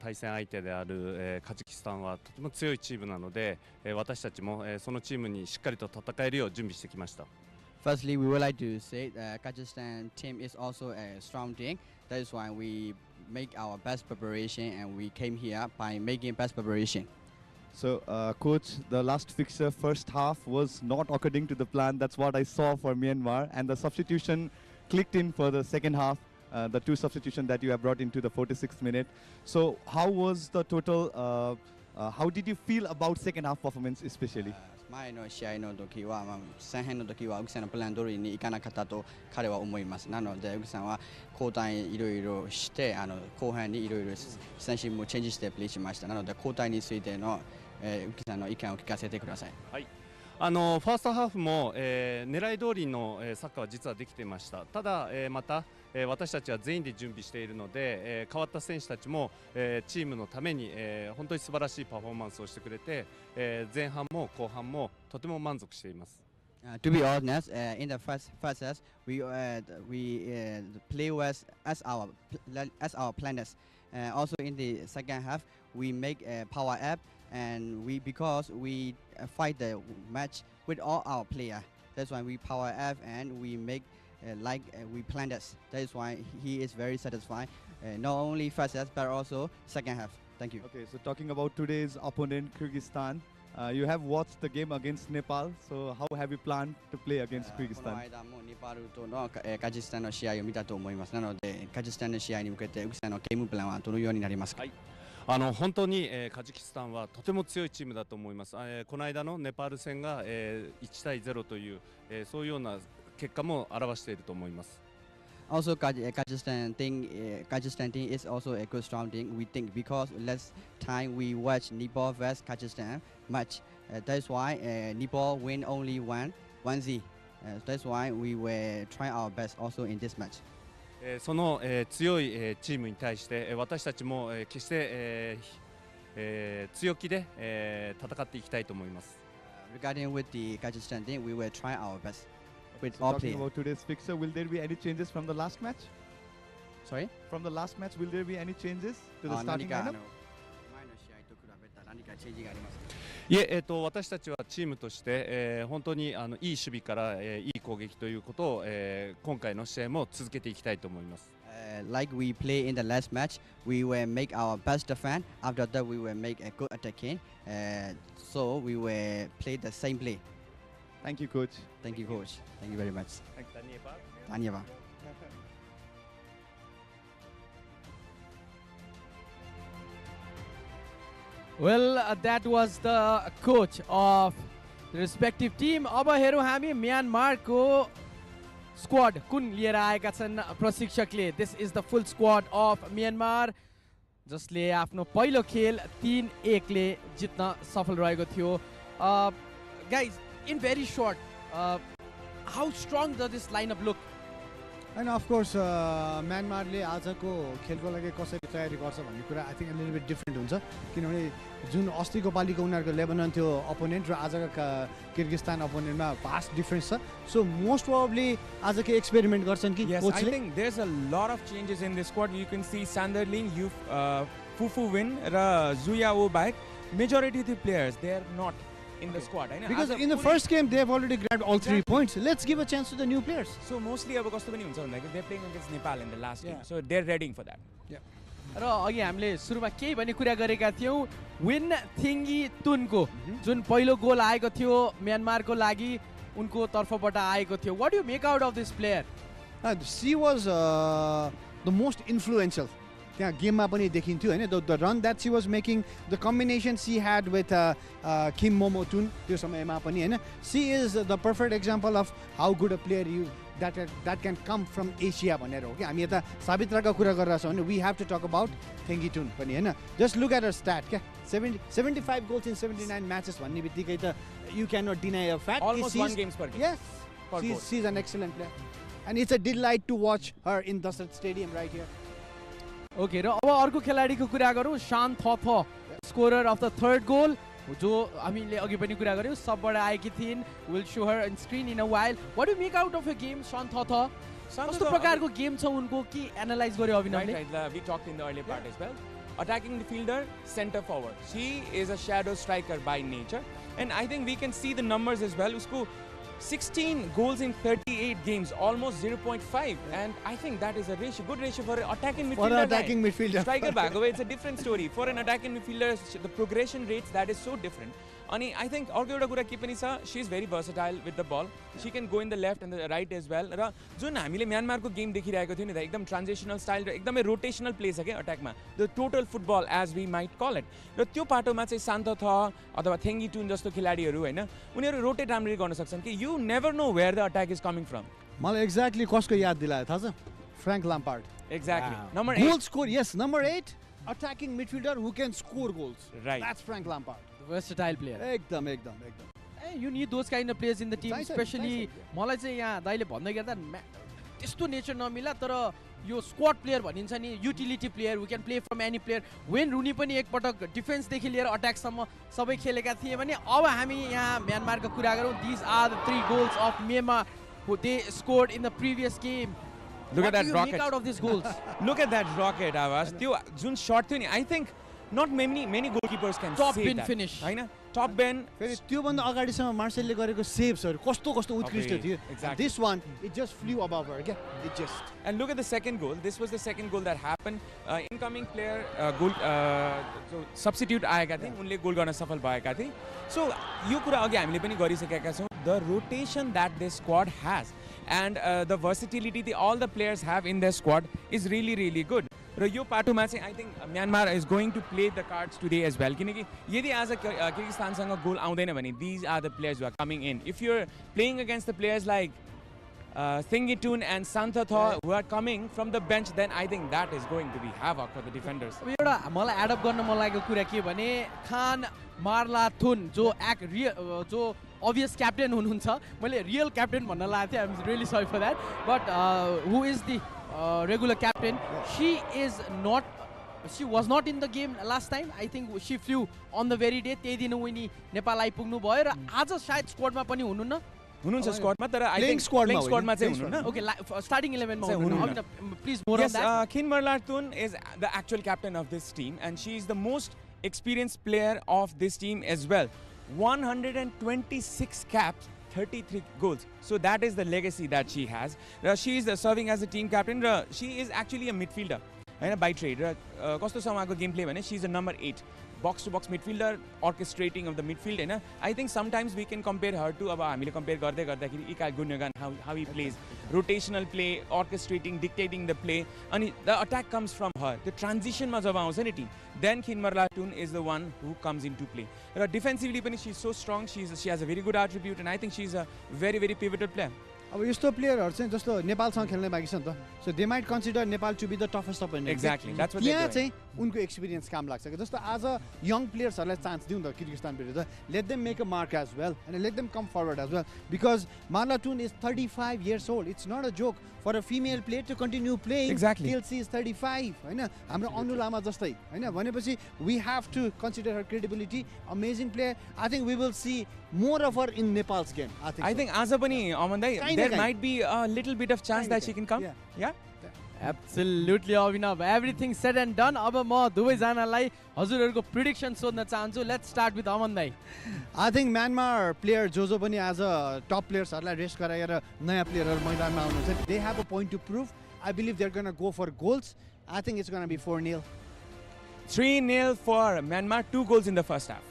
対戦相手である、カジキスタンはとても強いチームなので、私たちも、そのチームにしっかりと戦えるよう準備してきました。Firstly, we would like to say that Kyrgyzstan team is also a strong team. That is why we make our best preparation and we came here by making best preparation. So, coach, the last fixture first half was not according to the plan. That's what I saw for Myanmar, and the substitution clicked in for the second half. The two substitutions that you have brought into the 46th minute. So, how was the total? How did you feel about second half performance, especially? 前の試合の時は、前半の時はウキさんのプラン通りにいかなかったと彼は思います。なのでウキさんは交代いろいろして後半にいろいろ選手もチェンジしてプレーしました。なので交代についてのウキさんの意見を聞かせてください。はい。ファーストハーフも、狙い通りの、サッカーは実はできていました。ただ、また、私たちは全員で準備しているので、変わった選手たちも、チームのために、本当に素晴らしいパフォーマンスをしてくれて、前半も後半もとても満足しています。To be honest, in the first half, we play as our planners. Also in the second half, we make a power up, and because we fight the match with all our players. That's why we power up and we make we planned us. That is why he is very satisfied. Not only first half but also second half. Thank you. Okay, so talking about today's opponent, Kyrgyzstan. You have watched the game against Nepal, so how have you planned to play against Kyrgyzstan? この間もネパールとのカジキスタンの試合を見たと思います。なのでカジキスタンの試合に向けてウキさんのゲームプランはどのようになりますか？本当に、カジキスタンはとても強いチームだと思います。この間のネパール戦が、1対0という、そういうような結果も表していると思います。Also, Kyrgyzstan team is also a good strong team. We think because last time we watched Nepal vs Kyrgyzstan match, that's why Nepal win only 1-0. That's why we were trying our best also in this match. その、強い、チームに対して、私たちも、決して、強気で、戦っていきたいと思います。Regarding with the Kyrgyzstan team, we will try our best. With so all talking players. about today's fixture, will there be any changes from the last match? Sorry? From the last match, will there be any changes to the starting lineup? いえ、私たちはチームとして、本当にいい守備から、いい攻撃ということを、今回の試合も続けていきたいと思います。Like we play in the last match, we will make our best defense. After that, we will make a good attacking. So we will play the same play. Thank you, coach. Thank you, coach. Thank you very much. Dhanyavad. Well, that was the coach of the respective team. अब हेरौँ हामी म्यानमारको squad कुन लिएर आएका छन् प्रशिक्षकले. This is the full squad of Myanmar, जसले आफ्नो पहिलो खेल 3-1 ले जित्न सफल रहेको थियो. Guys, in very short, how strong does this lineup look? And of course, म्यानमारले आजको खेलको लागि कसरी तयारी गर्छ भन्ने कुरा I think a little bit different हुन्छ किनभने जुन अस्तिको पालिको उनीहरूको लेबनन थियो अपोनेन्ट र आजको किर्गिस्तान अपोनेन्टमा भास्ट डिफरेन्स छ. सो मोस्ट प्रोबब्ली आज के एक्सपेरिमेन्ट गर्छन् कि Yes, I think there's a lot of changes in this squad. You can see Sanderling, Fufu Win raw Zuya Obaik. Majority of the players, they are not in the squad. Because in the first game they have already grabbed all 3 points. Let's give a chance to the new players. So mostly अब कस्तो पनि हुन्छ भन्दाखेरि they're playing against Nepal in the last game. So they're readying for that. र अघि हामीले सुरुमा केही भन्ने कुरा गरेका थियौँ विन थिङ्गी तुनको जुन पहिलो गोल आएको थियो म्यानमारको लागि उनको तर्फबाट आएको थियो. What do you make out of this player? She was the most influential. त्यहाँ गेममा पनि देखिन्थ्यो हैन. The run that she was making, the combination she had with Kim Momo Tun त्यो समयमा पनि हैन. She is the perfect example of how good a player that can come from Asia भनेर हो कि हामी यता साबित्राको कुरा गरिरहेका छौँ भने we have to talk about Thengi Tun पनि हैन. Just look at her stat क्या 75 goals in 79 matches भन्ने बित्तिकै त you cannot deny a fact. Almost 1 games per game. Yes. She's an excellent player. And it's a delight to watch her in Dasrat Stadium right here. Okay, र अब अर्को खेलाडीको कुरा गरौँ शान थथ scorer of the third goal जो हामीले अघि पनि कुरा गर्यौँ सबबाट आएकी थिइन्. Will show her in screen in a while. What do make out of a game शान थथ? कस्तो प्रकारको गेम छ उनको कि एनालाइज गर्यो अभिनवले? We talked in the earlier part as well. attacking midfielder, center forward. She is a shadow striker by nature, and I think we can see the numbers as well. Usko 16 goals in 38 games, almost 0.5, and I think that is a good ratio for an attacking midfielder. For an attacking midfielder. Striker back away, it's a different story. For an attacking midfielder, the progression rates, that is so different. अनि I think अर्को एउटा कुरा के पनि छ, she is very versatile with the ball. She can go in the left and the right as well. र जुन हामीले म्यानमारको game देखिरहेको थियौ नि त, एकदम ट्रान्जिसनल स्टाइल र एकदमै रोटेशनल प्ले छ के अट्याकमा, the total football as we might call it. र त्यो पाटोमा चाहिँ शान्त थ अथवा थेङ्गी टुन जस्तो खेलाडीहरू हैन, उनीहरू रोटेट राम्ररी गर्न सक्छन् कि you never know where the attack is coming from. मलाई एक्ज्याक्टली कसको याद दिलायो थाहा छ? Frank Lampard. Exactly. Wow. Number Goal 8. score, yes. Number 8, attacking midfielder who can score goals. Right. That's Frank Lampard. versatile player. एकदम. You need those kind of players in the team, चाहिन्छ, especially चाहिन्छ. मलाई चाहिँ यहाँ दाइले भन्दै गर्दा त्यस्तो नेचर नमिला, तर यो स्क्वाड प्लेयर भनिन्छ नि, utility player, we can play from any player. Wayne Rooney पनि एकपटक डिफेन्सदेखि लिएर अट्याकसम्म सबै खेलेका थिए भने अब हामी यहाँ म्यानमारको कुरा गरौँ. These are the 3 goals of Myanmar who they scored in the previous game. Look What at that do you rocket. make out of these goals? Look at that rocket, Avas. त्यो जुन shot थियो नि, I think not many goalkeepers can Top save bin that. finish. Hahn? Top bin. फेरि त्योभन्दा अगाडिसम्म मार्सेलले गरेको सेभ्सहरू कस्तो उत्कृष्ट Okay, थियो. exactly. This one, it just flew above her. Okay? It just. And look at the second goal. This was the second goal that happened. Incoming player goal so substitute आएका थिए, उनले गोल गर्न सफल भएका थिए. So यो कुरा अघि हामीले पनि गरिसकेका छौँ. The rotation that this squad has and the versatility all the players have in their squad is really good. र यो पाटोमा चाहिँ I think Myanmar is going to play the cards today as well. किनकि यदि आज किर्गिस्तानसँग गोल आउँदैन भने these are the players who are coming in. If you're playing against the players like Thingitun and Santhatha who are coming from the bench, then I think that is going to be havoc for the defenders. अब एउटा मलाई add up गर्न मन लागेको कुरा के भने खान मार्लाथुन जो obvious captain हुनुहुन्छ, मैले रियल क्याप्टेन भन्न लागेको थिएँ. I'm really sorry for that, but who is the regular captain? She was not in the game last time. I think she flew on the very day. त्यही दिन उनी नेपाल आइपुग्नु भयो र आज सायद स्क्वाडमा पनि हुनुहुन्न. हुनुहुन्छ स्क्वाडमा, तर I Playing think squad playing मा squad मा होइन, चाहिँ playing हुनुहुन्न. Okay, starting 11 मा चाहिँ हुनुहुन्न. हुनुहुन्न. Please more on Yes, that. Khin Marlartun is the actual captain of this team, and she is the most experienced player of this team as well. 126 caps, 33 goals. So that is the legacy that she has. She is serving as a team captain. She is actually a midfielder by trade. कस्तो छ उहाँको game play भने she is a number 8. Box to box midfielder, orchestrating of the midfield. I think sometimes we can compare her to अब हामीले compare गर्दाखेरि इका गुन्यगान how he plays, rotational play, orchestrating, dictating the play, and the attack comes from her. The transition मा जब आउँछ नि Tim, then Khin Marlartun is the one who comes into play. Defensively पनि she is so strong. She has a very good attribute, and I think she is a very pivotal player. अब यस्तो प्लेयरहरू चाहिँ जस्तो नेपालसँग खेल्ने बाँकी छ नि त. So they might consider Nepal to be the toughest opponent. Exactly, that's what they're त्यहाँ doing. चाहिँ उनको एक्सपिरियन्स काम लाग्छ कि जस्तो आज यङ प्लेयर्सहरूलाई चान्स दिउँ त किर्गिस्तान विरुद्ध. Let them make a mark as well and let them come forward as well, because Marlartun is 35 years old. It's not a joke for a female player to continue playing Exactly. till she is 35. हैन, हाम्रो अनु लामा जस्तै हैन, भनेपछि we have to consider her credibility. Amazing player. I think we will see more of her in Nepal's game. I think आज पनि अमन दाइ, there might be a little bit of chance that she can come. Yeah. Yeah. Absolutely, Abhinav. Everything said and done. अब म दुवैजनालाई हजुरहरूको prediction सोध्न चाहन्छु. Let's start with Aman Dai. I think Myanmar player जो पनि आज टप प्लेयर्सहरूलाई रेस्ट गराएर नयाँ प्लेयरहरू मैदानमा आउनुहुन्छ, they have a point to prove. I believe they're going to go for goals. I think it's going to be 4-0. 3-0 for Myanmar, 2 goals in the first half.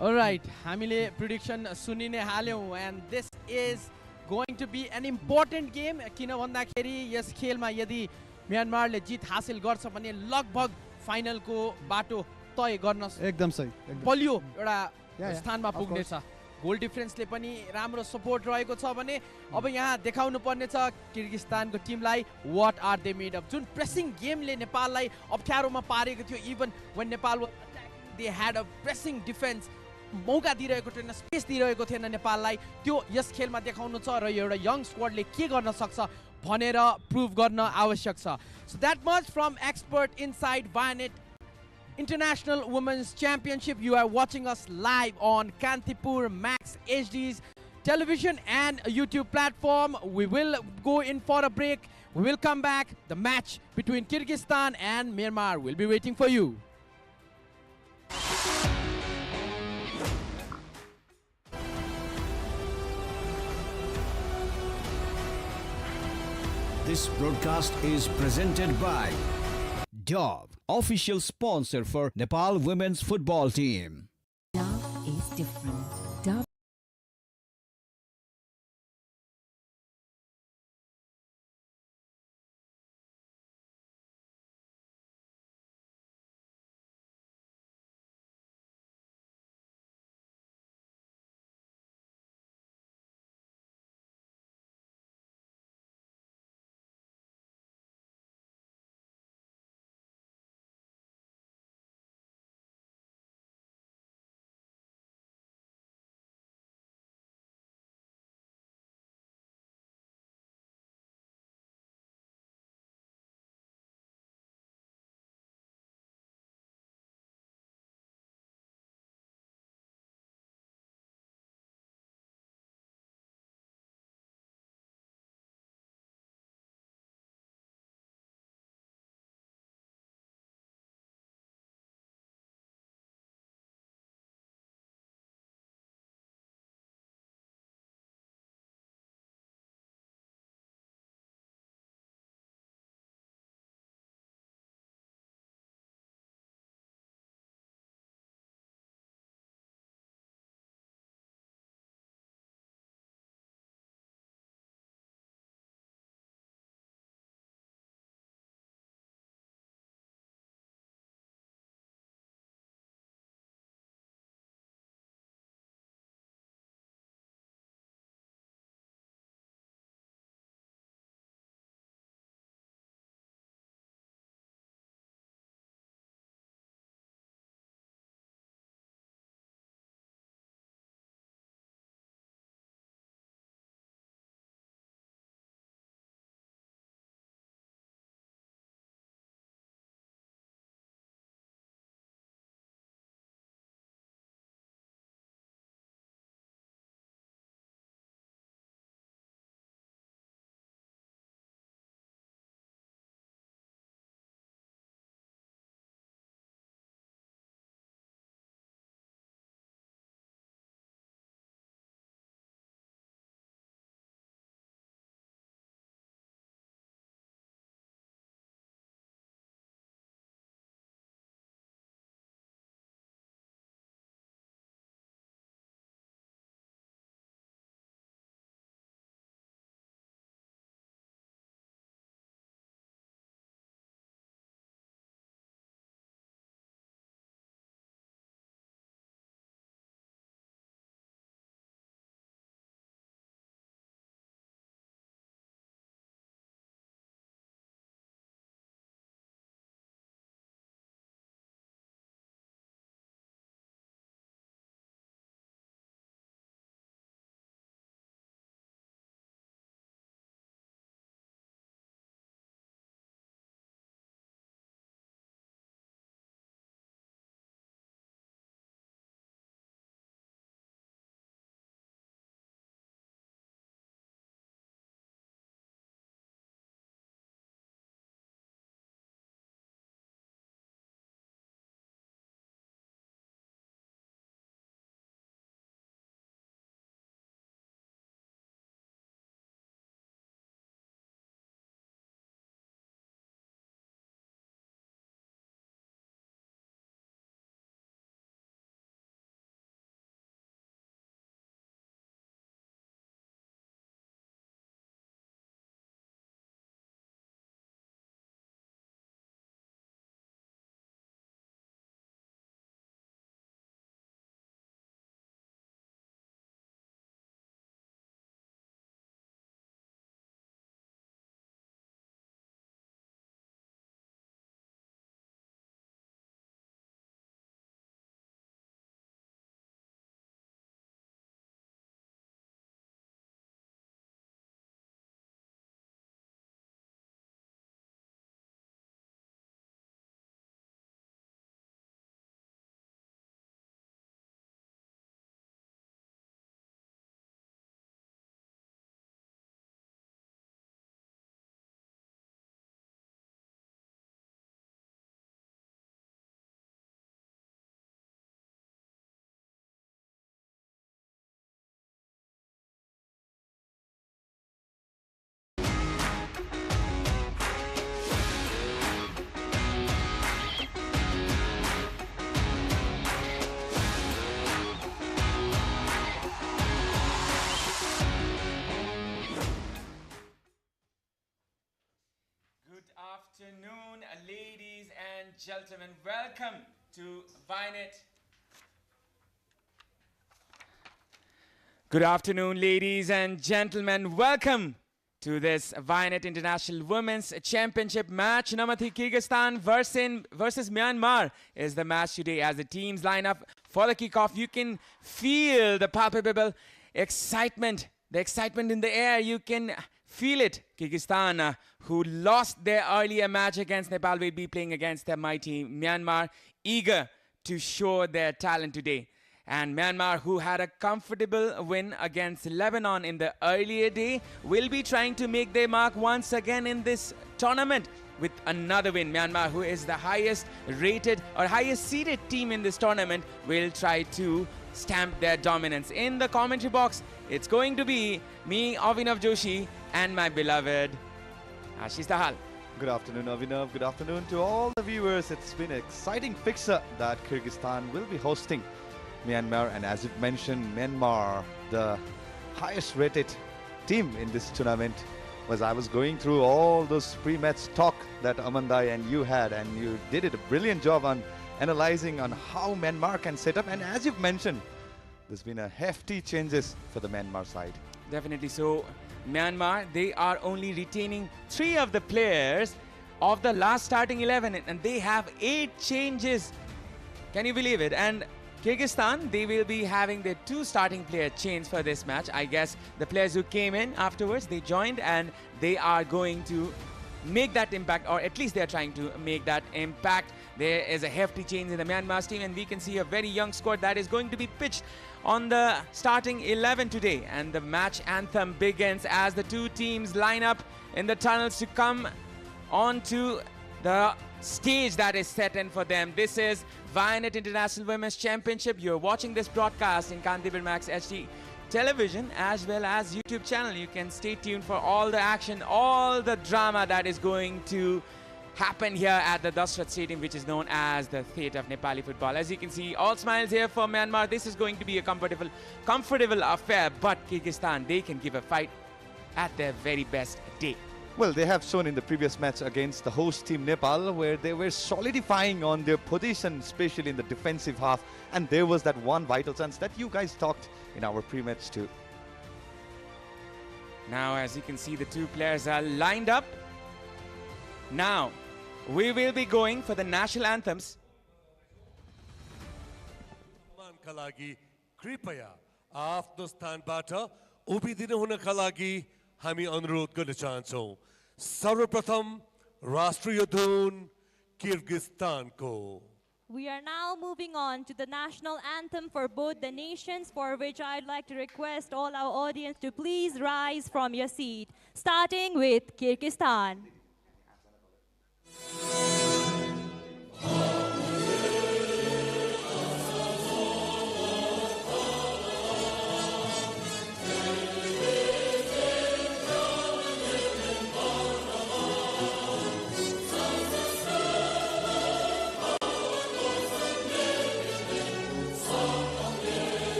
Alright, हामीले prediction सुनि नै हाल्यौँ, and this is going to be an important game. किन भन्दाखेरि yes खेलमा यदि म्यानमारले जित हासिल गर्छ भने लगभग फाइनलको बाटो तय गर्न एकदम सही, एकदम बलियो एउटा Yeah, स्थानमा of पुग्नेछ. गोल डिफरेन्सले पनि राम्रो सपोर्ट रहेको छ भने अब यहाँ देखाउनु पर्ने छ किर्गिस्तानको टिमलाई what are they made of. जुन प्रेसिङ गेमले नेपाललाई अप्ठ्यारोमा पारेको थियो, even when Nepal was attacking, they had a pressing defense. मौका दिइरहेको थिएन, स्पेस दिइरहेको थिएन नेपाललाई. त्यो यस खेलमा देखाउनु छ र एउटा यङ स्क्वाडले के गर्न सक्छ भनेर प्रुभ गर्न आवश्यक छ. So that much from expert inside Vianet International Women's Championship. You are watching us live on Kantipur Max HD's television and YouTube platform. We will go in for a break. We will come back. The match between Kyrgyzstan and Myanmar will be waiting for you. This broadcast is presented by Dove, official sponsor for Nepal women's football team. Dove is different. Dove Afternoon, ladies and gentlemen. Welcome to Vianet. Good afternoon, ladies and gentlemen. Welcome to this Vianet International Women's Championship match. Number 3, Kyrgyzstan versus Myanmar is the match today. As the teams line up for the kickoff, you can feel the palpable excitement, the excitement in the air. You can feel it. Kyrgyzstan, who lost their earlier match against Nepal, will be playing against their mighty Myanmar, eager to show their talent today. And Myanmar, who had a comfortable win against Lebanon in the earlier day, will be trying to make their mark once again in this tournament with another win. Myanmar, who is the highest rated or highest seeded team in this tournament, will try to stamp their dominance. In the commentary box, it's going to be me, Avinav Joshi, and my beloved Ashish Dahal. Good afternoon, Avinav. Good afternoon to all the viewers. It's been an exciting fixer that Kyrgyzstan will be hosting Myanmar, and as you've mentioned, Myanmar, the highest rated team in this tournament. I was going through all those pre-match talk that Amandai and you had, and you did a brilliant job on analyzing on how Myanmar can set up. And as you've mentioned, there's been a hefty changes for the Myanmar side. Definitely so. Myanmar, they are only retaining 3 of the players of the last starting 11, and they have 8 changes. Can you believe it? And Kyrgyzstan, they will be having their 2 starting player change for this match. I guess the players who came in afterwards, they joined, and they are going to make that impact, or at least they are trying to make that impact. There is a hefty change in the Myanmar team, and we can see a very young squad that is going to be pitched on the starting 11 today. And the match anthem begins as the 2 teams line up in the tunnels to come onto the stage that is set in for them. This is Vianet International Women's Championship. You're watching this broadcast in Kantipur Max HD television as well as YouTube channel. You can stay tuned for all the action, all the drama that is going to happen here at the Dashrath Stadium, which is known as the Theatre of Nepali Football. As you can see, all smiles here for Myanmar. This is going to be a comfortable affair, but Kyrgyzstan, they can give a fight at their very best day. Well, they have shown in the previous match against the host team Nepal, where they were solidifying on their position, especially in the defensive half. And there was that one vital chance that you guys talked in our pre-match too. Now, as you can see, the 2 players are lined up. Now, we will be going for the national anthems. सम्मानका लागि कृपया आफ्नो स्थानबाट उभिदिनु हुनका लागि हामी अनुरोध गर्न चाहन्छौं। सर्वप्रथम राष्ट्रिय धुन किर्गिस्तानको। We are now moving on to the national anthem for both the nations, for which I'd like to request all our audience to please rise from your seat, starting with Kyrgyzstan.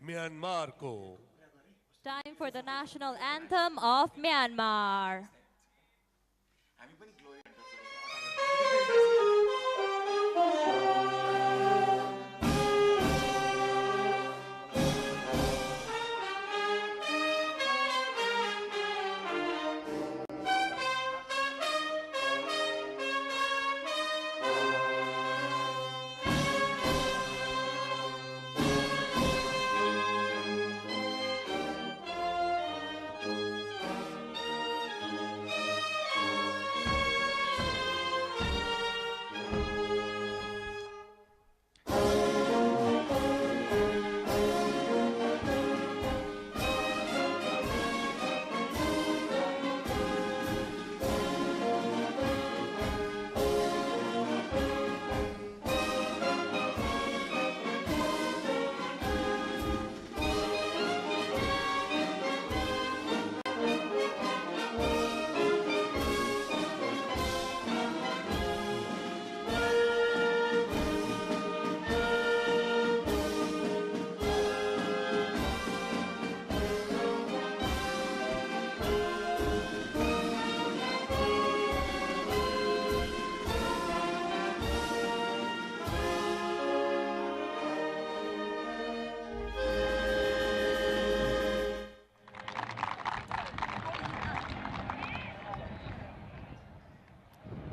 Myanmar ko. Time for the national anthem of Myanmar.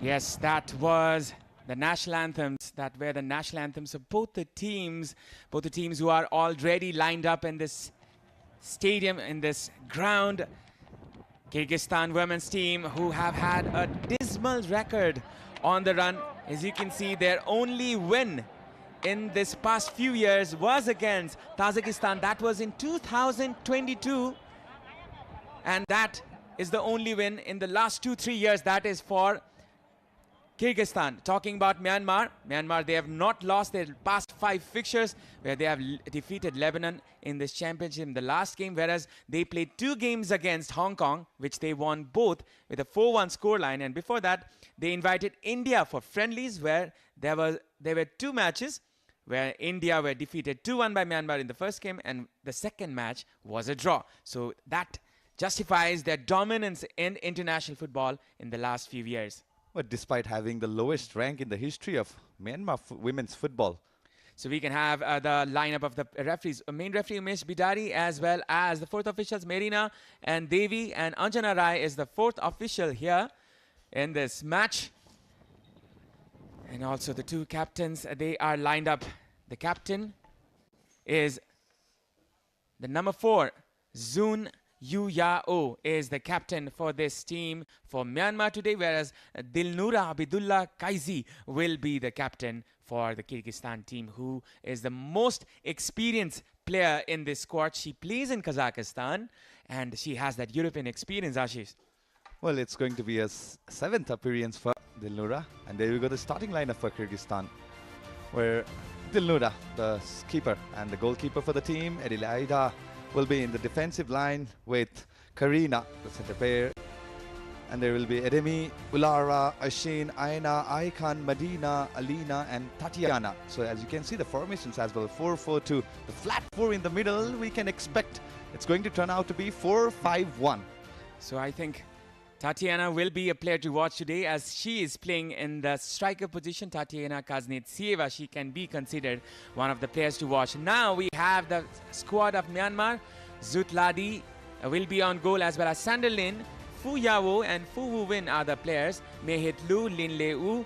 Yes, that was the national anthems. That were the national anthems of both the teams who are already lined up in this stadium, in this ground. Kyrgyzstan women's team, who have had a dismal record on the run. As you can see, their only win in this past few years was against Tajikistan. That was in 2022. And that is the only win in the last 2-3 years. That is for Kyrgyzstan. Talking about Myanmar, they have not lost their past 5 fixtures, where they have defeated Lebanon in this championship in the last game, whereas they played 2 games against Hong Kong, which they won both with a 4-1 scoreline. And before that, they invited India for friendlies, where there were 2 matches, where India were defeated 2-1 by Myanmar in the first game, and the second match was a draw. So that justifies their dominance in international football in the last few years. But despite having the lowest rank in the history of Myanmar women's football. So we can have the lineup of the referees. Main referee Umesh Bidari, as well as the 4th officials Merina and Devi, and Anjana Rai is the 4th official here in this match. And also the 2 captains, they are lined up. The captain is the number 4, Zun Yu Yao is the captain for this team for Myanmar today, whereas Dilnura Abidullah Kaizi will be the captain for the Kyrgyzstan team, who is the most experienced player in this squad. She plays in Kazakhstan and she has that European experience, Ashish. Well, it's going to be a 7th appearance for Dilnura. And there we go, the starting lineup for Kyrgyzstan, where Dilnura, the keeper and the goalkeeper for the team, Edilaida, will be in the defensive line with Karina, the center pair. And there will be Edemi, Ulara, Ashin, Aina, Aikan, Madina, Alina, and Tatiana. So as you can see, the formations as well, 4-4-2. The flat 4 in the middle, we can expect it's going to turn out to be 4-5-1. So I think Tatiana will be a player to watch today, as she is playing in the striker position. Tatiana Kaznetseva, she can be considered one of the players to watch. Now we have the squad of Myanmar. Zutladi will be on goal, as well as Sanderlin, Fu Yao and Fu Wu Win are the players. Mehit Lu, Lin Leu,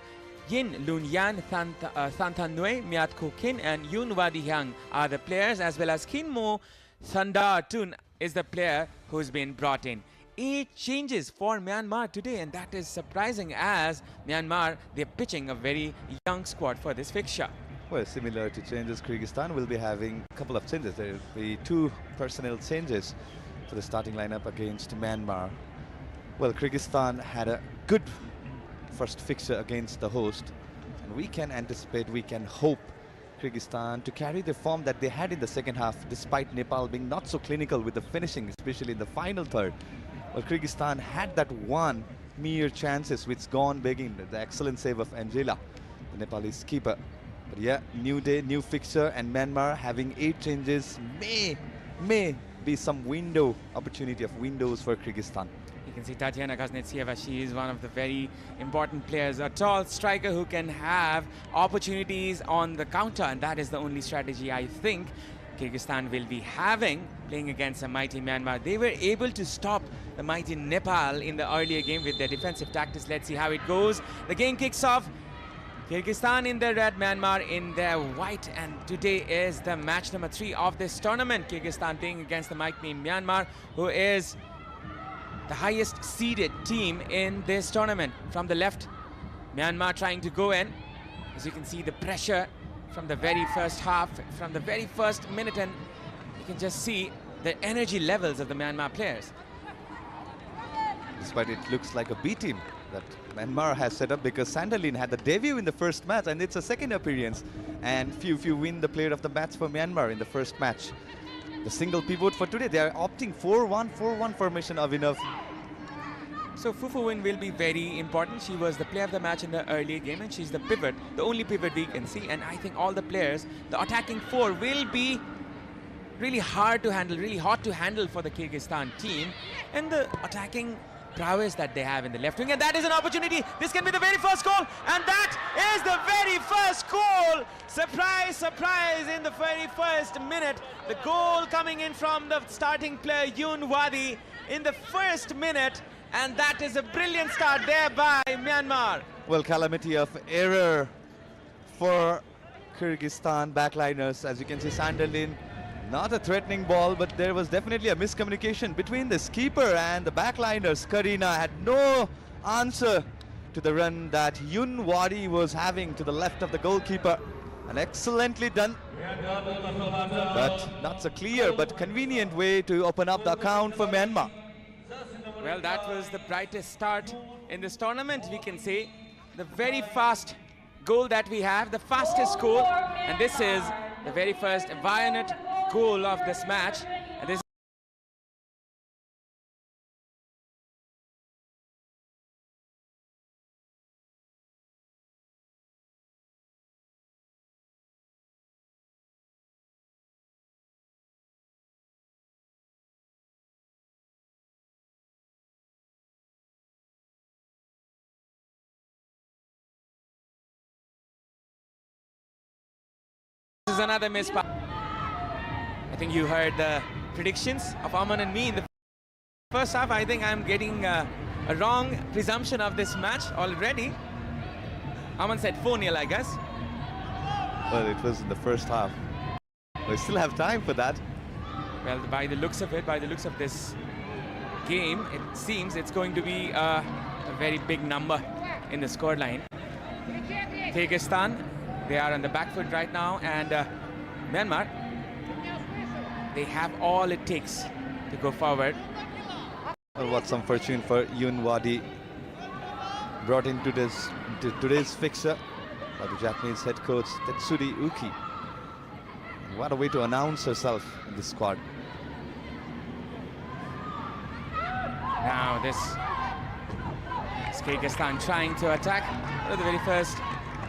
Yin Lun Yan, Thantan Nue, Miat Ko Kin and Yun Wadi Hyang are the players, as well as Kin Mo Thanda Tun is the player who's been brought in. 8 changes for Myanmar today, and that is surprising, as Myanmar, they're pitching a very young squad for this fixture. Well, similar to changes, Kyrgyzstan will be having a couple of changes. There will be 2 personnel changes to the starting lineup against Myanmar. Well, Kyrgyzstan had a good first fixture against the host, and we can anticipate, we can hope Kyrgyzstan to carry the form that they had in the second half, despite Nepal being not so clinical with the finishing, especially in the final third. Well, Kyrgyzstan had that 1 mere chances which gone begging, the excellent save of Angela, the Nepalese keeper. But yeah, new day, new fixture, and Myanmar having 8 changes may be some opportunity of windows for Kyrgyzstan. You can see Tatiana Kaznetseva, she is one of the very important players, a tall striker who can have opportunities on the counter, and that is the only strategy I think Kyrgyzstan will be having, playing against a mighty Myanmar. They were able to stop the mighty Nepal in the earlier game with their defensive tactics. Let's see how it goes. The game kicks off. Kyrgyzstan in their red, Myanmar in their white, and today is the match number 3 of this tournament. Kyrgyzstan playing against the mighty Myanmar, who is the highest seeded team in this tournament. From the left, Myanmar trying to go in. As you can see, the pressure from the very first half, from the very first minute, and you can just see the energy levels of the Myanmar players. Despite it looks like a B team that Myanmar has set up, because Sanderlin had the debut in the first match, and it's a second appearance. And few win the player of the match for Myanmar in the first match. The single pivot for today, they are opting 4-1 formation, Avinav. So Fufu Win will be very important. She was the player of the match in the earlier game, and she's the pivot, the only pivot we can see. And I think all the players, the attacking 4, will be really hard to handle, really hot to handle for the Kyrgyzstan team. And the attacking prowess that they have in the left wing, and that is an opportunity. This can be the very first goal, and that is the very first goal. Surprise, surprise, in the very first minute. The goal coming in from the starting player Yun Wadi in the first minute, and that is a brilliant start there by Myanmar. Well, calamity of error for Kyrgyzstan backliners. As you can see, Sanderlin, not a threatening ball, but there was definitely a miscommunication between the keeper and the backliners. Karina had no answer to the run that Yun Wadi was having to the left of the goalkeeper. And excellently done, but not so clear, but convenient way to open up the account for Myanmar. Well, that was the brightest start in this tournament, we can say. The very fast goal that we have, the fastest goal, and this is the very first Vianet goal of this match. And this is another miss. I think you heard the predictions of Aman and me in the first half. I think I'm getting a wrong presumption of this match already. Aman said 4-0, I guess. Well, it was in the first half. We still have time for that. Well, by the looks of it, by the looks of this game, it seems it's going to be a very big number in the scoreline. Kyrgyzstan, they are on the back foot right now, and Myanmar, they have all it takes to go forward. Well, what some fortune for Yun Wadi, brought into today's fixture by the Japanese head coach Tetsuri Uki. What a way to announce herself in this squad. Now this is Kyrgyzstan trying to attack. One of the very first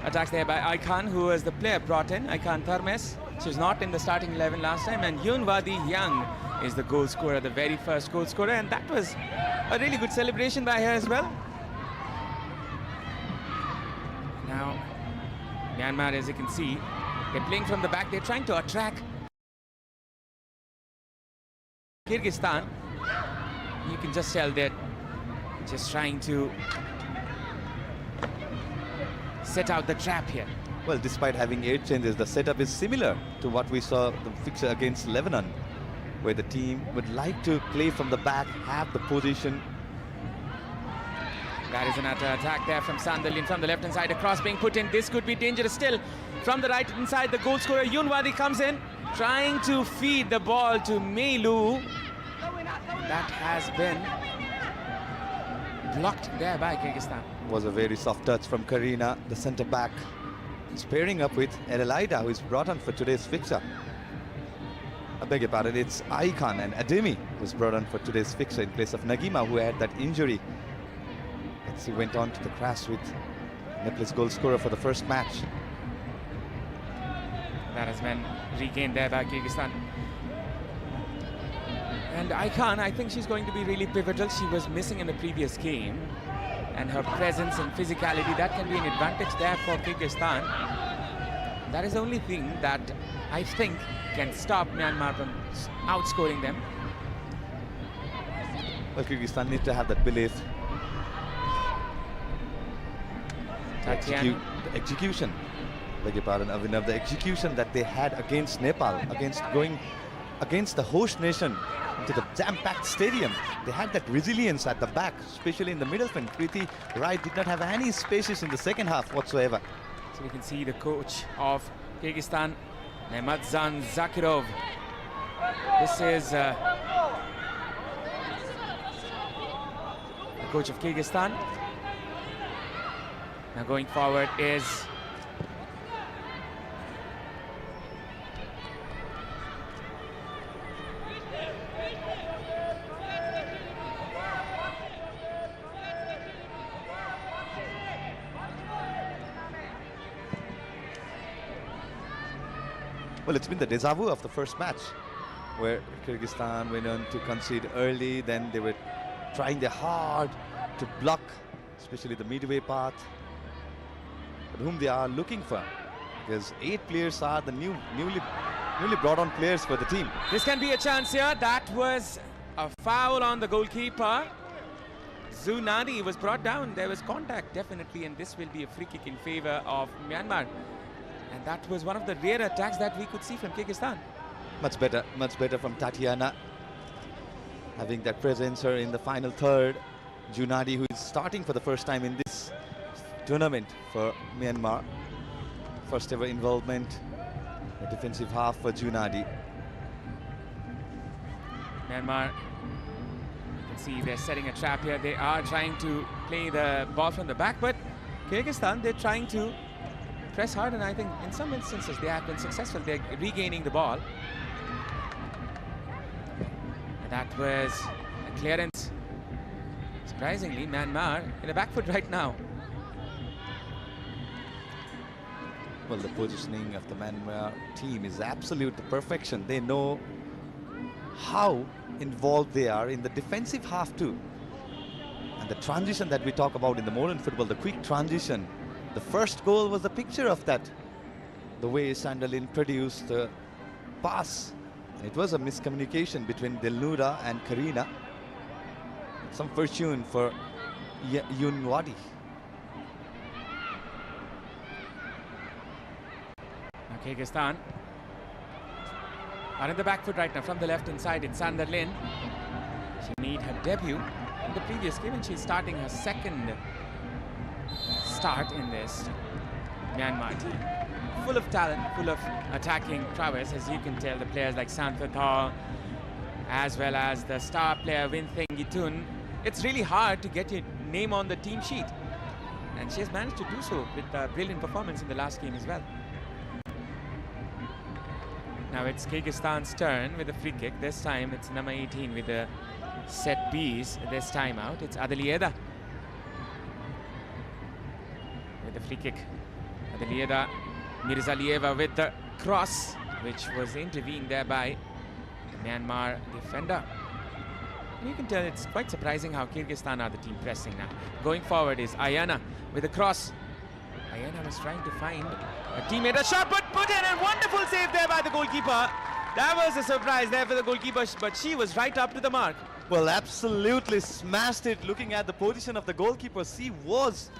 attacks there by Aykan, who was the player brought in, Aykan Tharmes. She was not in the starting 11 last time, and Yun Wadi Young is the goal scorer, the very first goal scorer, and that was a really good celebration by her as well. Now, Myanmar, as you can see, they're playing from the back. They're trying to attract Kyrgyzstan. You can just tell they're just trying to set out the trap here. Well, despite having 8 changes, the setup is similar to what we saw the fixture against Lebanon, where the team would like to play from the back, have the position. That is another attack there from Sanderlin from the left-hand side. A cross being put in. This could be dangerous still. From the right inside, the goal scorer Yun Wadi comes in, trying to feed the ball to Meilu. That has been blocked there by Kyrgyzstan. Was a very soft touch from Karina, the centre back. He's pairing up with Adelaida, who is brought on for today's fixture. I beg your pardon, it's Aykan and Ademi who's brought on for today's fixture in place of Nagima, who had that injury. As he went on to the crash with Nepal's goal scorer for the first match. That has been regained there by Kyrgyzstan. And Aykan, I think she's going to be really pivotal. She was missing in the previous game, and her presence and physicality, that can be an advantage there for Kyrgyzstan. That is the only thing that I think can stop Myanmar from outscoring them. Well, Kyrgyzstan needs to have that belief. The execution, beg your pardon, Avinav, the execution that they had against Nepal, going against the host nation into the jam-packed stadium. They had that resilience at the back, especially in the middle fence. Preeti Rai did not have any spaces in the second half whatsoever. So we can see the coach of Kyrgyzstan, Nematzan Zakirov. This is the coach of Kyrgyzstan. Now going forward is well, it's been the deja vu of the first match, where Kyrgyzstan went on to concede early, then they were trying their hard to block, especially the midway part, but whom they are looking for, because 8 players are the newly brought on players for the team. This can be a chance here. That was a foul on the goalkeeper. Zunadi was brought down. There was contact, definitely, and this will be a free kick in favor of Myanmar. And that was one of the rare attacks that we could see from Kyrgyzstan. Much better from Tatiana. Having that presence her in the final third. Junadi, who is starting for the first time in this tournament for Myanmar. First ever involvement, the defensive half for Junadi. Myanmar, you can see they're setting a trap here. They are trying to play the ball from the back, but Kyrgyzstan, they're trying to press hard, and I think in some instances they have been successful. They're regaining the ball. And that was a clearance. Surprisingly, Myanmar in the back foot right now. Well, the positioning of the Myanmar team is absolute perfection. They know how involved they are in the defensive half too. And the transition that we talk about in the modern football, the quick transition, the first goal was a picture of that. The way Sandalin produced the pass. And it was a miscommunication between Dilnura and Karina. Some fortune for Yunwadi. Kyrgyzstan are in the back foot right now from the left inside in Sanderlin. She made her debut in the previous game and she's starting her second start in this Myanmar team. Full of talent, full of attacking prowess, as you can tell. The players like Santhatha, as well as the star player Wintheng Gitun. It's really hard to get your name on the team sheet, and she has managed to do so with a brilliant performance in the last game as well. Now it's Kyrgyzstan's turn with a free kick. This time it's number 18 with the set piece. This time out, it's Adelieda with the free kick. Adelieda Mirzalieva with the cross, which was intervened there by the Myanmar defender. And you can tell it's quite surprising how Kyrgyzstan are the team pressing now. Going forward is Ayana with the cross. Ayana was trying to find a teammate. A shot put in, and wonderful save there by the goalkeeper. That was a surprise there for the goalkeeper, but she was right up to the mark. Well, absolutely smashed it. Looking at the position of the goalkeeper, she was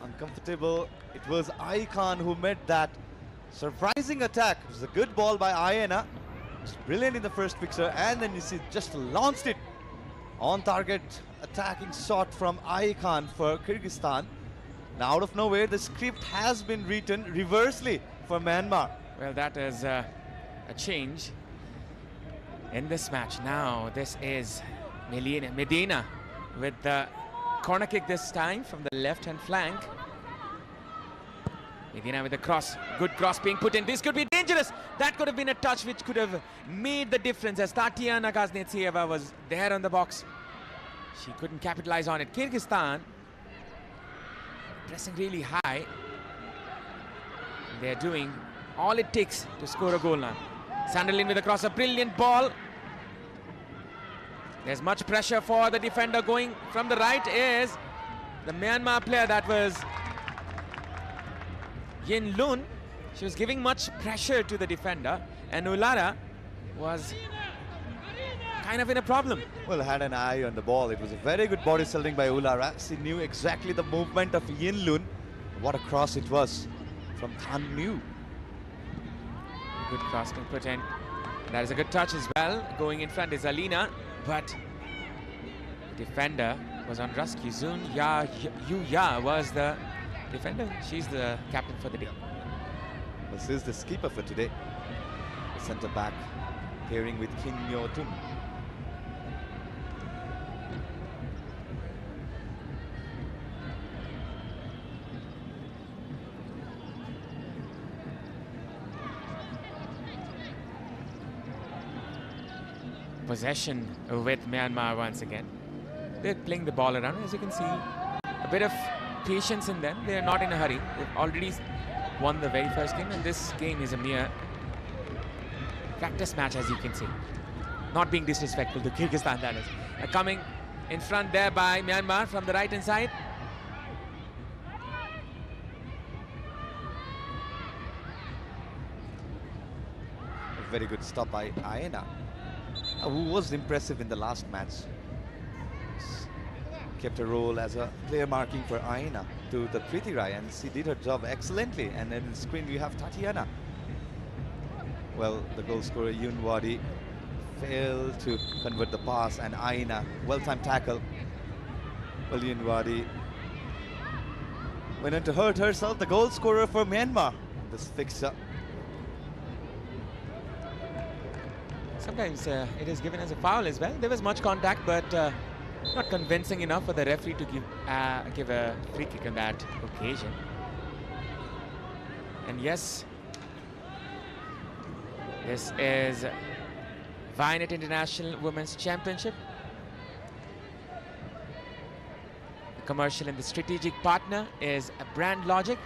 uncomfortable. It was Aikan who made that surprising attack. It was a good ball by Ayana. It's brilliant in the first picture, and then you see just launched it. On target attacking shot from Aikan for Kyrgyzstan. Now out of nowhere, the script has been written reversely for Myanmar. Well, that is a change in this match. Now this is Medina with the corner kick this time from the left-hand flank. Medina with the cross, good cross being put in. This could be dangerous. That could have been a touch which could have made the difference, as Tatiana Kaznetseva was there on the box. She couldn't capitalize on it. Kyrgyzstan pressing really high. They're doing all it takes to score a goal now. Sanderlin with the cross, a brilliant ball. There's much pressure for the defender. Going from the right is the Myanmar player, that was Yin Lun. She was giving much pressure to the defender, and Ulara was kind of in a problem. Well, had an eye on the ball. It was a very good body selling by Ulara. She knew exactly the movement of Yin Lun. What a cross it was from Tan Mu. Good cross being put in. That is a good touch as well. Going in front is Alina, but the defender was on rescue. Yu Ya was the defender. She's the captain for the day. This is the skipper for today. The centre back pairing with Kim Myo Tum. Possession with Myanmar once again. They're playing the ball around. As you can see, a bit of patience in them. They're not in a hurry. They've already won the very first game, and this game is a mere practice match, as you can see. Not being disrespectful to Kyrgyzstan, that is. Coming in front there by Myanmar from the right hand side. A very good stop by Ayana, who was impressive in the last match. kept a role as a player marking for Aina to the Preeti Rai, and she did her job excellently. And then on the screen we have Tatiana. Well, the goal scorer Yun Wadi failed to convert the pass, and Aina, well-timed tackle. Well, Yun Wadi went on to hurt herself, the goal scorer for Myanmar. This fixture. Sometimes it is given as a foul as well. There was much contact, but not convincing enough for the referee to give a free kick on that occasion. And yes, this is Vianet International Women's Championship. The commercial and the strategic partner is Brand Logic.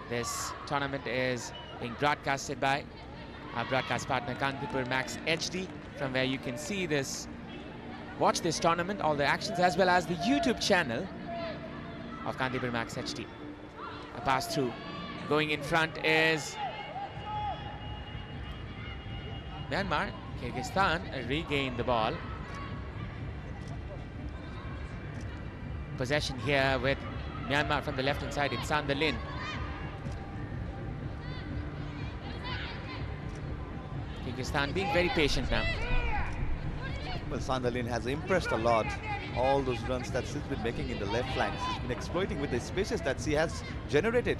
This tournament is being broadcasted by our broadcast partner Kantipur Max HD, from where you can see this, watch this tournament, all the actions, as well as the YouTube channel of Kantipur Max HD. A pass through. Going in front is Myanmar. Kyrgyzstan regain the ball. Possession here with Myanmar from the left-hand side. It's Sanda Lin. Kyrgyzstan being very patient now. Well, Sanda Lin has impressed a lot. All those runs that she's been making in the left flank, she's been exploiting with the spaces that she has generated.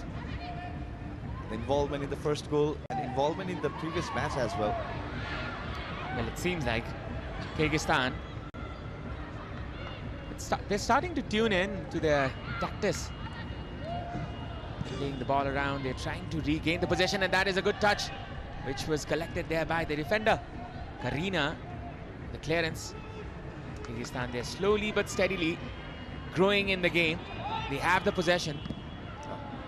The involvement in the first goal and involvement in the previous match as well. Well, it seems like Kyrgyzstan, they're starting to tune in to their tactics. Playing the ball around, they're trying to regain the possession, and that is a good touch, which was collected there by the defender, Karina. The clearance. Kyrgyzstan, they're slowly but steadily growing in the game. They have the possession.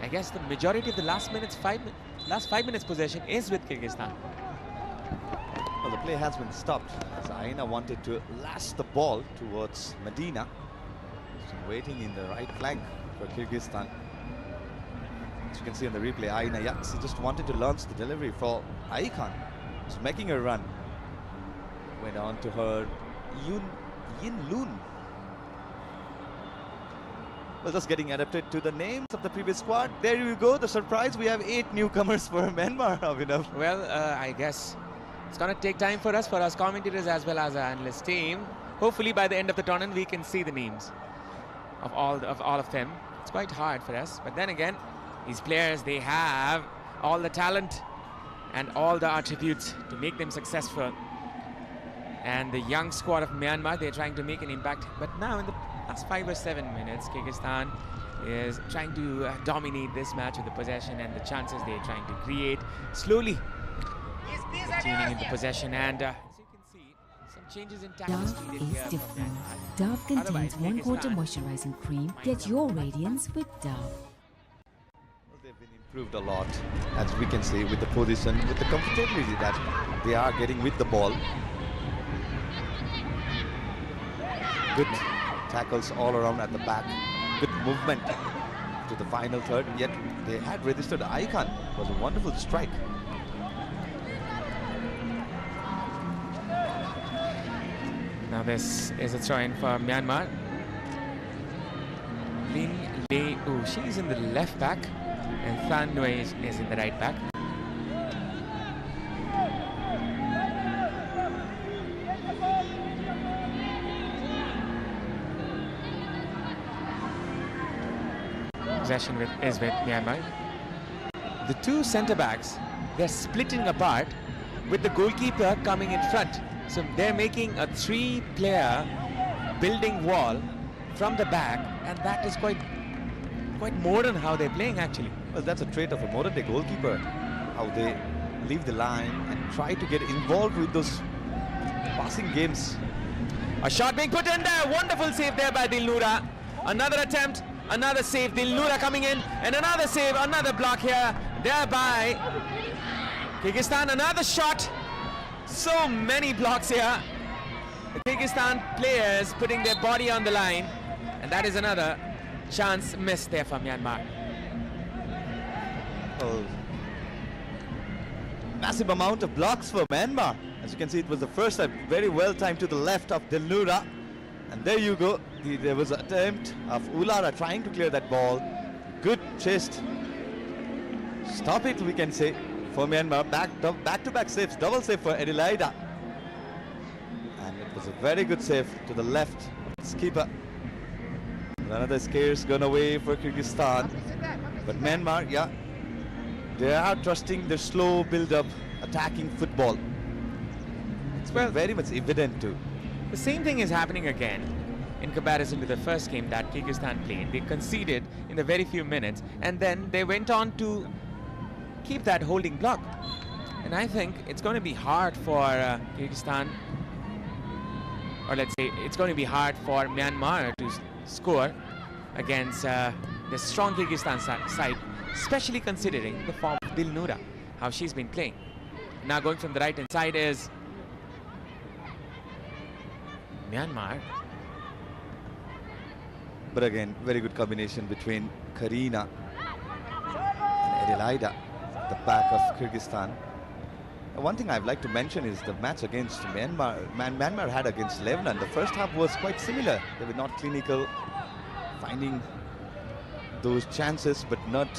I guess the majority of the last 5 minutes possession is with Kyrgyzstan. Well, the play has been stopped as Aina wanted to lash the ball towards Medina. She's waiting in the right flank for Kyrgyzstan. As you can see on the replay, Aina, yeah, she just wanted to launch the delivery for Aikan. She's making a run. Went on to her Yin Loon. Well, just getting adapted to the names of the previous squad. There you go, the surprise. We have 8 newcomers for Myanmar, Abhinav. Well, I guess it's going to take time for us commentators as well as our analyst team. Hopefully by the end of the tournament we can see the names of all of them. It's quite hard for us, but then again, these players, they have all the talent and all the attributes to make them successful. And the young squad of Myanmar, they're trying to make an impact. But now in the last 5 or 7 minutes, Kyrgyzstan is trying to dominate this match with the possession and the chances they're trying to create. Slowly tuning in the possession, and as you can see, some changes in tactics Dove needed is here from different. Myanmar. Dove contains Otherwise, 1/4 Kyrgyzstan moisturizing cream. Get your radiance with Dove. Well, they've been improved a lot, as we can see, with the position, with the comfortability that they are getting with the ball. Good tackles all around at the back. Good movement to the final third. Yet they had registered Aikan. It was a wonderful strike. Now this is a throw-in for Myanmar. Lin Le-u, she's in the left back, and Than Nui is in the right back. Possession is with Myanmar. The two centre-backs, they're splitting apart with the goalkeeper coming in front. So they're making a 3-player building wall from the back, and that is quite modern how they're playing actually. Well, that's a trait of a modern-day goalkeeper, how they leave the line and try to get involved with those passing games. A shot being put in there, wonderful save there by Dilnura. Another attempt, another save, Dilnura coming in, and another save, another block here, thereby Kyrgyzstan, another shot. So many blocks here. The Kyrgyzstan players putting their body on the line, and that is another chance missed there for Myanmar. Well, massive amount of blocks for Myanmar. As you can see, it was the first time, very well timed to the left of Dilnura. And there you go, There was an attempt of Ulara trying to clear that ball. Good chest. Stop it, we can say, for Myanmar. Back-to-back saves, double save for Adelaida. And it was a very good save to the left keeper. Another scare's gone away for Kyrgyzstan. But Myanmar, yeah, they are trusting the slow build-up attacking football. It's very much evident too. The same thing is happening again in comparison to the first game that Kyrgyzstan played. They conceded in the very few minutes, and then they went on to keep that holding block. And I think it's going to be hard for Kyrgyzstan, or let's say it's going to be hard for Myanmar to score against the strong Kyrgyzstan side, especially considering the form of Dilnura, how she's been playing. Now going from the right hand side is Myanmar. But again, very good combination between Karina and Adelaida, the back of Kyrgyzstan. One thing I'd like to mention is the match against Myanmar. Myanmar had against Lebanon. The first half was quite similar. They were not clinical, finding those chances, but not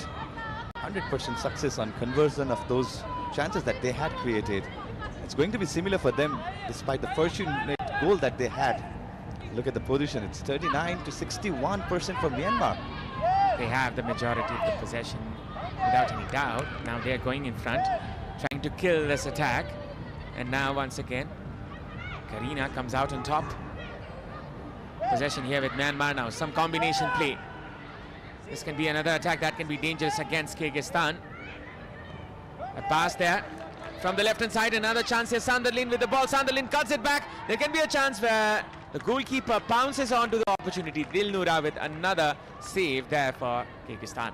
100% success on conversion of those chances that they had created. It's going to be similar for them, despite the fortunate goal that they had. Look at the position. It's 39 to 61% for Myanmar. They have the majority of the possession without any doubt. Now they're going in front, trying to kill this attack. And now once again, Karina comes out on top. Possession here with Myanmar now. Some combination play. This can be another attack that can be dangerous against Kyrgyzstan. A pass there from the left-hand side. Another chance here. Sunderland with the ball. Sunderland cuts it back. There can be a chance where the goalkeeper pounces onto the opportunity. Dilnura with another save there for Kyrgyzstan.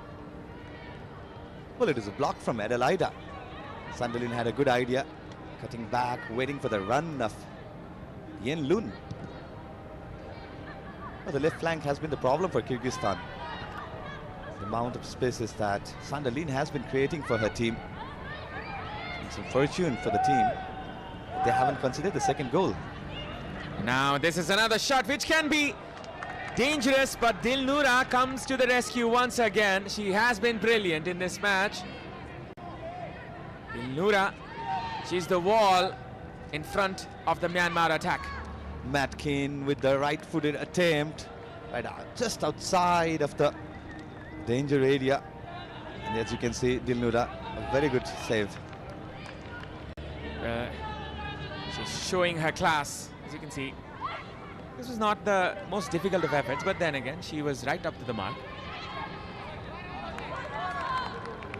Well, it is a block from Adelaida. Sunderland had a good idea, cutting back, waiting for the run of Yen Lun. Well, the left flank has been the problem for Kyrgyzstan. The amount of spaces that Sunderland has been creating for her team. And some fortune for the team. They haven't considered the second goal. Now this is another shot which can be dangerous, but Dilnura comes to the rescue once again. She has been brilliant in this match. Dilnura, she's the wall in front of the Myanmar attack. Matkin with the right-footed attempt, right out, just outside of the danger area. And as you can see, Dilnura, a very good save. She's showing her class. As you can see, this was not the most difficult of efforts, but then again, she was right up to the mark.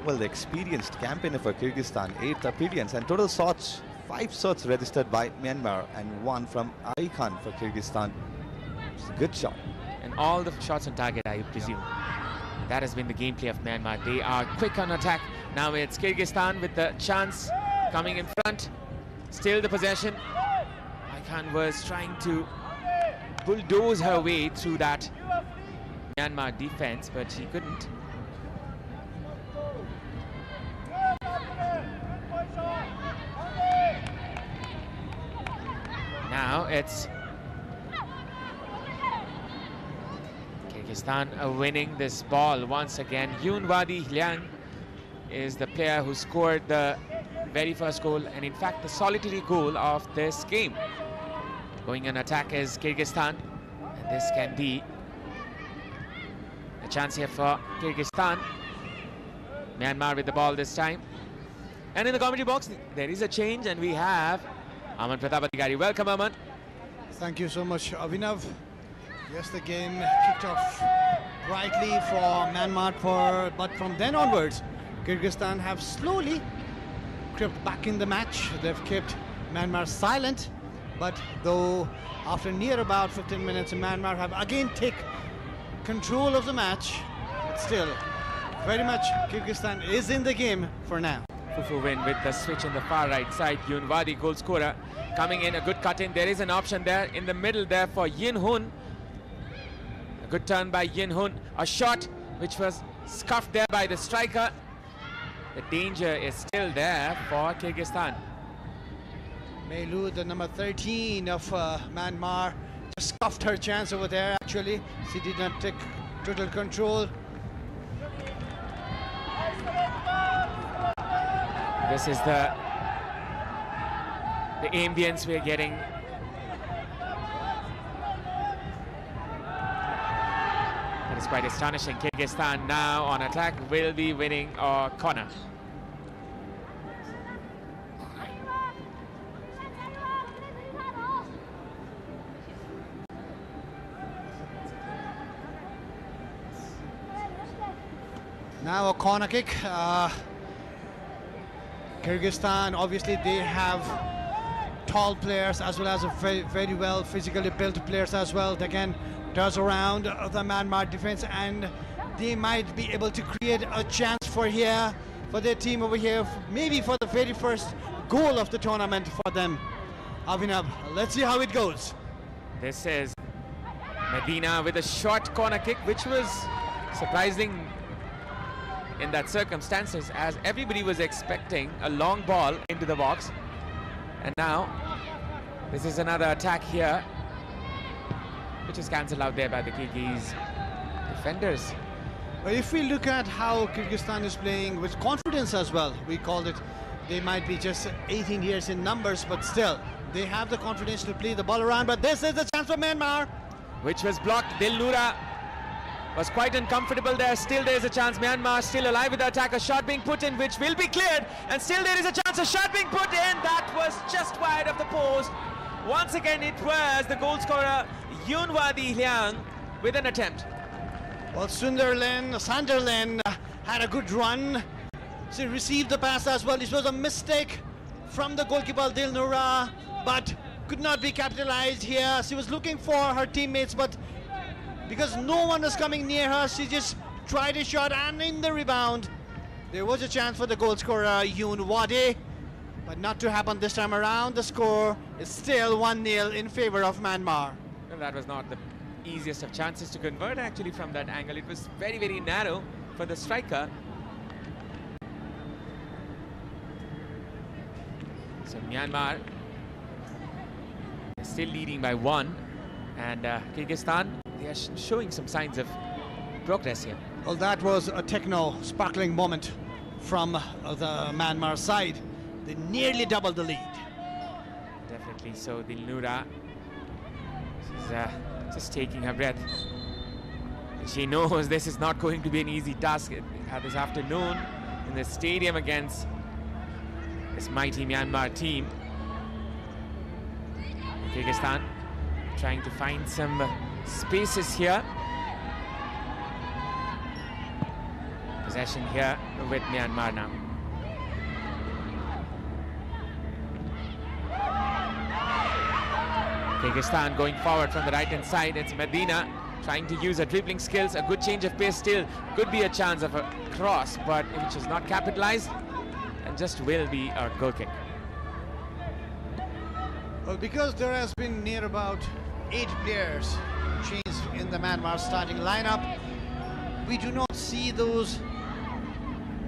Well, the experienced campaigner for Kyrgyzstan, 8th appearance, and total shots, 5 shots registered by Myanmar and 1 from Khan for Kyrgyzstan. It's a good shot. And all the shots on target, I presume. That has been the gameplay of Myanmar. They are quick on attack. Now it's Kyrgyzstan with the chance coming in front. Still the possession. Khan was trying to bulldoze her way through that Myanmar defense, but she couldn't. Now it's Kyrgyzstan winning this ball once again. Yoon Wadi Liang is the player who scored the very first goal, and in fact the solitary goal of this game. Going on attack is Kyrgyzstan, and this can be a chance here for Kyrgyzstan. Myanmar with the ball this time. And in the commentary box, there is a change, and we have Aman Prathapadhikari. Welcome, Aman. Thank you so much, Abhinav. Yes, the game kicked off brightly for Myanmar, but from then onwards, Kyrgyzstan have slowly crept back in the match. They've kept Myanmar silent. But though after near about 15 minutes, Myanmar have again taken control of the match. But still, very much Kyrgyzstan is in the game for now. Fufu win with the switch on the far right side. Yoon Wadi, goal scorer, coming in, a good cut in. There is an option there in the middle there for Yin Hun. A good turn by Yin Hun. A shot which was scuffed there by the striker. The danger is still there for Kyrgyzstan. Meilu, the number 13 of Myanmar, scuffed her chance over there actually. She did not take total control. This is the ambience we're getting. That is quite astonishing. Kyrgyzstan now on attack will be winning a corner. Now a corner kick. Kyrgyzstan, obviously they have tall players as well as a very well physically built players as well. They can toss around the Myanmar defense, and they might be able to create a chance for their team over here, maybe for the very first goal of the tournament for them. Avinav, let's see how it goes. This is Medina with a short corner kick, which was surprising in that circumstances, as everybody was expecting a long ball into the box. And now this is another attack here, which is cancelled out there by the Kyrgyz defenders. But if we look at how Kyrgyzstan is playing with confidence as well, we called it, they might be just 18 years in numbers, but still they have the confidence to play the ball around. But this is the chance for Myanmar, which was blocked. Dilnura was quite uncomfortable there. Still there is a chance. Myanmar still alive with the attack. A shot being put in, which will be cleared. And still there is a chance. A shot being put in. That was just wide of the post. Once again, it was the goal scorer, Yunwadi Liang, with an attempt. Well, Sunderland had a good run. She received the pass as well. It was a mistake from the goalkeeper Dilnura, but could not be capitalized here. She was looking for her teammates, but because no one was coming near her, she just tried a shot, and in the rebound there was a chance for the goal scorer Yoon Wade, but not to happen this time around. The score is still 1-0 in favor of Myanmar. Well, that was not the easiest of chances to convert actually from that angle. It was very, very narrow for the striker. So Myanmar is still leading by 1, and Kyrgyzstan, they are showing some signs of progress here. Well, that was a sparkling moment from the Myanmar side. They nearly doubled the lead. Definitely so. Dilnura, she's just taking her breath. She knows this is not going to be an easy task this afternoon in the stadium against this mighty Myanmar team. Kyrgyzstan trying to find some spaces here. Possession here with Myanmar now. Kyrgyzstan going forward from the right hand side. It's Medina trying to use her dribbling skills. A good change of pace still. Could be a chance of a cross, but which is not capitalized, and just will be a goal kick. Well, because there has been near about 8 players changed in the Myanmar starting lineup, we do not see those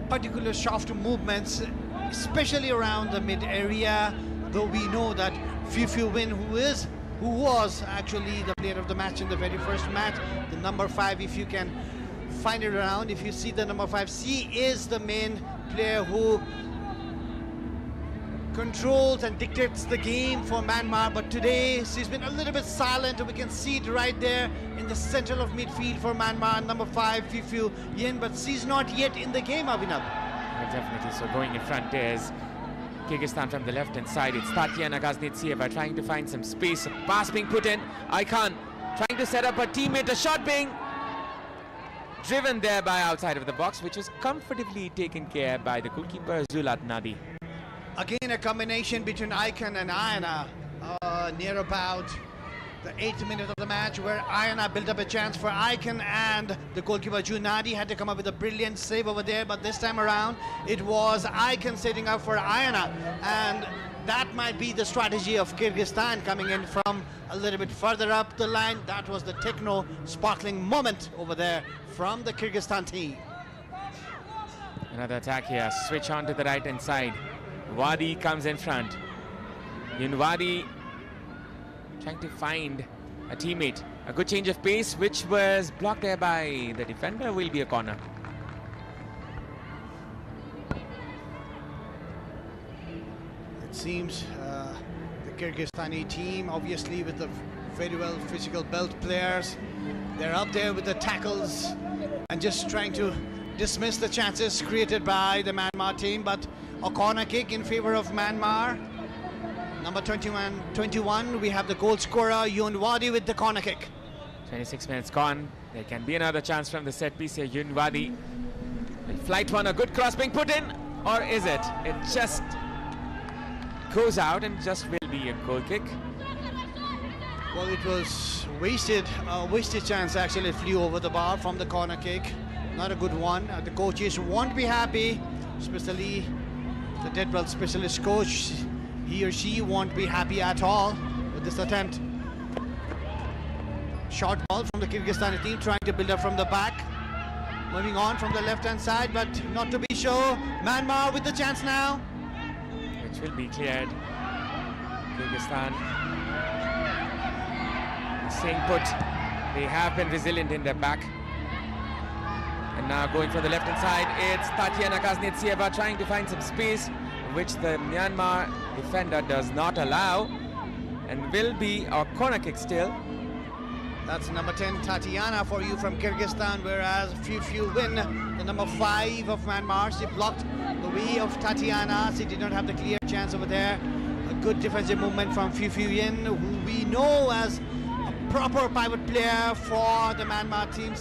particular soft movements, especially around the mid area, though we know that Fiu Win, who was actually the player of the match in the very first match, the number 5, if you can find it around, if you see the number 5, she is the main player who controls and dictates the game for Myanmar, but today she's been a little bit silent. We can see it right there in the center of midfield for Myanmar, number 5, Fiu Yin, but she's not yet in the game, Abhinav. Definitely, so going in front is Kyrgyzstan from the left hand side. It's Tatiana Gaznitseva trying to find some space. A pass being put in. Ikan trying to set up a teammate. A shot being driven there by outside of the box, which was comfortably taken care by the goalkeeper Zulat Nadi. Again, a combination between Ikan and Ayana near about the 8th minute of the match, where Ayana built up a chance for Ikan, and the goalkeeper Junadi had to come up with a brilliant save over there, but this time around it was Ikan setting up for Ayana, and that might be the strategy of Kyrgyzstan coming in from a little bit further up the line. That was the sparkling moment over there from the Kyrgyzstan team. Another attack here, switch on to the right hand side. Wadi comes in front. Yunwadi trying to find a teammate. A good change of pace, which was blocked there by the defender, will be a corner. It seems the Kyrgyzstani team, obviously with the very well physical belt players, they're up there with the tackles and just trying to dismiss the chances created by the Myanmar team. But a corner kick in favor of Myanmar. Number 21, we have the goal scorer Yun Wadi with the corner kick. 26 minutes gone. There can be another chance from the set piece here. Yun Wadi. Flight one, a good cross being put in, or is it? It just goes out and just will be a goal kick. Well, it was wasted chance actually. Flew over the bar from the corner kick. Not a good one. The coaches won't be happy, especially the dead ball specialist coach. He or she won't be happy at all with this attempt. Short ball from the Kyrgyzstani team, trying to build up from the back. Moving on from the left-hand side, but not to be sure. Myanmar with the chance now. Which will be cleared. Kyrgyzstan staying put. They have been resilient in their back. And now going for the left-hand side, it's Tatiana Kaznetseva trying to find some space, which the Myanmar defender does not allow, and will be a corner kick still. That's number 10 Tatiana for you from Kyrgyzstan, whereas Fiu Win, the number 5 of Myanmar, she blocked the way of Tatiana. She did not have the clear chance over there. A good defensive movement from Fiu Yin, who we know as a proper pivot player for the Myanmar team.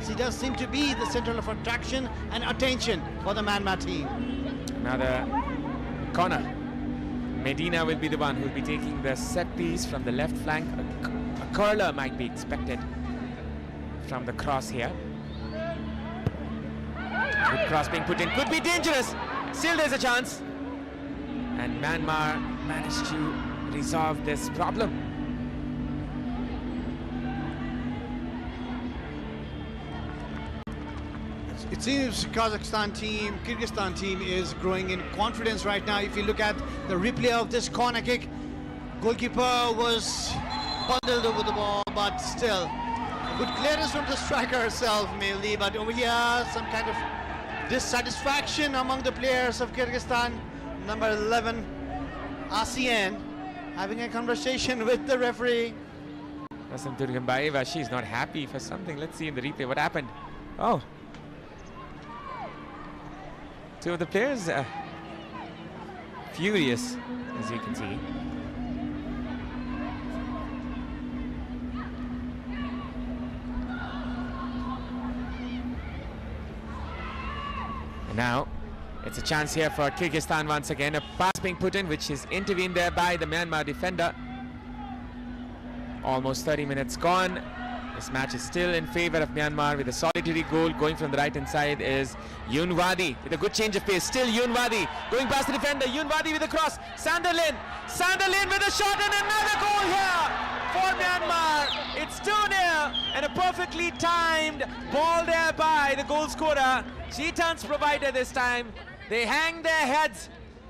She does seem to be the center of attraction and attention for the Myanmar team. Another corner. Medina will be the one who will be taking the set piece from the left flank. A curler might be expected from the cross here. Good cross being put in, could be dangerous. Still there's a chance. And Myanmar managed to resolve this problem. It seems Kyrgyzstan team is growing in confidence right now. If you look at the replay of this corner kick, goalkeeper was bundled over the ball, but still a good clearance from the striker herself, mainly. But over here, some kind of dissatisfaction among the players of Kyrgyzstan. Number 11, ASEAN, having a conversation with the referee. Rasim Turgambaeva, she's not happy for something. Let's see in the replay what happened. Oh. Two of the players furious, as you can see. And now it's a chance here for Kyrgyzstan once again. A pass being put in, which is intervened there by the Myanmar defender. Almost 30 minutes gone. This match is still in favor of Myanmar with a solitary goal. Going from the right-hand side is Yun Wadi with a good change of pace. Still Yun Wadi going past the defender. Yun Wadi with a cross. Sanderlin with a shot and another goal here for Myanmar. It's 2-0 and a perfectly timed ball there by the goal scorer. Chetan's provider this time. They hang their heads,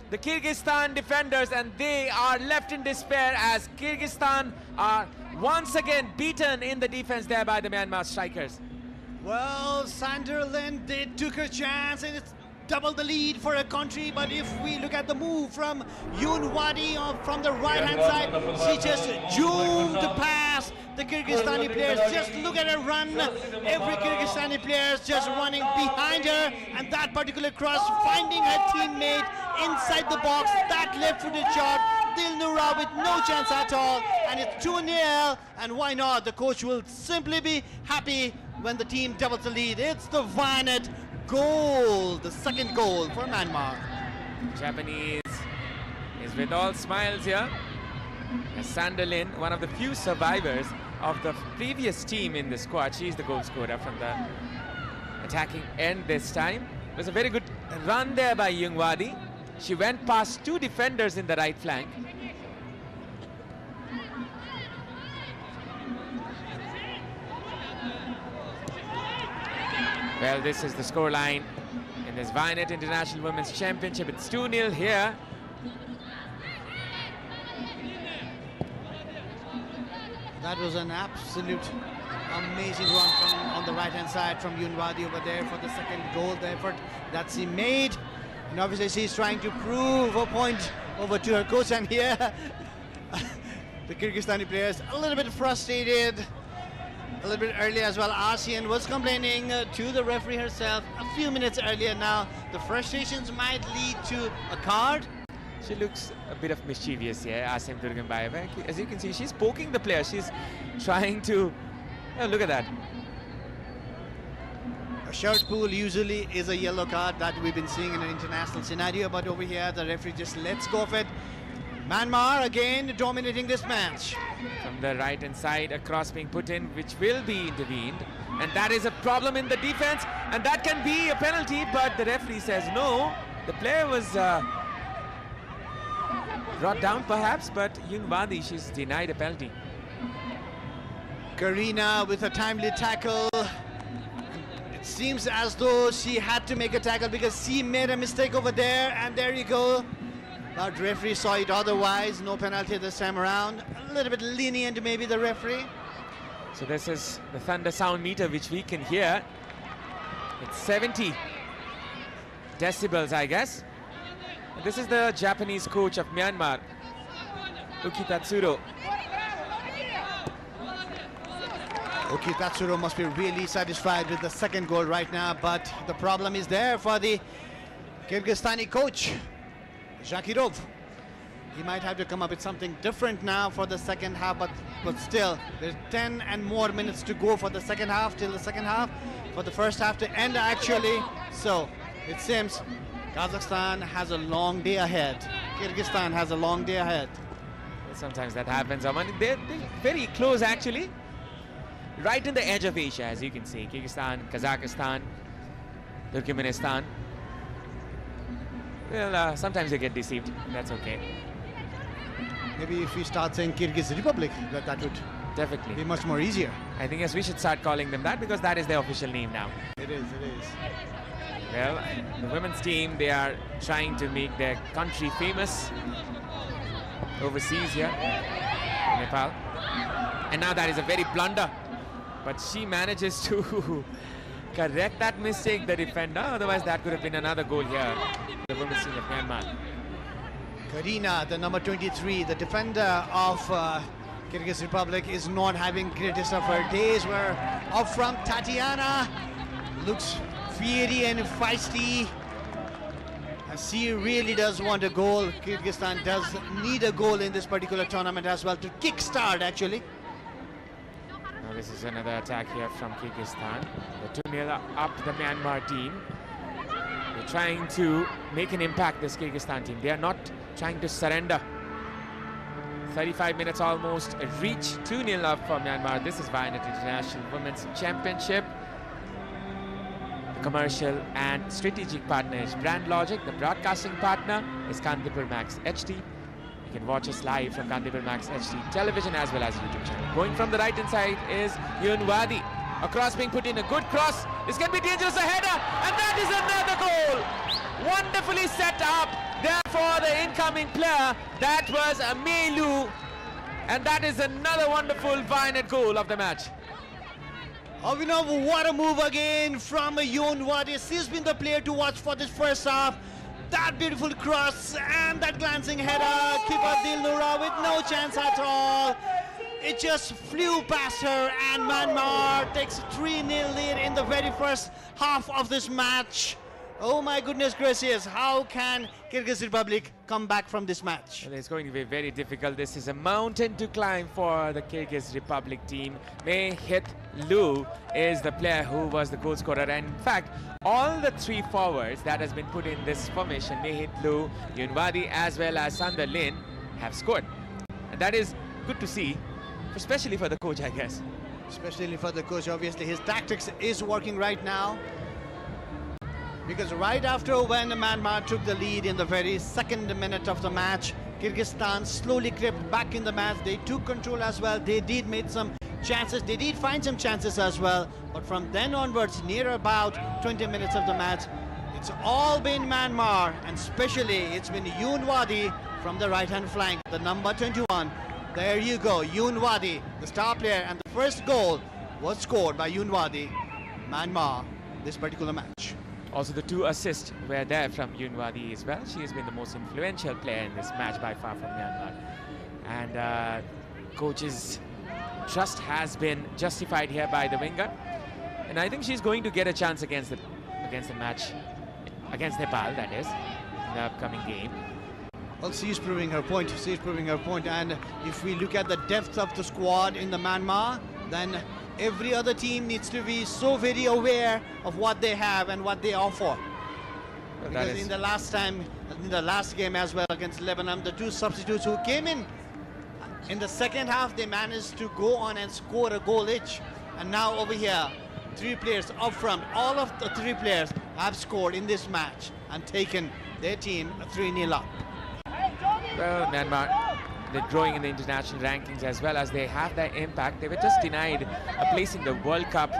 the Kyrgyzstan defenders, and they are left in despair as Kyrgyzstan are once again beaten in the defense there by the Myanmar strikers. Well, Sanderlin did took her chance, and it's double the lead for a country. But if we look at the move from Yun Wadi from the right-hand side, she just zoomed past the Kyrgyzstani players. Just look at her run. Every Kyrgyzstani player is just running behind her, and that particular cross finding her teammate inside the box. That left-footed shot, Dilnura with no chance at all, and it's 2-0. And why not? The coach will simply be happy when the team doubles the lead. It's the Vianet goal, the second goal for Myanmar. Japanese is with all smiles here. As Sanderlin, one of the few survivors of the previous team in the squad, she's the goal scorer from the attacking end this time. It was a very good run there by Yun Wadi. She went past two defenders in the right flank. Well, this is the scoreline in this Vianet International Women's Championship. It's 2-0 here. That was an absolute amazing run from on the right-hand side from Yunwadi over there for the second goal. The effort that she made, and obviously she's trying to prove a point over to her coach. And here, the Kyrgyzstani players a little bit frustrated. A little bit earlier as well, ASEAN was complaining to the referee herself a few minutes earlier. Now the frustrations might lead to a card. She looks a bit of mischievous here, Asim Durganbayeva. As you can see, she's poking the player. She's trying to... Oh, look at that. A shirt pull usually is a yellow card that we've been seeing in an international scenario, but over here the referee just lets go of it. Myanmar again dominating this match. From the right-hand side, a cross being put in, which will be intervened. And that is a problem in the defense, and that can be a penalty, but the referee says no. The player was brought down perhaps, but Yunwadi, she's denied a penalty. Karina with a timely tackle. It seems as though she had to make a tackle because she made a mistake over there, and there you go. But referee saw it otherwise. No penalty this time around. A little bit lenient maybe the referee. So this is the thunder sound meter which we can hear. It's 70 decibels, I guess. And this is the Japanese coach of Myanmar, Uki Tatsuro. Uki Tatsuro must be really satisfied with the second goal right now, but the problem is there for the Kyrgyzstani coach, Zakirov. He might have to come up with something different now for the second half, but still, there's 10 and more minutes to go for the second half, till the second half, for the first half to end actually. So, it seems Kazakhstan has a long day ahead. Kyrgyzstan has a long day ahead. Sometimes that happens, Aman. They're very close actually. Right in the edge of Asia, as you can see. Kyrgyzstan, Kazakhstan, Turkmenistan. Well, sometimes you get deceived. That's okay. Maybe if we start saying Kyrgyz Republic, that would definitely be much more easier. I think yes, we should start calling them that because that is their official name now. It is, it is. Well, the women's team, they are trying to make their country famous overseas here in Nepal. And now that is a very blunder. But she manages to correct that mistake, the defender. Otherwise, that could have been another goal here. The women's team of Myanmar. Karina, the number 23, the defender of Kyrgyz Republic, is not having greatest of her days. Where up front, Tatiana looks fiery and feisty. She really does want a goal. Kyrgyzstan does need a goal in this particular tournament as well to kickstart actually. Now this is another attack here from Kyrgyzstan. The 2-0 up the Myanmar team. They're trying to make an impact, this Kyrgyzstan team. They are not trying to surrender. 35 minutes almost, a reach, 2-0 up for Myanmar. This is Vianet International Women's Championship. The commercial and strategic partner is Brand Logic. The broadcasting partner is Kandipur Max HD. You can watch us live from Kandipur Max HD television as well as YouTube channel. Going from the right hand side is Yunwadi. A cross being put in, a good cross. This can be dangerous, a header, and that is another goal. Wonderfully set up there for the incoming player. That was a Meilu, and that is another wonderful Vianet goal of the match. Avinav, what a move again from Yunwadi. She's been the player to watch for this first half. That beautiful cross and that glancing header. Keeper Dilnura with no chance at all. It just flew past her, and Myanmar takes 3-0 lead in the very first half of this match. Oh my goodness gracious, how can Kyrgyz Republic come back from this match? Well, it's going to be very difficult. This is a mountain to climb for the Kyrgyz Republic team. Mehit Lu is the player who was the goal scorer, and in fact, all the three forwards that has been put in this formation, Mehit Lu, Yunwadi as well as Sander Lin, have scored. And that is good to see, especially for the coach, I guess. Especially for the coach, obviously his tactics is working right now. Because right after when Myanmar took the lead in the very second minute of the match, Kyrgyzstan slowly crept back in the match. They took control as well. They did make some chances. They did find some chances as well. But from then onwards, near about 20 minutes of the match, it's all been Myanmar, and especially it's been Yunwadi from the right-hand flank, the number 21. There you go, Yoon Wadi, the star player, and the first goal was scored by Yoon Wadi, Myanmar, this particular match. Also, the 2 assists were there from Yoon Wadi as well. She has been the most influential player in this match by far from Myanmar. And coach's trust has been justified here by the winger. And I think she's going to get a chance against the match, against Nepal, that is, in the upcoming game. Well, she's proving her point. She's proving her point. And if we look at the depth of the squad in the Myanmar, then every other team needs to be so very aware of what they have and what they offer. Well, because in the last game as well against Lebanon, the 2 substitutes who came in the second half, they managed to go on and score a goal each. And now over here, 3 players up front, all of the 3 players have scored in this match and taken their team 3-0 up. Well, Myanmar, they're growing in the international rankings as well as they have their impact. They were just denied a place in the World Cup,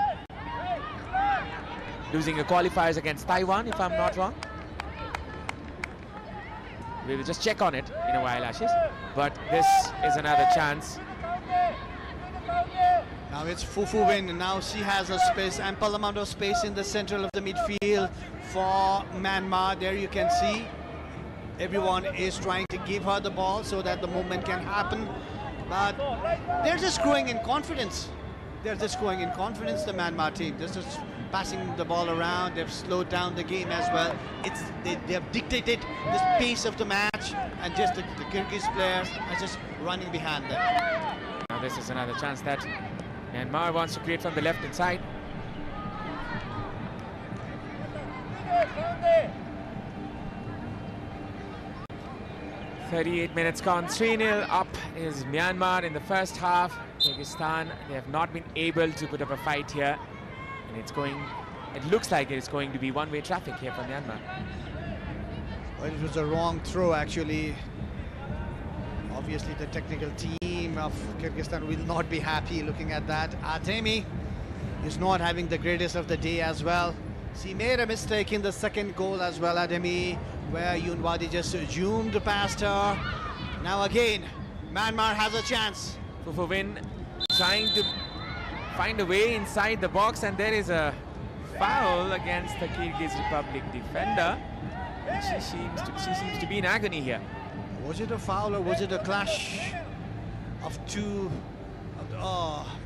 losing the qualifiers against Taiwan, if I'm not wrong. We will just check on it in a while, Ashish. But this is another chance. Now it's Fufu Win, and now she has a space, ample amount of space in the central of the midfield for Myanmar. There you can see everyone is trying to give her the ball so that the movement can happen. But they're just growing in confidence. They're just growing in confidence, the Myanmar team. They're just passing the ball around. They've slowed down the game as well. They have dictated the pace of the match, and just the Kyrgyz players are just running behind them. Now this is another chance that Myanmar wants to create from the left-hand side. "38 minutes gone, 3-0 up is Myanmar in the first half. Kyrgyzstan, they have not been able to put up a fight here. And it looks like it's going to be one-way traffic here for Myanmar. Well, it was a wrong throw, actually. Obviously, the technical team of Kyrgyzstan will not be happy looking at that. Artemi is not having the greatest of the day as well. She made a mistake in the second goal as well, Artemi, where Yoon Wadi just zoomed past her. Now again, Myanmar has a chance. Fufu Win trying to find a way inside the box, and there is a foul against the Kyrgyz Republic defender. And she seems to be in agony here. Was it a foul or was it a clash of 2?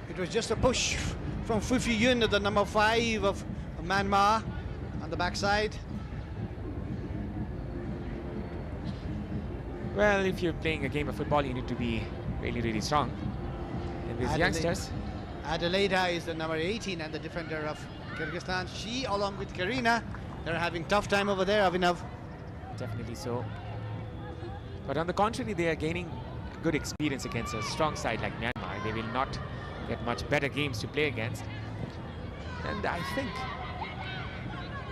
It was just a push from Fufu Yun, the number 5 of Myanmar, on the backside. Well, if you're playing a game of football, you need to be really, really strong. And these youngsters. Adelaida is the number 18 and the defender of Kyrgyzstan. She, along with Karina, they're having tough time over there, Avinav. Definitely so. But on the contrary, they are gaining good experience against a strong side like Myanmar. They will not get much better games to play against. And I think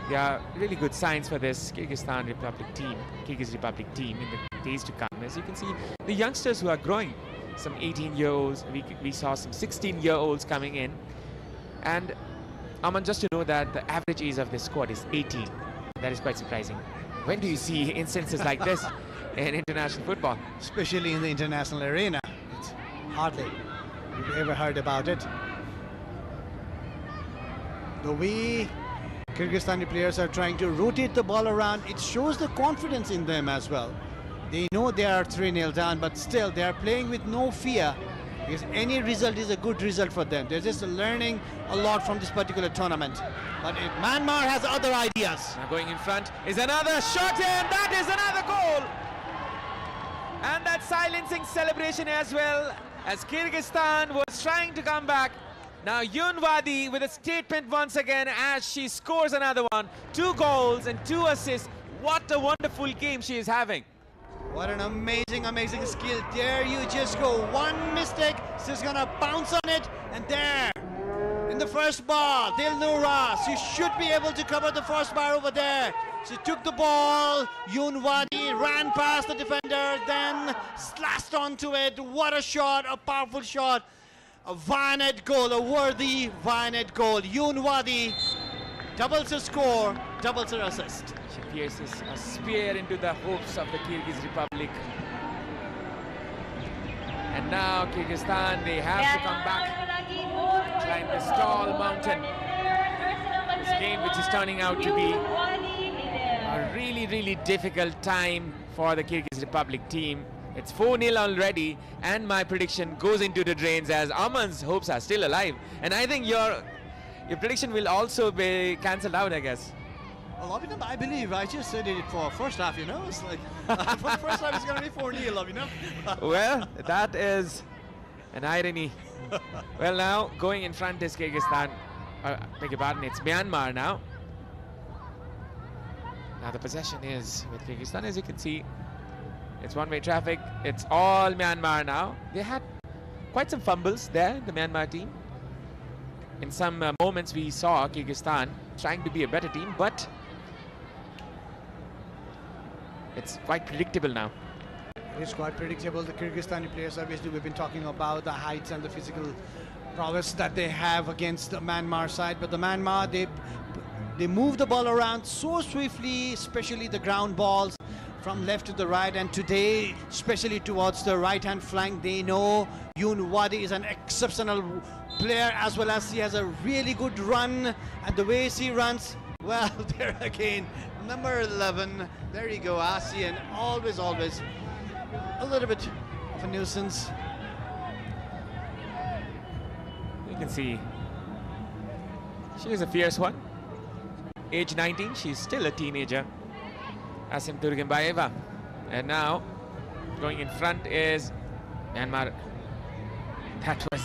there are really good signs for this Kyrgyz Republic team in the days to come. As you can see, the youngsters who are growing, some 18-year-olds, we saw some 16-year-olds coming in. And Aman, just to know that the average age of this squad is 18. That is quite surprising. When do you see instances like this in international football? Especially in the international arena. It's hardly you've ever heard about it. The way Kyrgyzstani players are trying to rotate the ball around, it shows the confidence in them as well. They know they are 3-0 down, but still they are playing with no fear, because any result is a good result for them. They're just learning a lot from this particular tournament. But if Myanmar has other ideas. Now going in front is another shot, and that is another goal. And that silencing celebration as well, as Kyrgyzstan was trying to come back. Now Yoon Wadi with a statement once again as she scores another one. 2 goals and 2 assists. What a wonderful game she is having. What an amazing, amazing skill. There you just go. One mistake, she's gonna bounce on it, and there, in the first bar, Dil Noura, she should be able to cover the first bar over there. She took the ball, Yoon Wadi ran past the defender, then slashed onto it. What a shot, a powerful shot. A Vianet goal, a worthy Vianet goal. Yoon Wadi doubles her score, doubles her assist. She pierces a spear into the hopes of the Kyrgyz Republic. And now Kyrgyzstan, they have to come back, climb this tall mountain. This game which is turning out to be a really difficult time for the Kyrgyz Republic team. It's 4-0 already, and my prediction goes into the drains as Aman's hopes are still alive. And I think your prediction will also be cancelled out, I guess. Well, Abhinav, I believe I just said it for first half, you know. It's like for the first half it's going to be 4-0, Abhinav. Well, that is an irony. Well, now going in front is Kyrgyzstan. Beg your pardon, it's Myanmar now. Now the possession is with Kyrgyzstan, as you can see. It's one-way traffic. It's all Myanmar now. They had quite some fumbles there, the Myanmar team. In some moments we saw Kyrgyzstan trying to be a better team, but it's quite predictable now. It's quite predictable. The Kyrgyzstani players, obviously, we've been talking about the heights and the physical prowess that they have against the Myanmar side. But the Myanmar, they move the ball around so swiftly, especially the ground balls from left to the right. And today, especially towards the right-hand flank, they know Yoon Wadi is an exceptional player, as well as he has a really good run. And the way he runs, well, there again, number 11, there you go, ASEAN, always a little bit of a nuisance. You can see she is a fierce one. Age 19, she's still a teenager. Asim Turgenbayeva. And now going in front is Myanmar. That was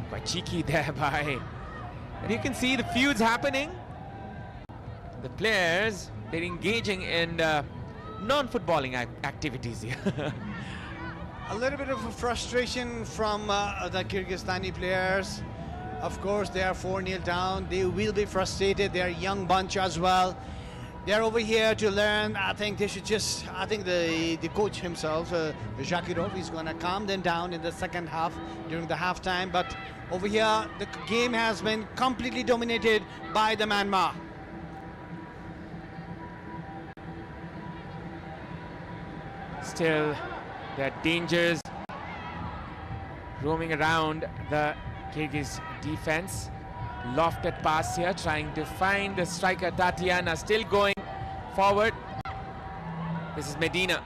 quite cheeky there by. And you can see the feuds happening. The players, they're engaging in non-footballing activities here. A little bit of a frustration from the Kyrgyzstani players. Of course, they are 4-0 down. They will be frustrated. They are a young bunch as well. They are over here to learn. I think they should just, I think the coach himself, Zakirov, is going to calm them down in the second half during the halftime. But over here, the game has been completely dominated by the Myanmar. Still, there are dangers roaming around the Kyrgyz defense. Lofted pass here, trying to find the striker Tatiana, still going forward. This is Medina.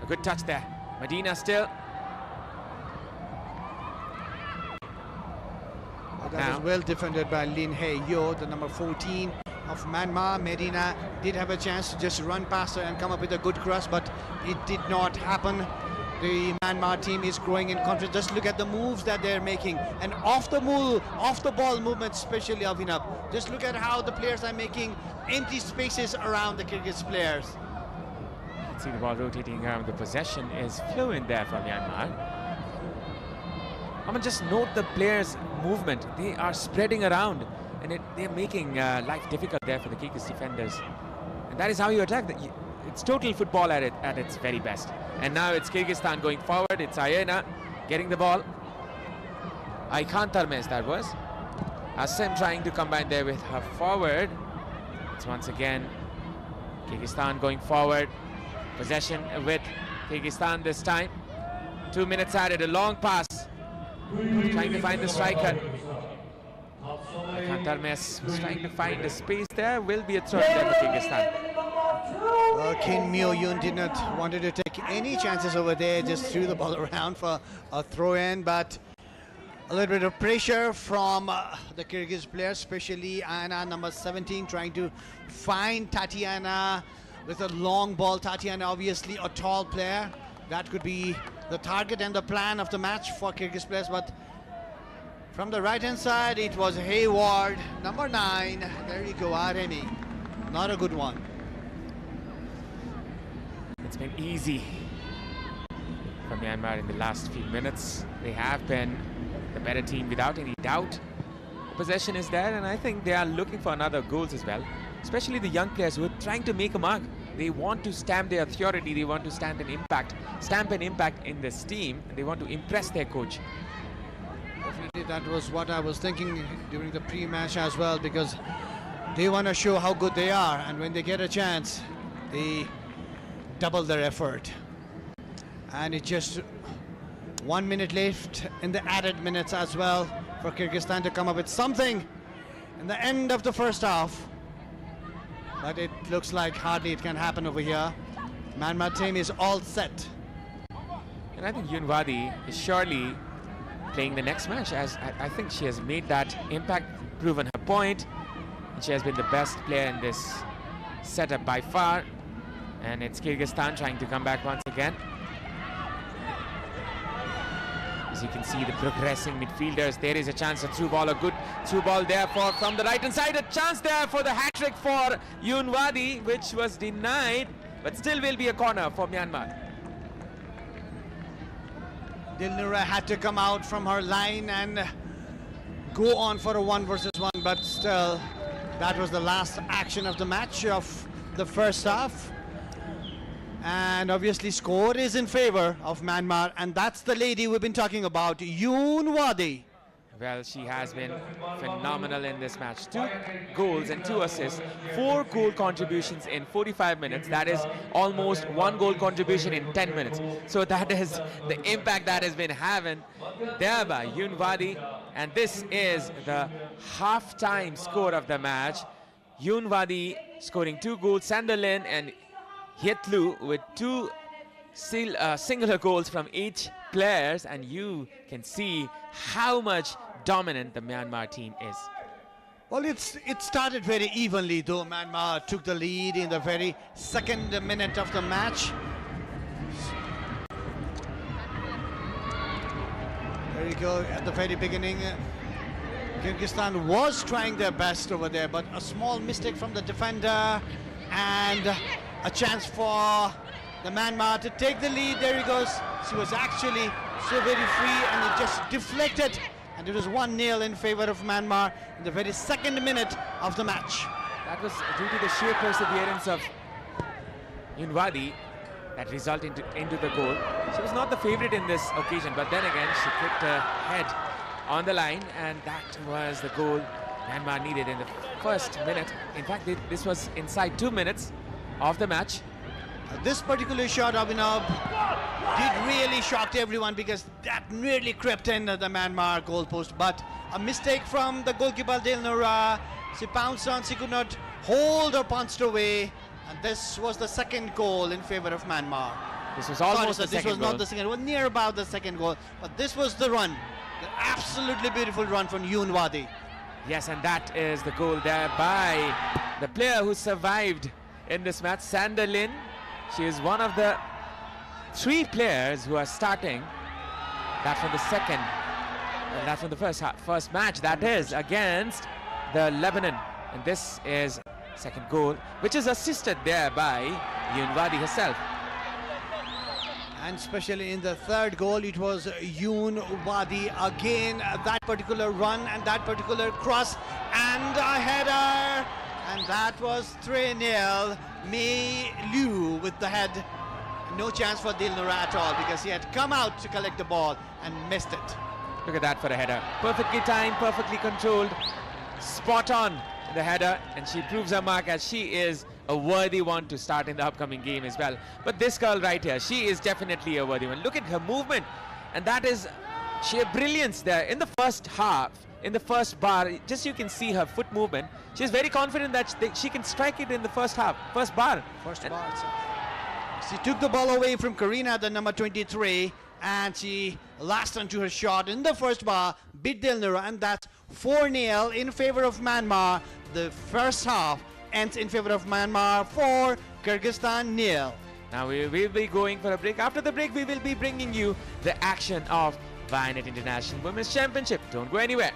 A good touch there. Medina still. That was well defended by Lin Hei Yo, the number 14 of Myanmar. Medina did have a chance to just run past her and come up with a good cross, but it did not happen. The Myanmar team is growing in confidence. Just look at the moves that they're making, and off the ball movements, especially Avinav. Just look at how the players are making empty spaces around the Kyrgyz players. You can see the ball rotating around. The possession is fluent there for Myanmar. I mean, just note the players' movement. They are spreading around, and they're making life difficult there for the Kyrgyz defenders. And that is how you attack. It's total football at its very best. And now it's Kyrgyzstan going forward. It's Ayena getting the ball. Aykan Tarmes, that was. Assem trying to combine there with her forward. It's once again Kyrgyzstan going forward. Possession with Kyrgyzstan this time. 2 minutes added, a long pass. Trying to find the striker. Aykan Tarmes was trying to find a space there. Will be a throw there for Kyrgyzstan. Kim Myo-yoon did not wanted to take any chances over there, just threw the ball around for a throw-in, but a little bit of pressure from the Kyrgyz players, especially Anna, number 17, trying to find Tatiana with a long ball. Tatiana, obviously a tall player. That could be the target and the plan of the match for Kyrgyz players, but from the right-hand side, it was Hayward, number 9. There you go, Aremi. Not a good one. It's been easy for Myanmar in the last few minutes. They have been the better team without any doubt. The possession is there, and I think they are looking for another goals as well. Especially the young players who are trying to make a mark. They want to stamp their authority. They want to stamp an impact in this team, and they want to impress their coach. Definitely, that was what I was thinking during the pre-match as well, because they want to show how good they are, and when they get a chance, they double their effort. And it just 1 minute left in the added minutes as well for Kyrgyzstan to come up with something in the end of the first half. But it looks like hardly it can happen over here. Myanmar team is all set. And I think Yun Wadi is surely playing the next match, as I think she has made that impact, proven her point, and she has been the best player in this setup by far. And it's Kyrgyzstan trying to come back once again. As you can see, the progressing midfielders. There is a chance, a through ball, a good through ball there from the right hand side. A chance there for the hat-trick for Yun Wadi, which was denied, but still will be a corner for Myanmar. Dilnura had to come out from her line and go on for a 1 versus 1, but still, that was the last action of the match of the first half. And obviously score is in favor of Myanmar, and that's the lady we've been talking about, Yun Wadi. Well, she has been phenomenal in this match. 2 goals and 2 assists, 4 goal contributions in 45 minutes. That is almost 1 goal contribution in 10 minutes. So that is the impact that has been having there by Yun Wadi. And this is the half-time score of the match. Yun Wadi scoring 2 goals, Sanderlin and Hietlu with 2 singular goals from each players, and you can see how much dominant the Myanmar team is. Well, it started very evenly, though. Myanmar took the lead in the very second minute of the match. There you go, at the very beginning. Kyrgyzstan was trying their best over there, but a small mistake from the defender and a chance for the Myanmar to take the lead. There he goes. She was actually so very free, and it just deflected, and it was 1-0 in favor of Myanmar in the very second minute of the match. That was due to the sheer perseverance of Yun Wadi that resulted into the goal. She was not the favorite in this occasion, but then again she kicked her head on the line, and that was the goal Myanmar needed in the first minute. In fact, this was inside 2 minutes of the match. This particular shot, Abhinav, did really shock everyone, because that nearly crept in the Myanmar goalpost, but a mistake from the goalkeeper Dilnura. She pounced on, she could not hold or punched away, and this was the second goal in favor of Myanmar. This was almost the second This was goal. not the second, well, near about the second goal, but this was the run, the absolutely beautiful run from Yun Wadi. Yes, and that is the goal there by the player who survived in this match, Sanderlin. She is one of the 3 players who are starting. That from the second, and that from the first match, that is against the Lebanon. And this is second goal, which is assisted there by Yun Wadi herself. And especially in the third goal, it was Yun Wadi again, that particular run and that particular cross and a header, and that was 3-0. Mei Liu with the head. No chance for Dilnura at all, because he had come out to collect the ball and missed it. Look at that for a header. Perfectly timed, perfectly controlled, spot on the header, and she proves her mark, as she is a worthy one to start in the upcoming game as well. But this girl right here, she is definitely a worthy one. Look at her movement, and that is sheer brilliance there in the first half. In the first bar, just you can see her foot movement. She's very confident that she can strike it in the first bar. She took the ball away from Karina, the number 23, and she lashed onto her shot in the first bar, beat Dilnura, and that's 4-0 in favor of Myanmar. The first half ends in favor of Myanmar, 4, Kyrgyzstan 0. Now we will be going for a break. After the break, we will be bringing you the action of Vianet International Women's Championship. Don't go anywhere.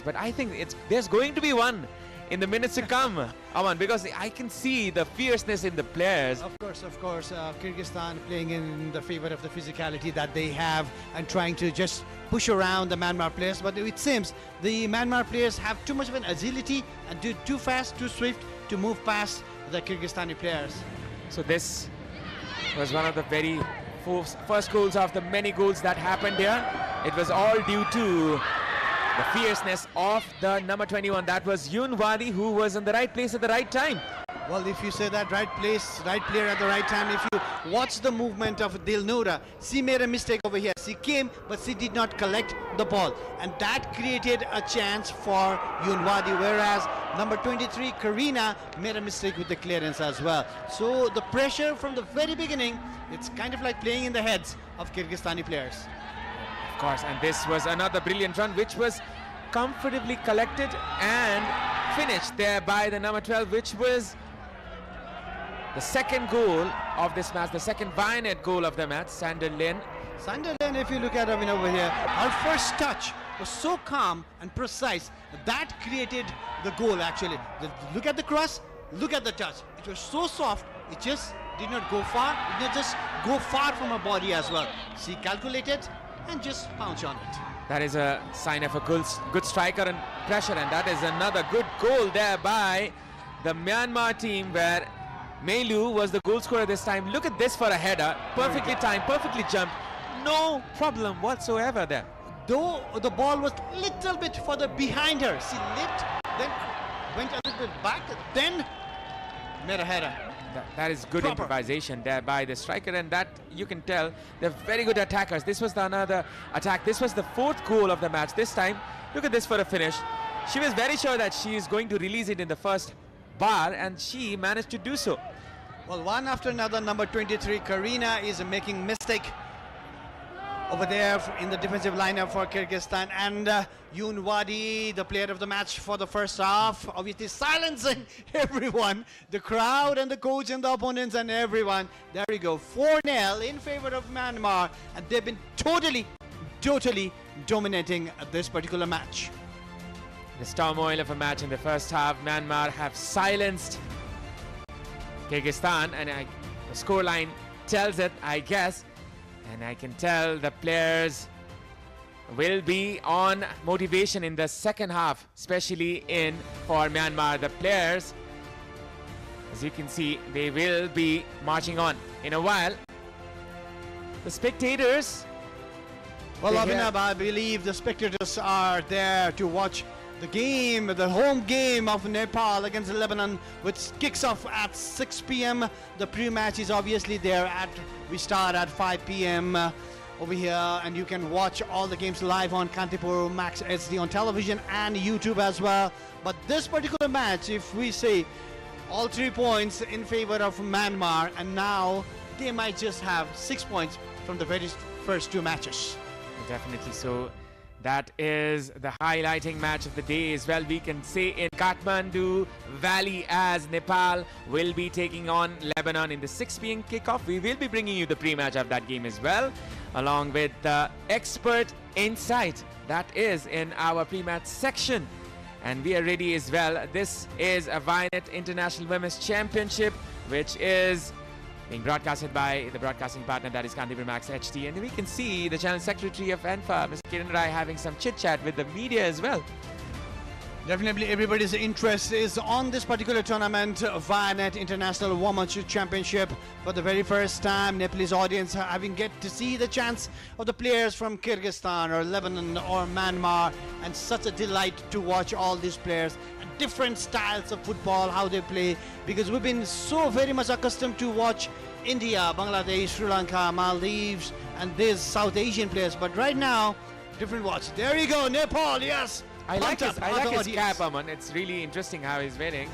but I think there's going to be one in the minutes to come, Aman, because I can see the fierceness in the players. Of course, Kyrgyzstan playing in the favor of the physicality that they have and trying to just push around the Myanmar players. But it seems the Myanmar players have too much of an agility and do too fast, too swift to move past the Kyrgyzstani players. So this was one of the very first goals of the many goals that happened here. It was all due to the fierceness of the number 21. That was Yoon Wadi, who was in the right place at the right time. Well, if you say that, right place, right player at the right time, if you watch the movement of Dilnura, she made a mistake over here. She came, but she did not collect the ball. And that created a chance for Yoon Wadi, whereas number 23, Karina, made a mistake with the clearance as well. So the pressure from the very beginning, it's kind of like playing in the heads of Kyrgyzstani players. Of course, and this was another brilliant run, which was comfortably collected and finished there by the number 12, which was the second goal of this match, the second Vianet goal of the match, Sander Lin. Sander Lin, if you look at her over here, her first touch was so calm and precise. That created the goal, actually. Look at the cross, look at the touch. It was so soft, it just did not go far. It did not just go far from her body as well. She calculated and just pounced on it. That is a sign of a good striker and pressure, and that is another good goal there by the Myanmar team, where Meilu was the goal scorer this time. Look at this for a header, perfectly timed, perfectly jumped, no problem whatsoever there. Though the ball was a little bit further behind her, she leaped, then went a little bit back, then made a header. That is good improvisation there by the striker, and that you can tell they're very good attackers. This was another attack. This was the fourth goal of the match. This time, look at this for a finish. She was very sure that she is going to release it in the first bar, and she managed to do so. Well, one after another, number 23, Karina, is making mistake over there in the defensive lineup for Kyrgyzstan, and Yoon Wadi, the player of the match for the first half, obviously silencing everyone, the crowd and the coach and the opponents and everyone. There we go, 4-0 in favor of Myanmar, and they've been totally dominating this particular match. This turmoil of a match in the first half, Myanmar have silenced Kyrgyzstan, and the scoreline tells it, I guess. And I can tell the players will be on motivation in the second half, especially for Myanmar. The players, as you can see, they will be marching on in a while. The spectators, well, Abhinav, I believe the spectators are there to watch the game, the home game of Nepal against Lebanon, which kicks off at 6 p.m. The pre-match is obviously there we start at 5 p.m. Over here, and you can watch all the games live on Kantipur Max HD on television and YouTube as well. But this particular match, if we say all 3 points in favor of Myanmar, and now they might just have 6 points from the very first 2 matches. Definitely so. That is the highlighting match of the day as well, we can say, in Kathmandu Valley, as Nepal will be taking on Lebanon in the 6 p.m. kickoff. We will be bringing you the pre-match of that game as well, along with the expert insight that is in our pre-match section. And we are ready as well. This is a Vianet International Women's Championship, which is being broadcasted by the broadcasting partner, that is Kantipur Max HD. And we can see the channel secretary of ANFA, Mr. Kiran Rai, having some chit-chat with the media as well. Definitely everybody's interest is on this particular tournament, Vianet International Women's Championship. For the very first time, Nepalese audience having get to see the chance of the players from Kyrgyzstan or Lebanon or Myanmar, and such a delight to watch all these players and different styles of football, how they play, because we've been so very much accustomed to watch India, Bangladesh, Sri Lanka, Maldives, and these South Asian players. But right now, different watch. There you go, Nepal, yes! I like his cap, Aman. It's really interesting how he's wearing.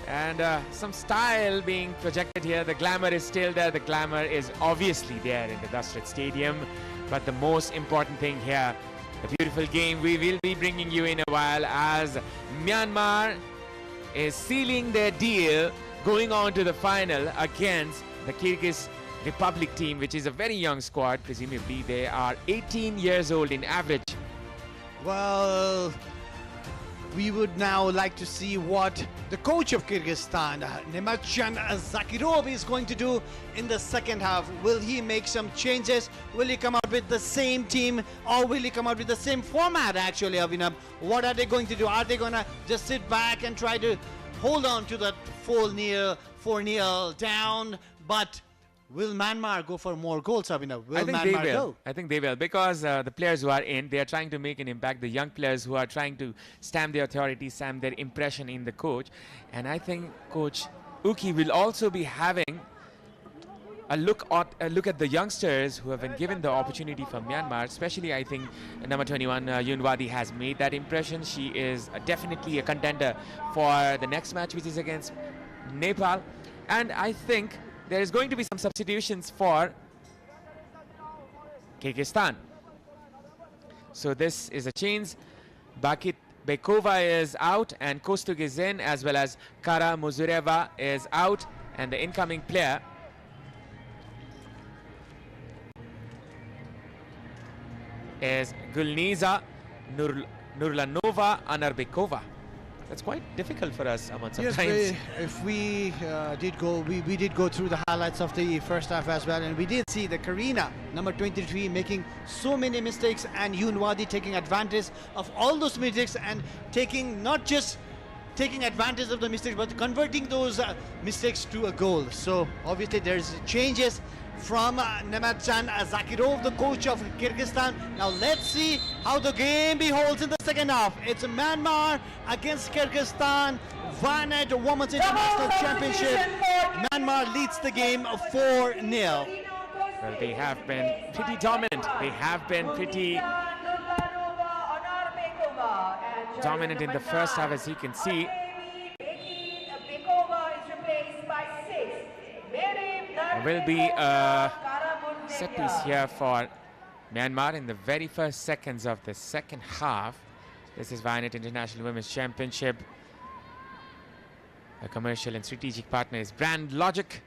And some style being projected here. The glamour is still there. The glamour is obviously there in the Dasrat Stadium. But the most important thing here, the beautiful game we will be bringing you in a while, as Myanmar is sealing their deal going on to the final against the Kyrgyz Republic team, which is a very young squad. Presumably they are 18 years old in average. Well, we would now like to see what the coach of Kyrgyzstan, Nemazjan Zakirov, is going to do in the second half. Will he make some changes? Will he come out with the same team, or will he come out with the same format actually, Abhinav? What are they going to do? Are they going to just sit back and try to hold on to that 4-0 down? But will Myanmar go for more goals, Abhinav? Will Myanmar go? I think they will, because the players who are in, they are trying to make an impact. The young players who are trying to stamp their authority, stamp their impression in the coach. And I think Coach Uki will also be having a look at the youngsters who have been given the opportunity for Myanmar. Especially, I think number 21 Yunwadi has made that impression. She is definitely a contender for the next match, which is against Nepal. And I think there is going to be some substitutions for Kyrgyzstan. So this is a change. Bakit Bekova is out, and Kostug is in, as well as Kara Muzureva is out, and the incoming player is Gulniza Nurlanova Anarbekova. That's quite difficult for us, Aman, sometimes. Yes, if we did go through the highlights of the first half as well, and we did see the Karina, number 23, making so many mistakes, and Yunwadi taking advantage of all those mistakes, and not just taking advantage of the mistakes, but converting those mistakes to a goal. So obviously there's changes from Nemazjan Zakirov, the coach of Kyrgyzstan. Now let's see how the game beholds in the second half. It's Myanmar against Kyrgyzstan, Vianet Women's International Championship. Myanmar leads the game 4-0. Well, they have been pretty dominant. They have been pretty dominant in the first half, as you can see. There will be a set piece here for Myanmar in the very first seconds of the second half. This is Vianet International Women's Championship. A commercial and strategic partner is Brand Logic.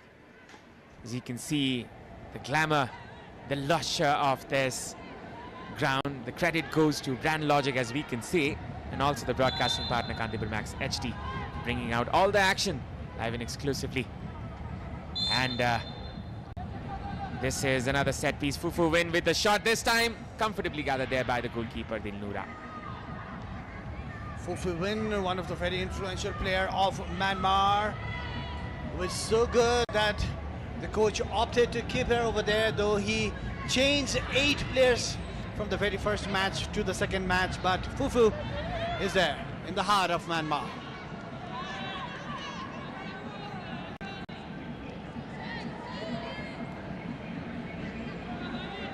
As you can see, the glamour, the luster of this ground, the credit goes to Brand Logic, as we can see, and also the broadcasting partner Kantipur Max HD, bringing out all the action live and exclusively. And this is another set piece. Fufu win with the shot, this time comfortably gathered there by the goalkeeper Dilnura. Fufu Win, one of the very influential player of Myanmar, was so good that the coach opted to keep her over there, though he changed 8 players from the very first match to the second match. But Fufu is there in the heart of Myanmar.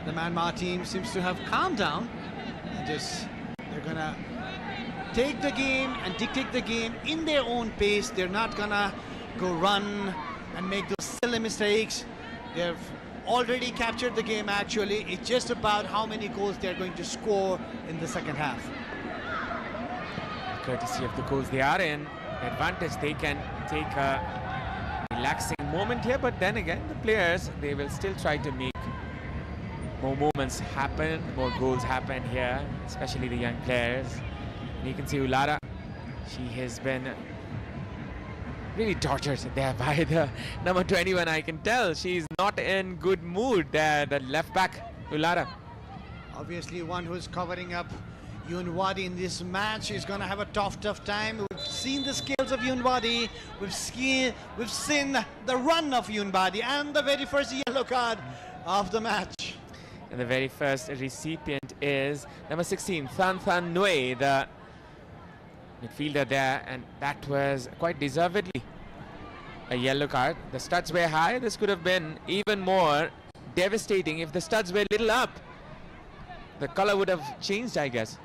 The Myanmar team seems to have calmed down and they're gonna take the game and dictate the game in their own pace. They're not gonna go run and make those silly mistakes. They've already captured the game actually. It's just about how many goals they're going to score in the second half. Courtesy of the goals they are in, advantage, they can take a relaxing moment here, but then again the players, they will still try to make more moments happen, more goals happen here, especially the young players. And you can see Ulara, she has been really tortured there by the number 21. I can tell she's not in good mood there, the left back Ulara. Obviously one who's covering up Yunwadi in this match is going to have a tough time. We've seen the skills of Yunwadi, we've seen the run of Yunwadi, and the very first yellow card of the match. And the very first recipient is number 16, Than Than Nui, the midfielder there, and that was quite deservedly a yellow card. The studs were high. This could have been even more devastating if the studs were little up. The color would have changed, I guess.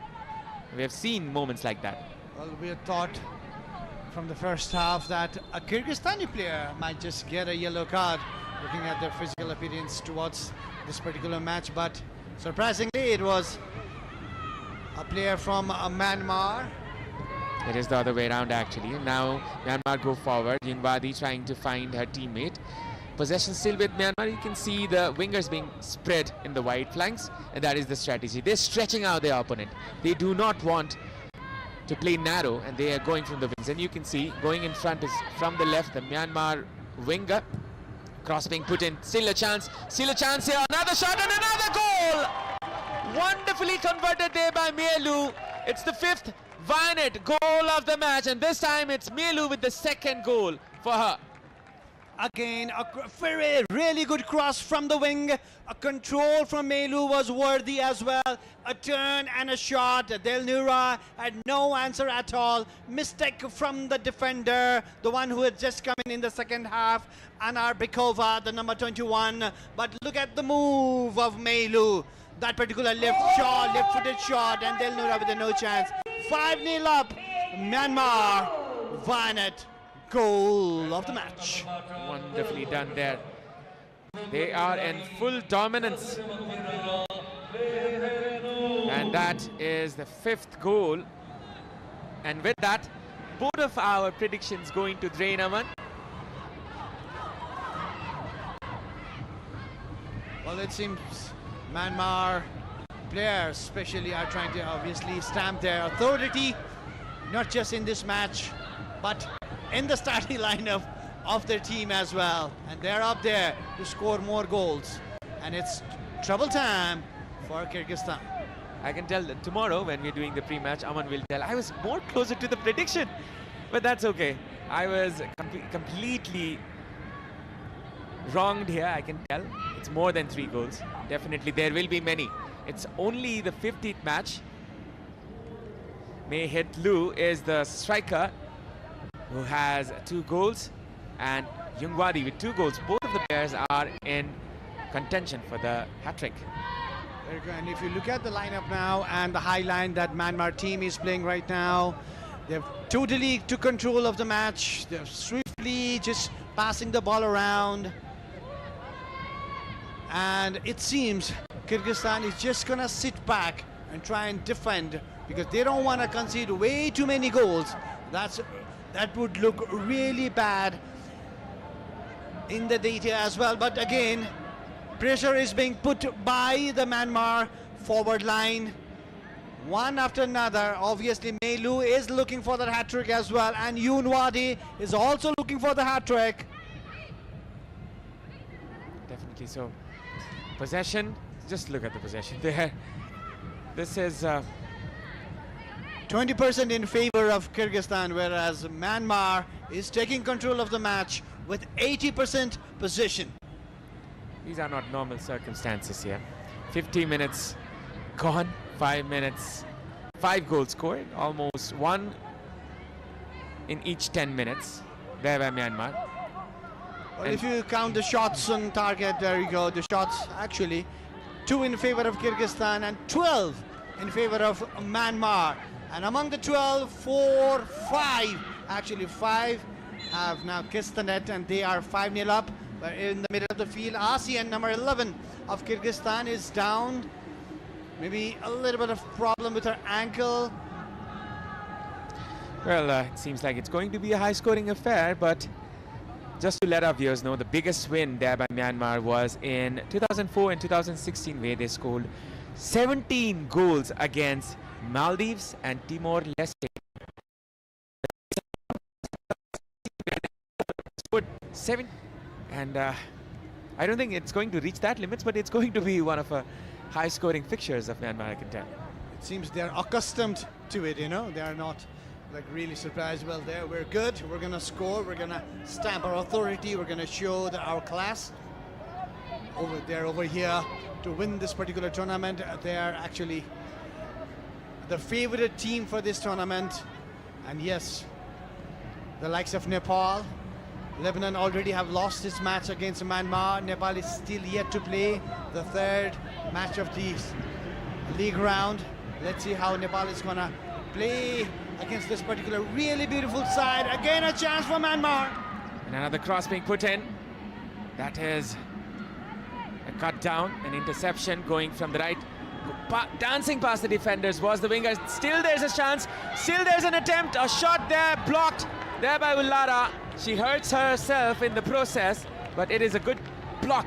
We have seen moments like that. Well, we had thought from the first half that a Kyrgyzstani player might just get a yellow card, looking at their physical appearance towards this particular match, but surprisingly it was a player from Myanmar. It is the other way around actually. Now Myanmar go forward, Yunwadi trying to find her teammate. Possession still with Myanmar. You can see the wingers being spread in the wide flanks, and that is the strategy. They're stretching out their opponent. They do not want to play narrow, and they are going from the wings. And you can see going in front is from the left, the Myanmar winger. Cross being put in, still a chance here, another shot and another goal! Wonderfully converted there by Mielu. It's the 5th Vianet goal of the match, and this time it's Mielu with the 2nd goal for her. Again, a very, really good cross from the wing. A control from Melu was worthy as well. A turn and a shot. Del Nura had no answer at all. Mistake from the defender, the one who had just come in the second half, Anar Bikova, the number 21. But look at the move of Melu. That particular left-footed shot, and Del Nura with a no chance. 5-0 up, Myanmar, Vianet. Goal of the match. Wonderfully done there. They are in full dominance. And that is the 5th goal. And with that, both of our predictions going to drain, Aman. Well, it seems Myanmar players especially are trying to obviously stamp their authority, not just in this match, but in the starting lineup of their team as well. And they're up there to score more goals. And it's trouble time for Kyrgyzstan. I can tell that tomorrow when we're doing the pre-match, Aman will tell I was more closer to the prediction. But that's okay. I was completely wronged here, I can tell. It's more than 3 goals. Definitely there will be many. It's only the 50th match. Mei Het Lu is the striker who has 2 goals, and Jungwadi with 2 goals. Both of the players are in contention for the hat-trick. Very good. And if you look at the lineup now and the high line that Myanmar team is playing right now, they've totally took control of the match. They're swiftly just passing the ball around. And it seems Kyrgyzstan is just gonna sit back and try and defend, because they don't want to concede way too many goals. That would look really bad in the data as well. But again, pressure is being put by the Myanmar forward line, one after another. Obviously, Melu is looking for the hat-trick as well, and Yunwadi is also looking for the hat-trick. Definitely so. Possession, just look at the possession there. This is 20% in favor of Kyrgyzstan, whereas Myanmar is taking control of the match with 80% possession. These are not normal circumstances here. 50 minutes gone, 5 minutes, 5 goals scored, almost 1 in each 10 minutes there by Myanmar. Well, if you count the shots on target, there you go, the shots actually 2 in favor of Kyrgyzstan and 12 in favor of Myanmar. And among the 12, 5 have now kissed the net, and they are 5-0 up. But in the middle of the field, ASEAN, number 11 of Kyrgyzstan, is down. Maybe a little bit of problem with her ankle. Well, it seems like it's going to be a high-scoring affair, but just to let our viewers know, the biggest win there by Myanmar was in 2004 and 2016, where they scored 17 goals against Maldives and Timor-Leste. And I don't think it's going to reach that limits, but it's going to be one of a high-scoring fixtures of Myanmar, I can tell. It seems they're accustomed to it, you know. They are not like really surprised. Well, there we're good. We're gonna score. We're gonna stamp our authority. We're gonna show our class. Over here to win this particular tournament. They are actually the favorite team for this tournament. And yes, the likes of Nepal, Lebanon already have lost this match against Myanmar. Nepal is still yet to play the 3rd match of the league round. Let's see how Nepal is gonna play against this particular really beautiful side. Again, a chance for Myanmar. And another cross being put in. That is a cut down, an interception going from the right. Dancing past the defenders was the winger. Still there's a chance. Still there's an attempt. A shot there blocked there by Ullara. She hurts herself in the process, but it is a good block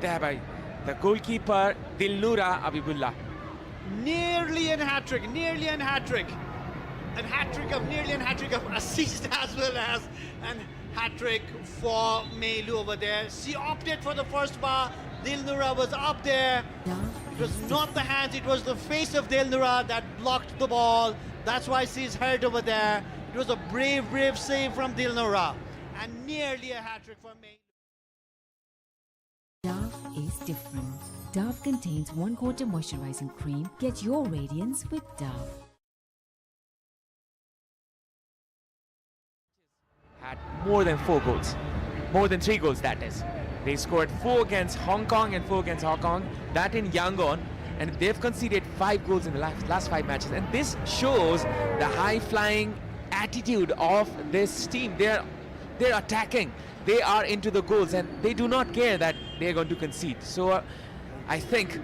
there by the goalkeeper Dilnura Abibullah. Nearly a hat-trick, nearly a hat-trick. a hat-trick of nearly a hat-trick of assist as well as an hat-trick for Mei Lu over there. She opted for the first bar. Dilnura was up there. It was not the hands, it was the face of Dilnura that blocked the ball. That's why she's hurt over there. It was a brave save from Dilnura. And nearly a hat-trick for Mei. Dove is different. Dove contains 1/4 moisturizing cream. Get your radiance with Dove. Had more than 4 goals. More than 3 goals, that is. They scored 4 against Hong Kong and 4 against Hong Kong. That in Yangon. And they've conceded 5 goals in the last 5 matches. And this shows the high-flying attitude of this team. They're attacking. They are into the goals and they do not care that they're going to concede. So I think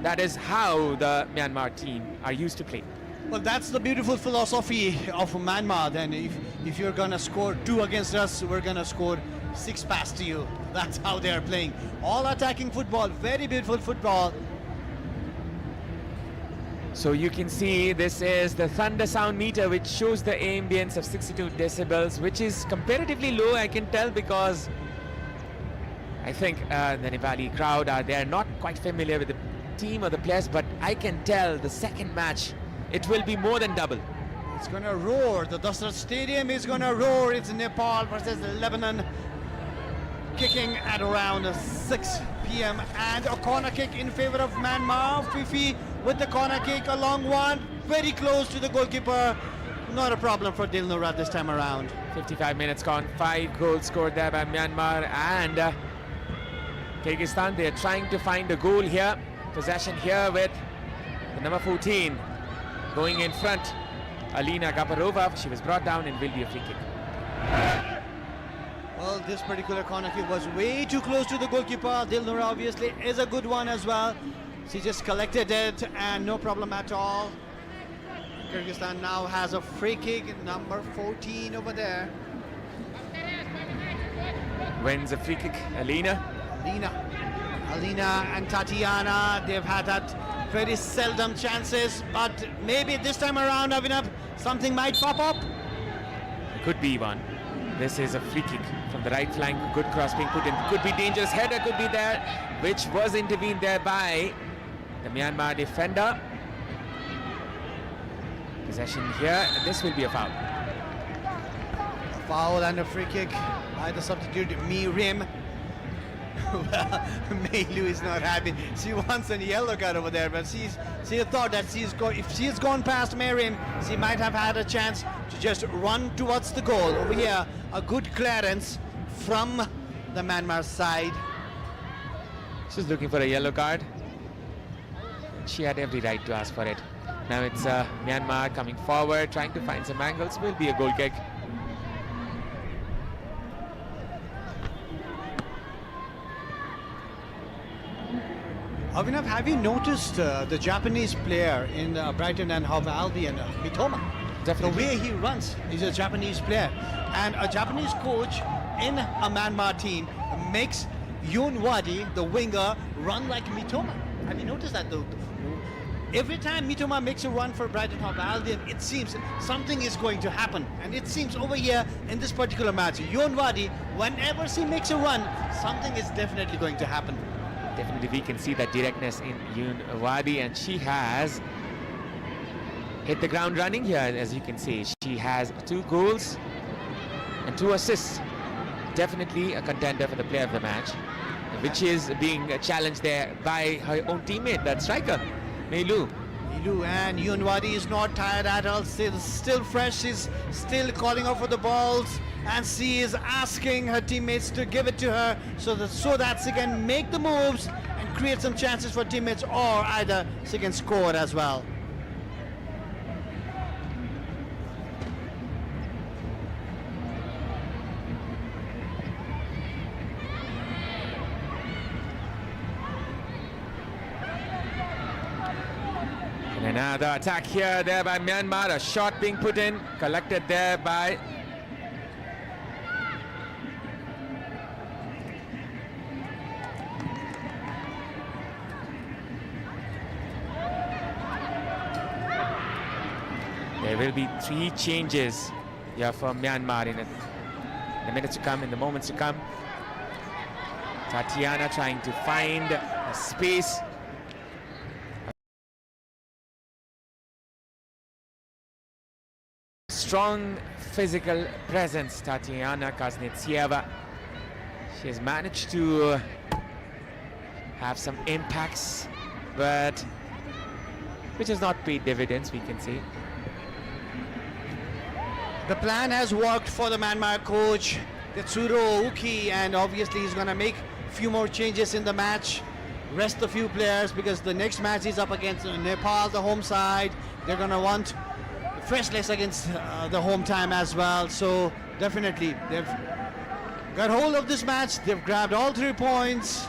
that is how the Myanmar team are used to play. Well, that's the beautiful philosophy of Myanmar. Then if you're gonna score 2 against us, we're gonna score 6 past you. That's how they are playing. All attacking football, very beautiful football. So you can see this is the thunder sound meter, which shows the ambience of 62 decibels, which is comparatively low, I can tell, because I think the Nepali crowd they're not quite familiar with the team or the players, but I can tell the second match, it will be more than double. It's gonna roar. The Dasrat Stadium is gonna roar. It's Nepal versus Lebanon, kicking at around 6 p.m. and a corner kick in favor of Myanmar. Fifi with the corner kick, a long one, very close to the goalkeeper. Not a problem for Dilnura this time around. 55 minutes gone, 5 goals scored there by Myanmar and Kyrgyzstan. They're trying to find a goal here. Possession here with the number 14 going in front. Alina Gaparova, she was brought down and will be a free kick. Well, this particular corner kick was way too close to the goalkeeper. Dilnura obviously is a good one as well. She just collected it and no problem at all. Kyrgyzstan now has a free kick, number 14 over there. Wins a free kick, Alina and Tatiana, they've had that very seldom chances, but maybe this time around, Avinav, something might pop up. Could be one. This is a free kick from the right flank. Good cross being put in. Could be dangerous. Header could be there, which was intervened there by the Myanmar defender. Possession here. This will be a foul. A foul and a free kick by the substitute Mi Rim. Well, Mei Lu is not happy. She wants a yellow card over there, but she thought that if she's gone past Mei Rim, she might have had a chance to just run towards the goal. Over here, a good clearance from the Myanmar side. She's looking for a yellow card. She had every right to ask for it. Now it's Myanmar coming forward, trying to find some angles. Will be a goal kick. Avinav, have you noticed the Japanese player in Brighton and Hove Albion, Mitoma? Definitely. The way he runs, he's a Japanese player. And a Japanese coach in a Myanmar team makes Yoon Wadi, the winger, run like Mitoma. Have you noticed that though? Every time Mitoma makes a run for Brighton Hove Albion, it seems something is going to happen. And it seems over here in this particular match, Yoon Wadi, whenever she makes a run, something is definitely going to happen. Definitely we can see that directness in Yoon Wadi, and she has hit the ground running here. As you can see, she has 2 goals and 2 assists. Definitely a contender for the player of the match, which is being challenged there by her own teammate, that striker, Mei Lu. And Yoon Wadi is not tired at all, still fresh. She's still calling out for the balls, and she is asking her teammates to give it to her so that she can make the moves and create some chances for teammates, or either she can score as well. And another attack here there by Myanmar. A shot being put in, collected there by will be 3 changes here for Myanmar in the minutes to come, in the moments to come. Tatiana trying to find a space. Strong physical presence, Tatiana Kuznetsova. She has managed to have some impacts, but which has not paid dividends, we can say. The plan has worked for the Myanmar coach, Tetsuro Uki, and obviously he's going to make a few more changes in the match. Rest a few players because the next match is up against Nepal, the home side. They're going to want fresh legs against the home time as well. So definitely they've got hold of this match. They've grabbed all 3 points.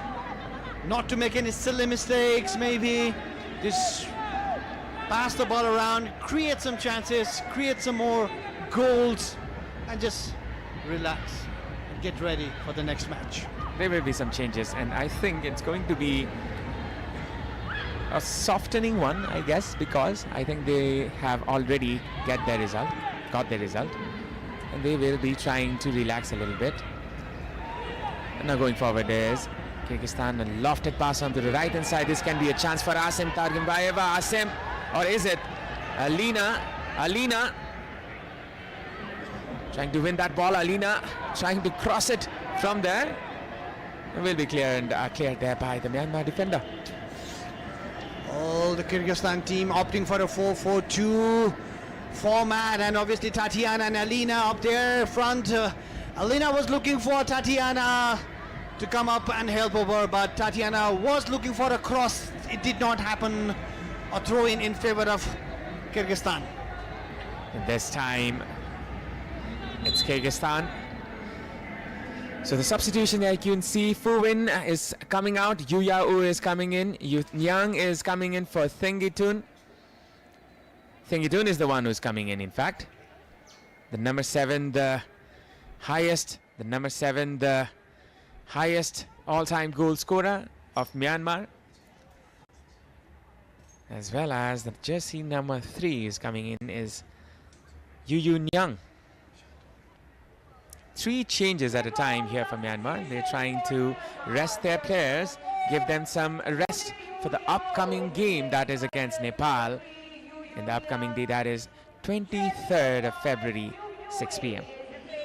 Not to make any silly mistakes, maybe. Just pass the ball around, create some chances, create some more goals, and just relax and get ready for the next match. There will be some changes, and I think it's going to be a softening one, I guess, because I think they have already got their result, and they will be trying to relax a little bit. And now going forward is Kyrgyzstan, a lofted pass onto the right hand side. This can be a chance for Asim Targimbayeva. Asim, or is it Alina? Alina trying to win that ball. Alina trying to cross it from there. It will be cleared there by the Myanmar defender. All the Kyrgyzstan team opting for a 4-4-2 format, and obviously Tatiana and Alina up there front. Alina was looking for Tatiana to come up and help over, but Tatiana was looking for a cross. It did not happen. A throw in favor of Kyrgyzstan. And this time it's Kyrgyzstan. So the substitution there, you can see Fu Win is coming out, Yu Yao is coming in, Yu Nyang is coming in for Thengitun. Thengitun is the one who's coming in fact. The number 7, the highest all-time goal scorer of Myanmar. As well as the jersey number 3 is coming in is Yu Nyang. 3 changes at a time here for Myanmar. They're trying to rest their players, give them some rest for the upcoming game that is against Nepal in the upcoming day, that is 23rd of February, 6 p.m.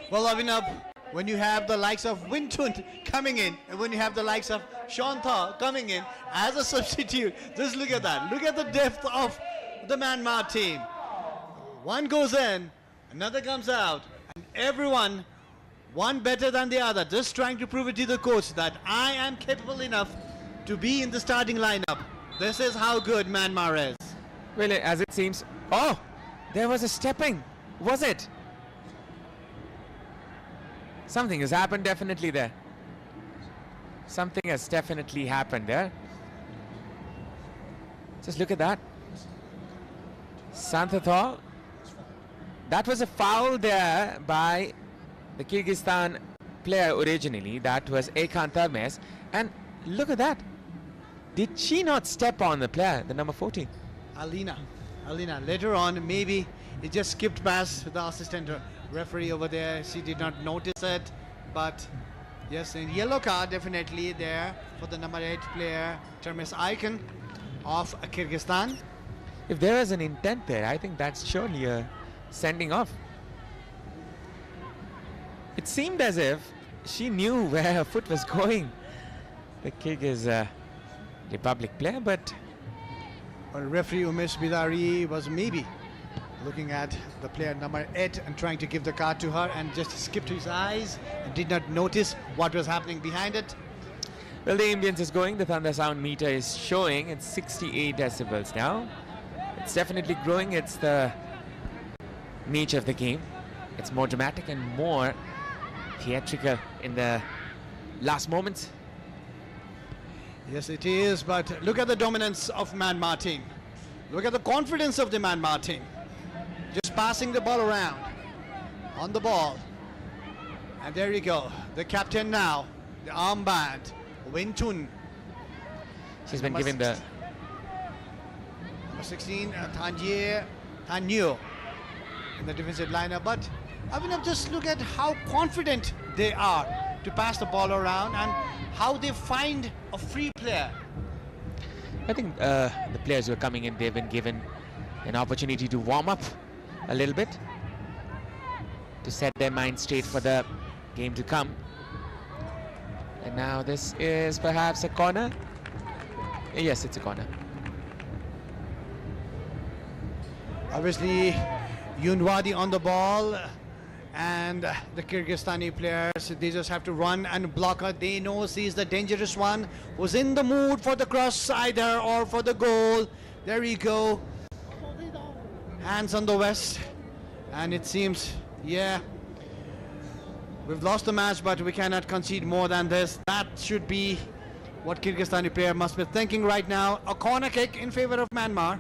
Well, Abhinav, when you have the likes of Wintun coming in, and when you have the likes of Shanta coming in as a substitute, just look at that. Look at the depth of the Myanmar team. One goes in, another comes out, and everyone, one better than the other, just trying to prove it to the coach that I am capable enough to be in the starting lineup. This is how good Myanmar is. Well, as it seems, oh, there was a stepping, was it? Something has happened definitely there. Something has definitely happened there. Just look at that. Santhathor. That was a foul there by the Kyrgyzstan player originally. That was Ekan Tarmes. And look at that. Did she not step on the player, the number 14? Alina, later on, maybe it just skipped past the assistant referee over there. She did not notice it, but yes, in yellow card definitely there for the number 8 player, Termes Icon of Kyrgyzstan. If there is an intent there, I think that's surely a sending off. It seemed as if she knew where her foot was going, the Kyrgyz Republic player, but referee Umesh Bidari was maybe looking at the player number 8 and trying to give the card to her, and just skipped his eyes and did not notice what was happening behind it. Well, the ambience is going. The thunder sound meter is showing it's 68 decibels now. It's definitely growing. It's the nature of the game. It's more dramatic and more theatrical in the last moments. Yes, it is, but look at the dominance of Myanmar team. Look at the confidence of the Myanmar team. Just passing the ball around on the ball. And there you go. The captain now, the armband, Wintun. She's been given the... Number 16, Tanyo. in the defensive lineup. But Abhinav, just look at how confident they are to pass the ball around and how they find a free player. I think the players who are coming in, they've been given an opportunity to warm up a little bit, to set their mind straight for the game to come. And now this is perhaps a corner. Yes, it's a corner. Obviously, Yunwadi on the ball, and the Kyrgyzstani players, they just have to run and block her. They know she's the dangerous one, who's in the mood for the cross either or for the goal. There you go. Hands on the west, and it seems, yeah, we've lost the match, but we cannot concede more than this. That should be what Kyrgyzstani player must be thinking right now. A corner kick in favor of Myanmar.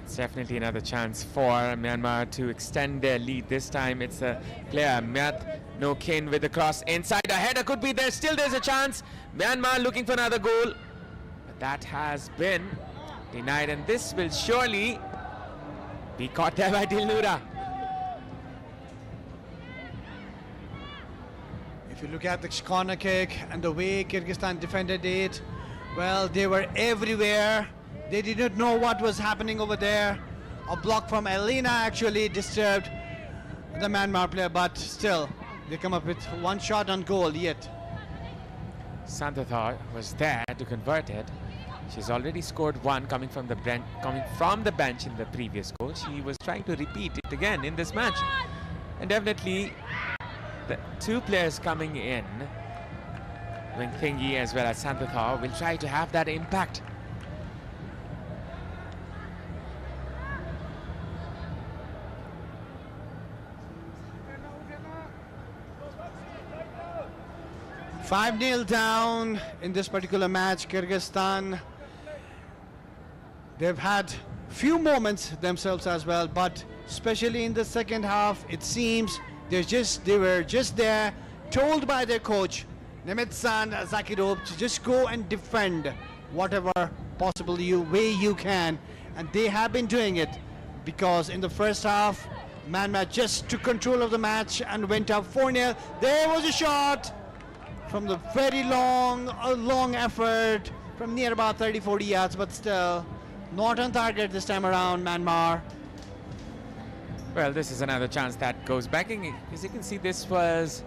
It's definitely another chance for Myanmar to extend their lead. This time it's a player, Myat No Kin, with the cross inside. A header could be there. Still there's a chance. Myanmar looking for another goal. But that has been denied, and this will surely be caught there by Dilnura. If you look at the corner kick and the way Kyrgyzstan defended it, well, they were everywhere. They did not know what was happening over there. A block from Elena actually disturbed the Myanmar player, but still, they come up with one shot on goal yet. Santathar was there to convert it. She's already scored one coming from the bench in the previous goal. She was trying to repeat it again in this match. And definitely the two players coming in, Wingthingy as well as Santathar, will try to have that impact. $5-0 down in this particular match. Kyrgyzstan, they've had few moments themselves as well, but especially in the second half, it seems they were just there, told by their coach Nemetsan Zakirov to just go and defend whatever possible way you can, and they have been doing it, because in the first half Myanmar just took control of the match and went up 4-0. There was a shot from the very long effort from near about 30-40 yards, but still not on target this time around, Myanmar. Well, this is another chance that goes back. As you can see, this was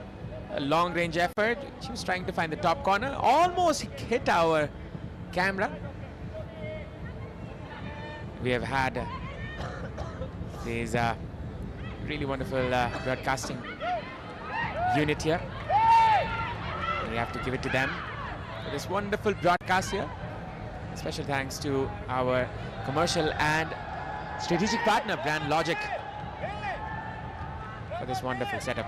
a long-range effort. She was trying to find the top corner, almost hit our camera. We have had these really wonderful broadcasting unit here. We have to give it to them for this wonderful broadcast here. Special thanks to our commercial and strategic partner, Brand Logic, for this wonderful setup.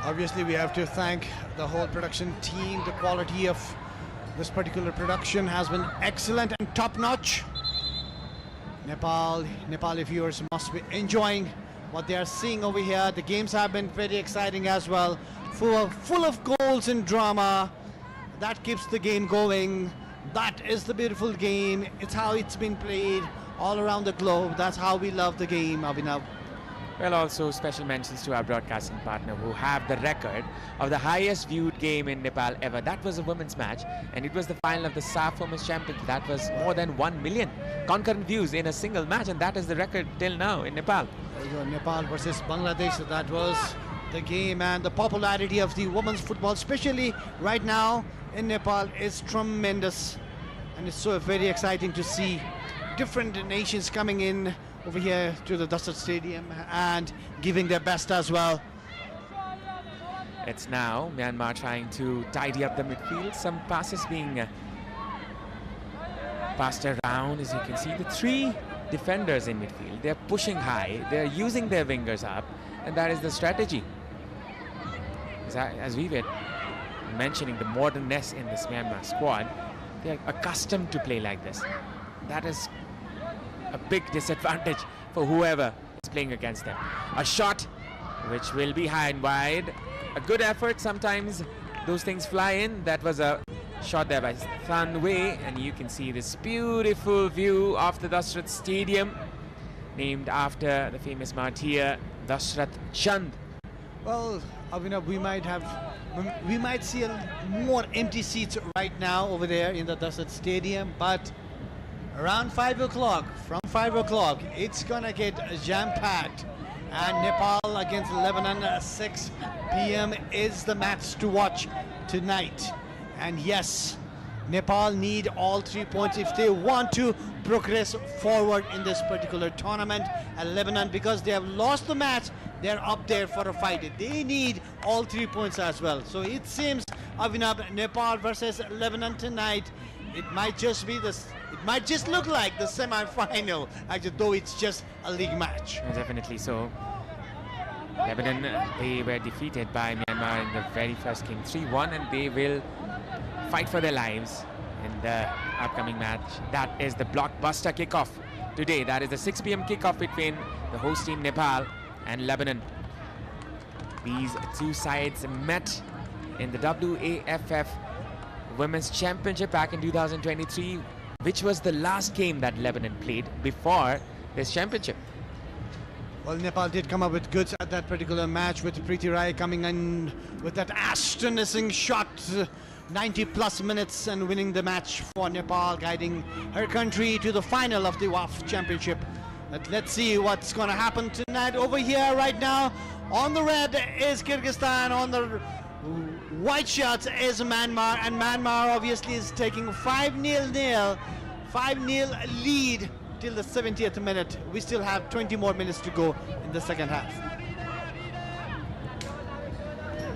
Obviously, we have to thank the whole production team. The quality of this particular production has been excellent and top-notch. Nepali viewers must be enjoying what they are seeing over here. The games have been very exciting as well, full of goals and drama. That keeps the game going. That is the beautiful game. It's how it's been played all around the globe. That's how we love the game, Abhinav. Well, also special mentions to our broadcasting partner, who have the record of the highest viewed game in Nepal ever. That was a women's match, and it was the final of the SAF Women's Championship. That was more than 1 million concurrent views in a single match, and that is the record till now in Nepal. Nepal versus Bangladesh, that was the game, and the popularity of the women's football, especially right now in Nepal, is tremendous, and it's so very exciting to see different nations coming in over here to the Dasar Stadium and giving their best as well. It's now Myanmar trying to tidy up the midfield. Some passes being passed around. As you can see, the three defenders in midfield, they're pushing high, they're using their wingers up, and that is the strategy. As we were mentioning, the modernness in this Myanmar squad, they're accustomed to play like this. That is a big disadvantage for whoever is playing against them. A shot which will be high and wide. A good effort. Sometimes those things fly in. That was a shot there by Than Wei, and you can see this beautiful view of the Dasrat Stadium. named after the famous martyr Dashrath Chand. Well, Abhinav, we might see more empty seats right now over there in the Dasat Stadium, but around 5 o'clock, from 5 o'clock, it's gonna get jam-packed. And Nepal against Lebanon, 6 p.m. is the match to watch tonight. And yes, Nepal need all 3 points if they want to progress forward in this particular tournament. And Lebanon, because they have lost the match, they're up there for a fight. They need all 3 points as well. So it seems, Avinav, Nepal versus Lebanon tonight, it might just look like the semi-final, actually, though it's just a league match. Definitely so. Lebanon, they were defeated by Myanmar in the very first game 3-1, and they will fight for their lives in the upcoming match. That is the blockbuster kickoff today. That is the 6 p.m. kickoff between the host team Nepal and Lebanon. These two sides met in the WAFF Women's Championship back in 2023, which was the last game that Lebanon played before this championship. Well, Nepal did come up with goods at that particular match, with Preeti Rai coming in with that astonishing shot, 90+ minutes, and winning the match for Nepal, guiding her country to the final of the WAF Championship. But let's see what's going to happen tonight. Over here right now, on the red is Kyrgyzstan, on the white shirts is Myanmar, and Myanmar obviously is taking 5-0 lead till the 70th minute. We still have 20 more minutes to go in the second half.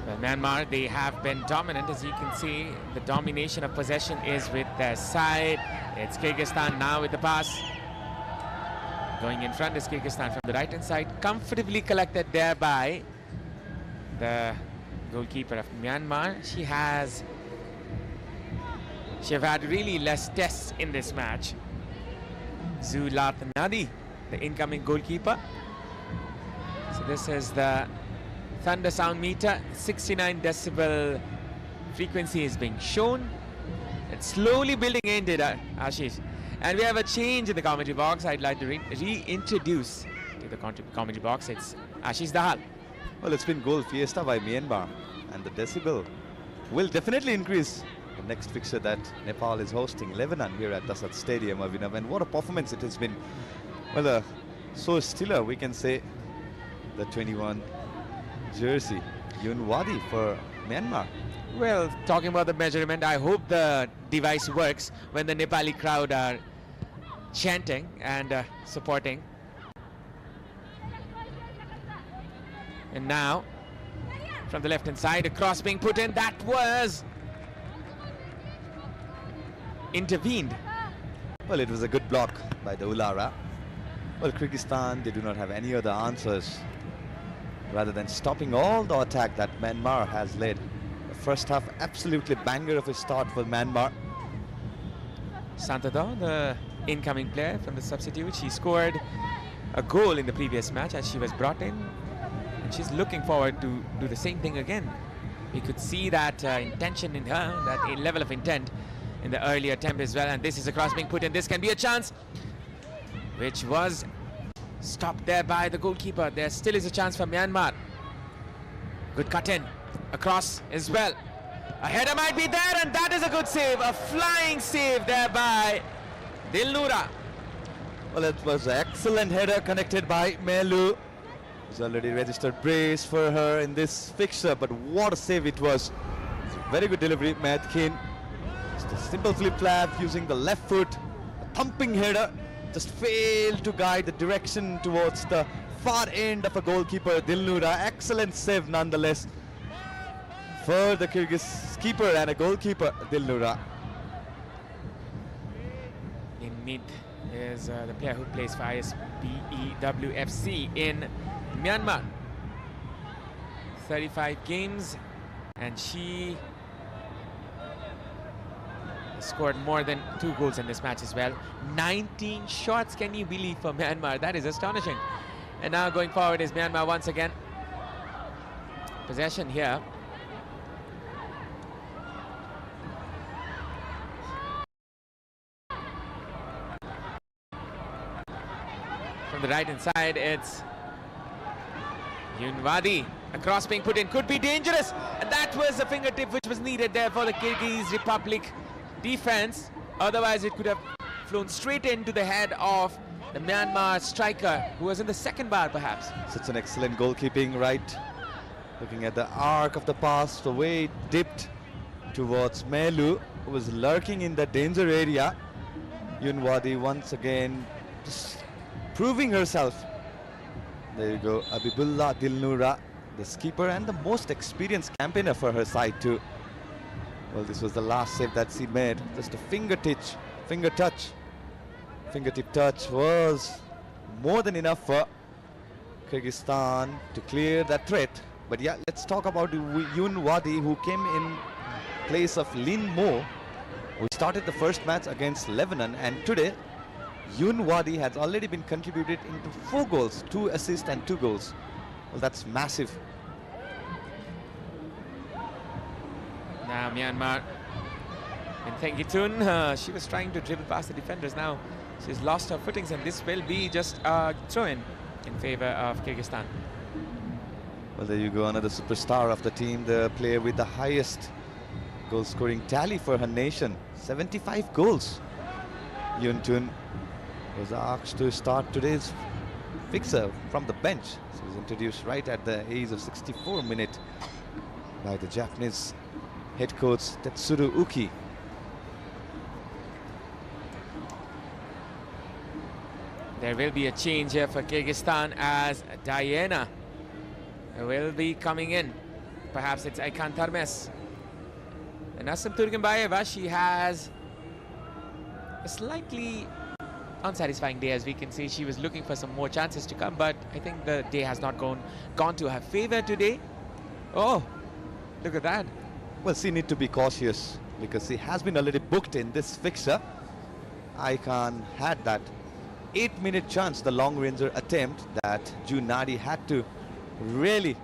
Well, Myanmar, they have been dominant. As you can see, the domination of possession is with their side. It's Kyrgyzstan now with the pass. Going in front is Kyrgyzstan from the right-hand side, comfortably collected there by the goalkeeper of Myanmar. She have had really less tests in this match. Zulat Nadi, the incoming goalkeeper. So this is the thunder sound meter. 69 decibel frequency is being shown. It's slowly building into Ashish. And we have a change in the commentary box. I'd like to reintroduce to the commentary box. It's Ashish Dahal. Well, it's been goal fiesta by Myanmar, and the decibel will definitely increase the next fixture that Nepal is hosting Lebanon here at Dasat Stadium, Avinav. And what a performance it has been. Well, so stellar, we can say, the 21 jersey, Yun Wadi for Myanmar. Well, talking about the measurement, I hope the device works when the Nepali crowd are chanting and supporting. And now, from the left-hand side, a cross being put in. That was intervened. Well, it was a good block by the Ulara. Well, Kyrgyzstan, they do not have any other answers rather than stopping all the attack that Myanmar has led. The first half, absolutely banger of a start for Myanmar. Santado, the incoming player from the substitute, she scored a goal in the previous match as she was brought in. And she's looking forward to do the same thing again. We could see that intention in her, that level of intent in the earlier attempt as well. And this is a cross being put in. This can be a chance, which was stopped there by the goalkeeper. There still is a chance for Myanmar. Good cut in. A cross as well. A header might be there, and that is a good save. A flying save there by Dilnura. Well, it was an excellent header connected by Melu. He's already registered brace for her in this fixture, but what a save it was. It's a very good delivery, Madkin. Just a simple flip flap using the left foot. A thumping header. Just failed to guide the direction towards the far end of a goalkeeper, Dilnura. Excellent save nonetheless for the Kyrgyz keeper and a goalkeeper, Dilnura. In mid is the player who plays for ISBEWFC in Myanmar. 35 games, and she scored more than 2 goals in this match as well. 19 shots, can you believe, for Myanmar? That is astonishing. And now going forward is Myanmar once again. Possession here. From the right-hand side, it's Yunwadi. A cross being put in could be dangerous, and that was a fingertip which was needed there for the Kyrgyz Republic defense. Otherwise, it could have flown straight into the head of the Myanmar striker, who was in the second bar perhaps. Such an excellent goalkeeping, right? Looking at the arc of the pass, the way it dipped towards Melu, who was lurking in the danger area. Yunwadi once again just proving herself. There you go, Abibullah Dilnura, the skipper and the most experienced campaigner for her side too. Well, this was the last save that she made. Just a fingertip touch was more than enough for Kyrgyzstan to clear that threat. But yeah, let's talk about Yunwadi, who came in place of Lin Mo, who started the first match against Lebanon, and today Yunwadi has already been contributed into 4 goals, 2 assists and 2 goals. Well, that's massive. Now Myanmar in Thengitun, she was trying to dribble past the defenders. Now she's lost her footings, and this will be just a throw-in in favor of Kyrgyzstan. Well, there you go, another superstar of the team, the player with the highest goal-scoring tally for her nation, 75 goals. Yuntun was asked to start today's fixer from the bench. She was introduced right at the age of 64 minute by the Japanese head coach Tetsuro Uki. There will be a change here for Kyrgyzstan as Diana will be coming in. Perhaps it's Aykan Tarmes. And Asam Turgenbayeva, she has a slightly unsatisfying day, as we can see. She was looking for some more chances to come, but I think the day has not gone to her favor today. Oh, look at that. Well, she need to be cautious because she has been already booked in this fixture. Aykan had that 8-minute chance, the long ranger attempt that Junadi had to really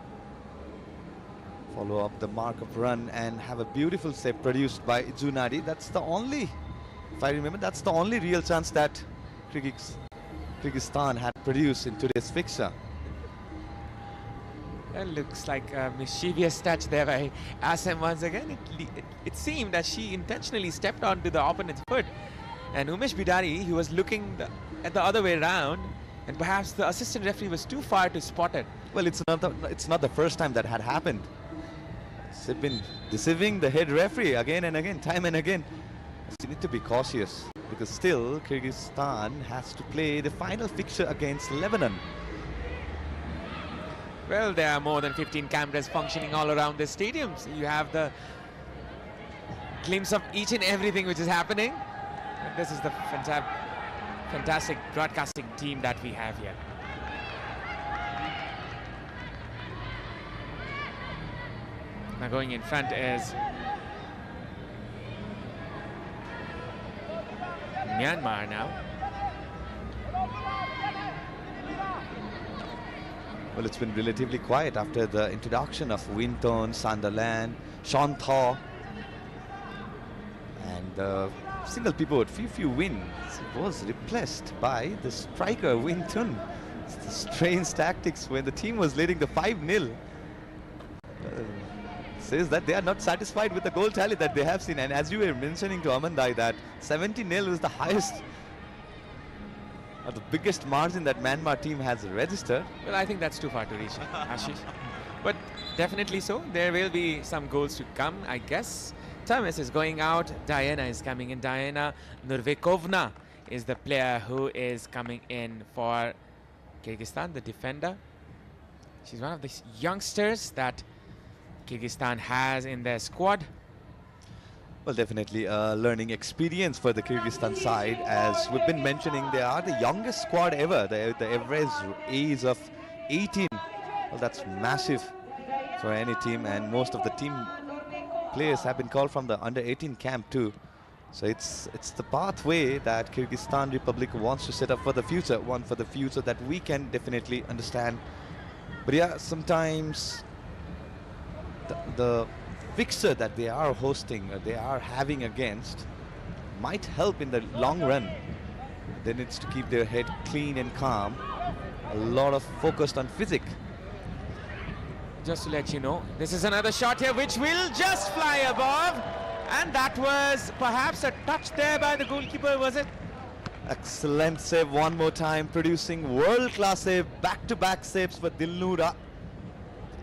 follow up the mark of run and have a beautiful save produced by Junadi. That's the only, if I remember, that's the only real chance that Kyrgyzstan had produced in today's fixture. It looks like a mischievous touch there by Assam once again. It seemed that she intentionally stepped onto the opponent's foot, and Umesh Bidari, he was looking at the other way around, and perhaps the assistant referee was too far to spot it. Well, it's not the first time that had happened. They've been deceiving the head referee again and again, time and again. So you need to be cautious because still Kyrgyzstan has to play the final fixture against Lebanon. Well, there are more than 15 cameras functioning all around the stadium. So you have the glimpse of each and everything which is happening. And this is the fantastic broadcasting team that we have here. Now going in front is Myanmar now. Well, it's been relatively quiet after the introduction of Winton, Sunderland, Sean Thaw, and the single pivot, few wins was replaced by the striker Winton. It's the strange tactics when the team was leading the 5-0. Says that they are not satisfied with the goal tally that they have seen, and as you were mentioning to Amandai that 70-0 is the highest or the biggest margin that Myanmar team has registered. Well, I think that's too far to reach, Ashish. But definitely so. There will be some goals to come, I guess. Thomas is going out. Diana is coming in. Diana Nurvekovna is the player who is coming in for Kyrgyzstan, the defender. She's one of the youngsters that Kyrgyzstan has in their squad. Well, definitely a learning experience for the Kyrgyzstan side. As we've been mentioning, they are the youngest squad ever. The average age of 18. Well, that's massive for any team, and most of the team players have been called from the under-18 camp too. So it's the pathway that Kyrgyzstan Republic wants to set up for the future, one for the future that we can definitely understand. But yeah, sometimes the fixture that they are hosting, they are having against, might help in the long run. They need to keep their head clean and calm a lot of focused on physics. Just to let you know, this is another shot here which will just fly above, and that was perhaps a touch there by the goalkeeper, was it? Excellent save one more time, producing world-class save, back-to-back saves for Dilnoura,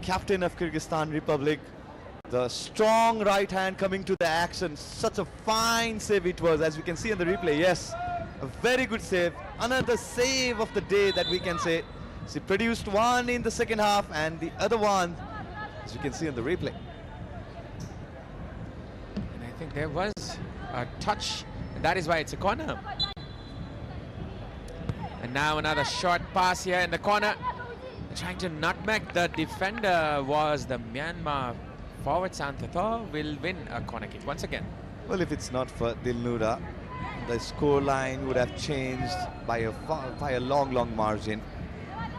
captain of Kyrgyzstan Republic. The strong right hand coming to the action. Such a fine save it was, as we can see in the replay. Yes, a very good save. Another save of the day that we can say. She produced one in the second half and the other one, as you can see in the replay. And I think there was a touch, and that is why it's a corner. And now another short pass here in the corner. Trying to nutmeg the defender was the Myanmar forward. Santhatho will win a corner kick once again. Well, if it's not for Dilnoura, the score line would have changed by a long margin.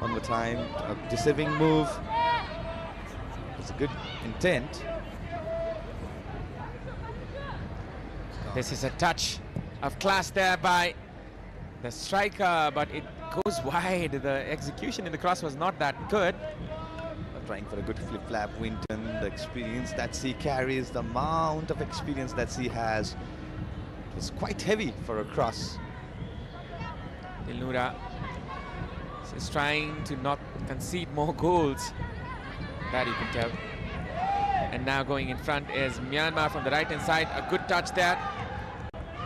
One more time, a deceiving move. It's a good intent. This is a touch of class there by the striker, but it goes wide. The execution in the cross was not that good. Trying for a good flip-flap. Winton, the experience that she carries, the amount of experience that she has, is quite heavy for a cross. Dilnoura is trying to not concede more goals, that you can tell. And now going in front is Myanmar from the right-hand side. A good touch there.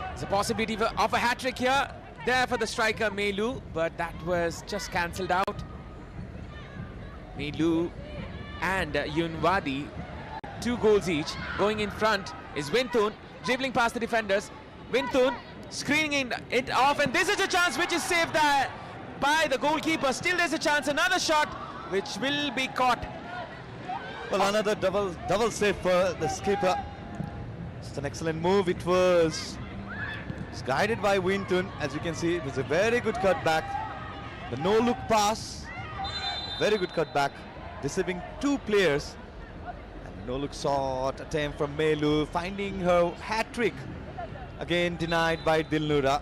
There's a possibility of a hat-trick here. There for the striker Melu, but that was just cancelled out. Melu and Yunwadi, 2 goals each. Going in front is Wintun, dribbling past the defenders. Wintun screening it off, and this is a chance which is saved there by the goalkeeper. Still there's a chance, another shot which will be caught. Well, another double save for the skipper. It's an excellent move. It was guided by Wintun. As you can see, it was a very good cutback. The no-look pass, very good cutback, deceiving 2 players. And no-look shot attempt from Melu, finding her hat-trick. Again denied by Dilnoura.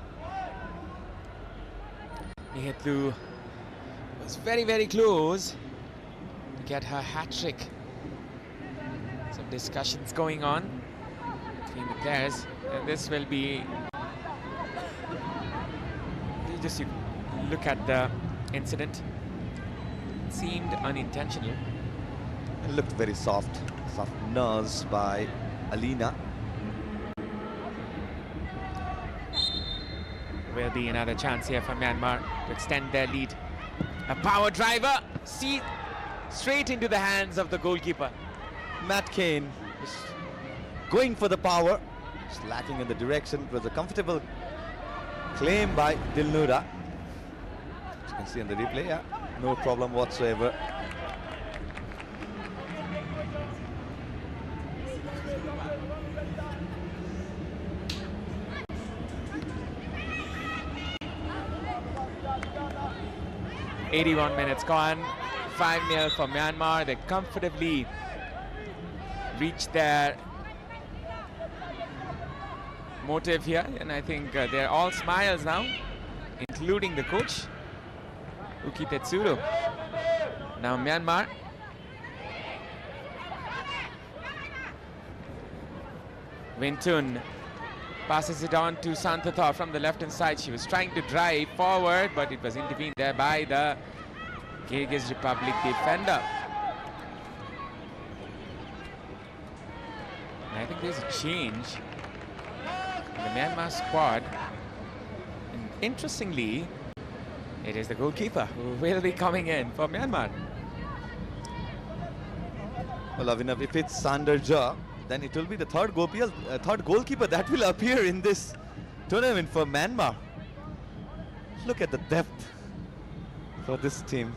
Nihetlu was very close to get her hat-trick. Some discussions going on between the players. And this will be... You look at the incident. It seemed unintentional. It looked very soft nerves by Alina. Will be another chance here for Myanmar to extend their lead. A power driver, see, straight into the hands of the goalkeeper. Matt Kane is going for the power, just lacking in the direction. It was a comfortable claim by Dilnoura. As you can see in the replay, yeah, no problem whatsoever. "81 minutes gone, 5-0 for Myanmar." They comfortably reached their motive here, and I think they're all smiles now, including the coach, Uki Tetsuro. Now Myanmar. Wintun passes it on to Santhatho from the left-hand side. She was trying to drive forward, but it was intervened there by the Kyrgyz Republic defender. And I think there's a change in the Myanmar squad. And interestingly, it is the goalkeeper who will be coming in for Myanmar. Well, Avinav, if it's Sanderja, then it will be the third goalkeeper that will appear in this tournament for Myanmar. Look at the depth for this team.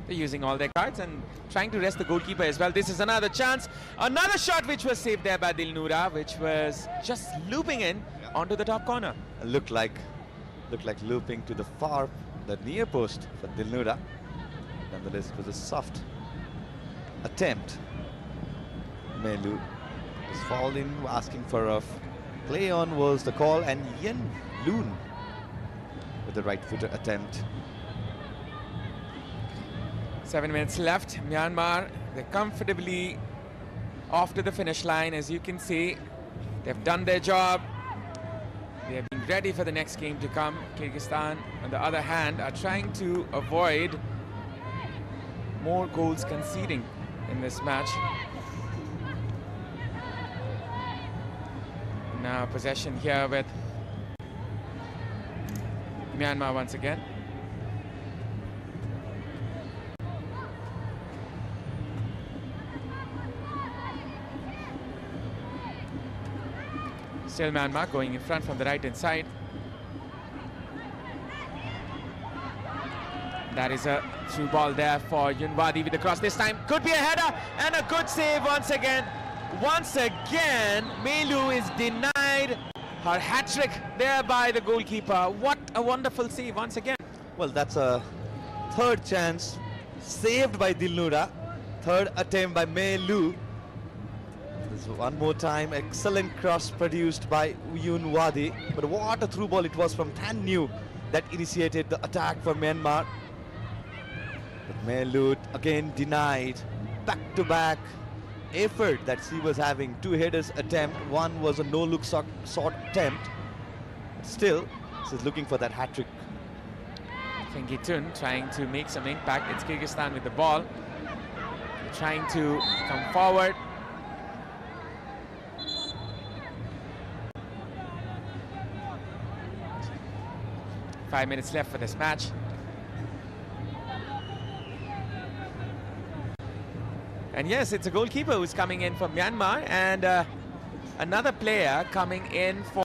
They're using all their cards and trying to rest the goalkeeper as well. This is another chance. Another shot which was saved there by Dilnoura, which was just looping in onto the top corner. Looked like looping to the near post for Dilnoura. Nonetheless, it was a soft attempt. Melu was falling, asking for a play on was the call, and Yen Loon with the right footer attempt. 7 minutes left. Myanmar, they're comfortably off to the finish line. As you can see, they've done their job. They have been ready for the next game to come. Kyrgyzstan, on the other hand, are trying to avoid more goals conceding in this match. Now possession here with Myanmar once again. Still Myanmar going in front from the right-hand side. That is a through ball there for Yunwadi with the cross. This time could be a header and a good save once again. Once again, Melu is denied her hat-trick there by the goalkeeper. What a wonderful save once again. Well, that's a third chance saved by Dilnura. Third attempt by Melu. One more time, excellent cross produced by Yunwadi. But what a through ball it was from Tan New that initiated the attack for Myanmar. But Melu again denied. Back-to-back effort that she was having. 2 headers attempt. One was a no-look sort attempt. But still, she's looking for that hat-trick. Fengitun trying to make some impact. It's Kyrgyzstan with the ball. Trying to come forward. Five minutes left for this match. And yes, it's a goalkeeper who's coming in for Myanmar and another player coming in for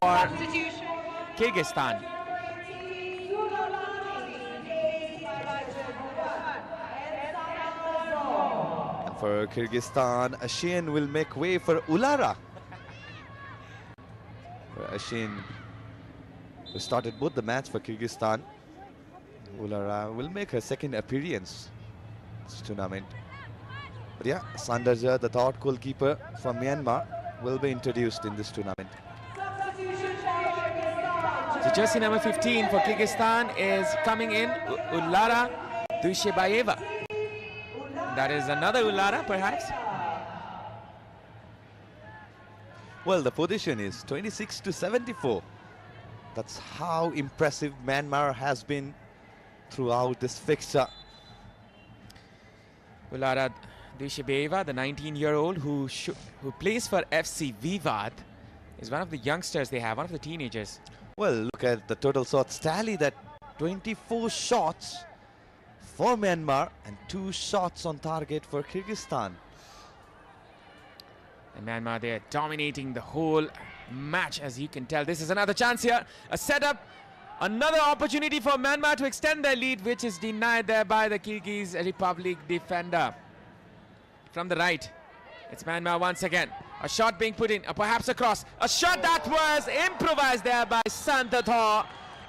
Kyrgyzstan. And for Kyrgyzstan, Ashin will make way for Ulara. Ashin, who started both the match for Kyrgyzstan. Ulara will make her second appearance in this tournament. But yeah, Sandarja, the third goalkeeper from Myanmar, will be introduced in this tournament. So jersey number 15 for Kyrgyzstan is coming in, Ulara Dushebayeva. That is another Ulara, perhaps. Well, the position is 26 to 74. That's how impressive Myanmar has been throughout this fixture. Ulara Dushebayeva, the 19-year-old who plays for FC Vivat, is one of the youngsters they have, one of the teenagers. Well, look at the total shots tally, that 24 shots for Myanmar and 2 shots on target for Kyrgyzstan. And Myanmar, they are dominating the whole match, as you can tell. This is another chance here, a setup, another opportunity for Myanmar to extend their lead, which is denied there by the Kyrgyz Republic defender. From the right, it's Myanmar once again. A shot being put in, perhaps a cross. A shot that was improvised there by Santatho.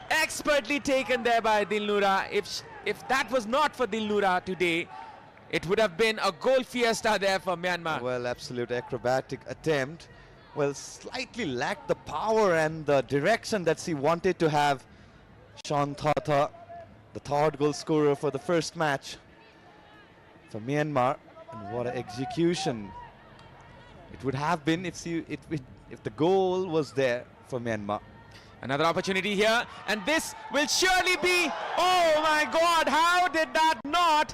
Expertly taken there by Dilnura. If that was not for Dilnura today, it would have been a goal fiesta there for Myanmar. Well, absolute acrobatic attempt. Well, slightly lacked the power and the direction that she wanted to have. Shanthatha, the third goal scorer for the first match for Myanmar. And what an execution it would have been if the goal was there for Myanmar. Another opportunity here, and this will surely be, oh my God, how did that not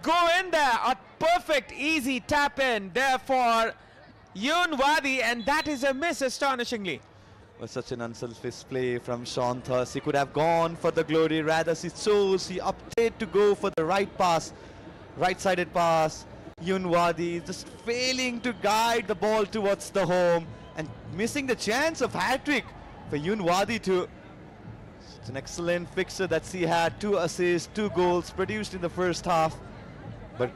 go in there? A perfect, easy tap in there for Yunwadi, and that is a miss, astonishingly. Was such an unselfish play from Shantha. She could have gone for the glory, rather she opted to go for the right pass, right-sided pass. Yunwadi just failing to guide the ball towards the home and missing the chance of hat-trick for Yunwadi too. It's an excellent fixture that she had. 2 assists, 2 goals produced in the first half, but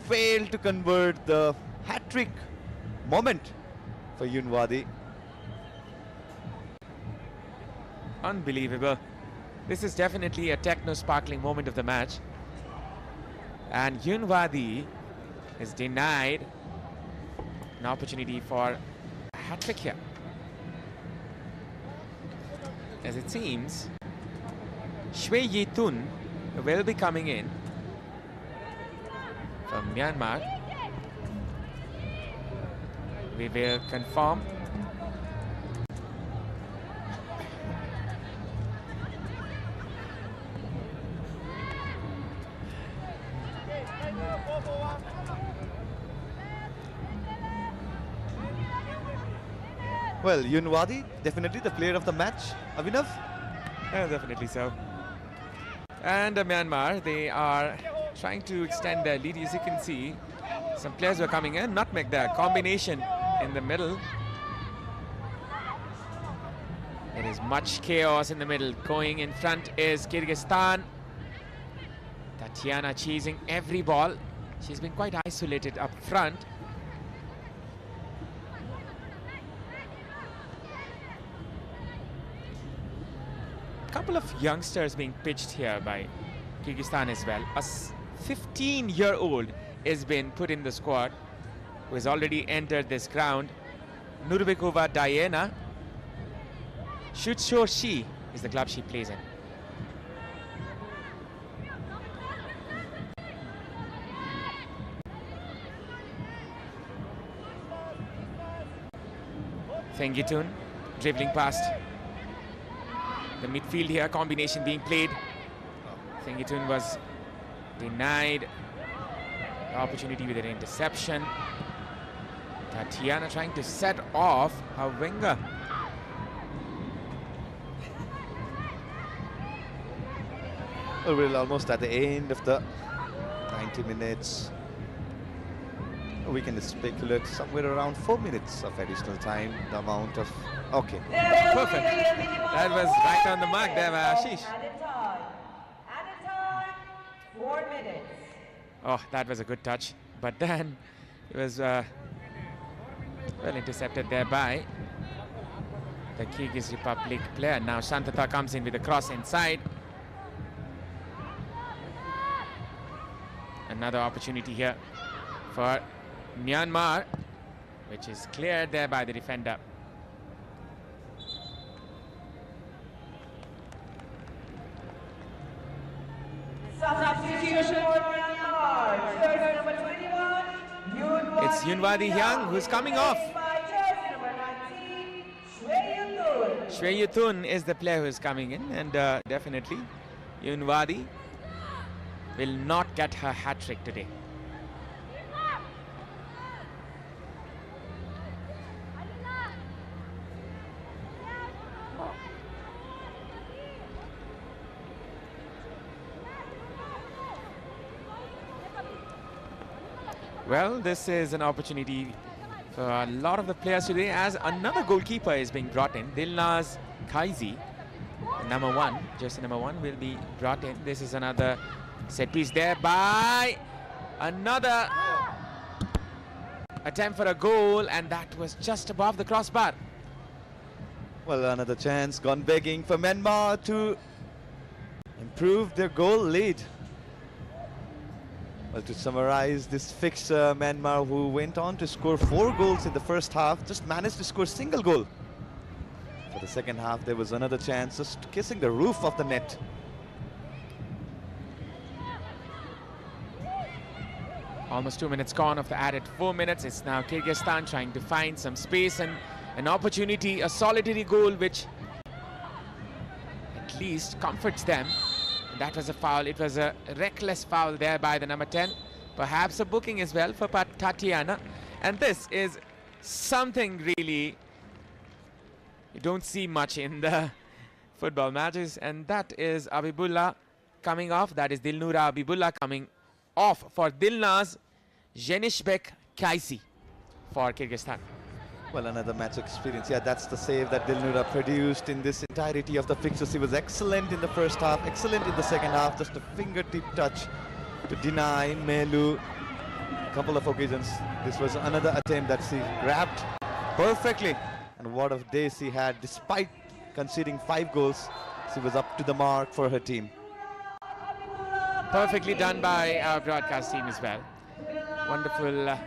failed to convert the hat-trick moment for Yunwadi. Unbelievable. This is definitely a techno-sparkling moment of the match. And Yunwadi is denied an opportunity for a hat-trick here. As it seems, Shwee Yitun will be coming in. from Myanmar. We will confirm. Well, Yunwadi, definitely the player of the match. Abhinav? Yeah, definitely so. And Myanmar, they are trying to extend their lead. As you can see, some players were coming in. Nutmeg there, combination in the middle. There is much chaos in the middle. Going in front is Kyrgyzstan. Tatiana chasing every ball. She's been quite isolated up front. Couple of youngsters being pitched here by Kyrgyzstan as well. A 15-year-old has been put in the squad, who has already entered this ground. Nurbekova Diana. Shutshorshi is the club she plays in. Thengitun dribbling past the midfield here, combination being played. Thengitun was denied the opportunity with an interception. Tatiana trying to set off her winger. Well, we're almost at the end of the 90 minutes. We can speculate somewhere around 4 minutes of additional time, the amount of... Okay. Perfect. That was right on the mark there by Ashish. Oh, that was a good touch. But then it was well intercepted there by the Kyrgyz Republic player. Now Shantata comes in with a cross inside. Another opportunity here for Myanmar, which is cleared there by the defender. It's Yunwadi Hyang who's coming off. Shwe Yutun is the player who's coming in, and definitely Yunwadi will not get her hat-trick today. Well, this is an opportunity for a lot of the players today, as another goalkeeper is being brought in. Dilnaz Kaizi, number 1, jersey number 1, will be brought in. This is another set piece there by another attempt for a goal, and that was just above the crossbar. Well, another chance gone begging for Myanmar to improve their goal lead. Well, to summarize this fixture, Myanmar, who went on to score 4 goals in the first half, just managed to score a single goal. For the second half, there was another chance, just kissing the roof of the net. Almost 2 minutes gone of the added 4 minutes. It's now Kyrgyzstan trying to find some space and an opportunity, a solitary goal which at least comforts them. That was a foul. It was a reckless foul there by the number 10. Perhaps a booking as well for Tatiana. And this is something really you don't see much in the football matches. And that is Abibullah coming off. That is Dilnura Abibullah coming off for Dilnaz Jenishbek Kaisi for Kyrgyzstan. Well, another match experience. Yeah, that's the save that Dilnura produced in this entirety of the fixtures. He was excellent in the first half, excellent in the second half. Just a fingertip touch to deny Melu. A couple of occasions. This was another attempt that she grabbed perfectly. And what a day she had. Despite conceding 5 goals, she was up to the mark for her team. Perfectly done by our broadcast team as well. Wonderful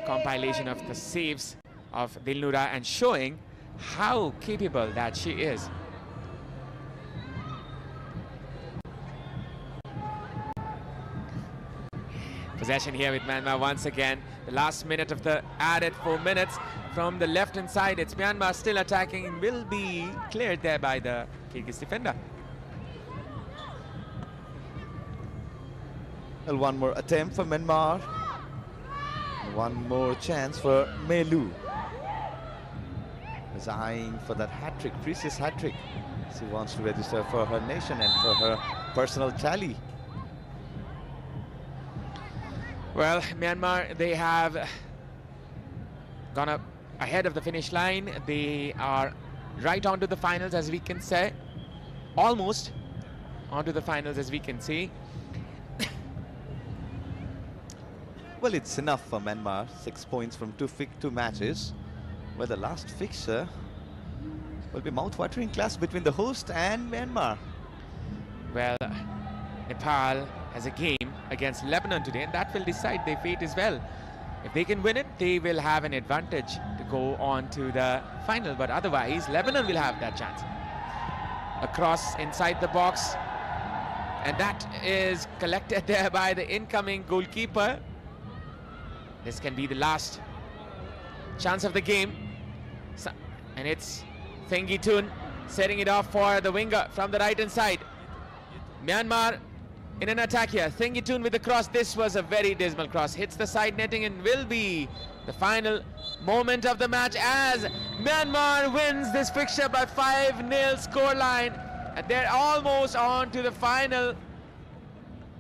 compilation of the saves of Dilnura and showing how capable that she is. Possession here with Myanmar once again. The last minute of the added 4 minutes from the left-hand side. It's Myanmar still attacking and will be cleared there by the Kyrgyz defender. Well, one more attempt for Myanmar. One more chance for Melu. Is eyeing for that hat-trick, precious hat-trick. She wants to register for her nation and for her personal tally. Well, Myanmar, they have gone up ahead of the finish line. They are right onto the finals, as we can say. Almost onto the finals, as we can see. Well, it's enough for Myanmar. 6 points from two matches. Well, the last fixture will be mouth-watering clash between the host and Myanmar. Well, Nepal has a game against Lebanon today, and that will decide their fate as well. If they can win it, they will have an advantage to go on to the final, but otherwise Lebanon will have that chance. A cross inside the box, and that is collected there by the incoming goalkeeper. This can be the last chance of the game, and it's Thengitun setting it off for the winger from the right hand side. Myanmar in an attack here. Thengitun with the cross. This was a very dismal cross. Hits the side netting and will be the final moment of the match as Myanmar wins this fixture by 5-0 scoreline. And they're almost on to the final.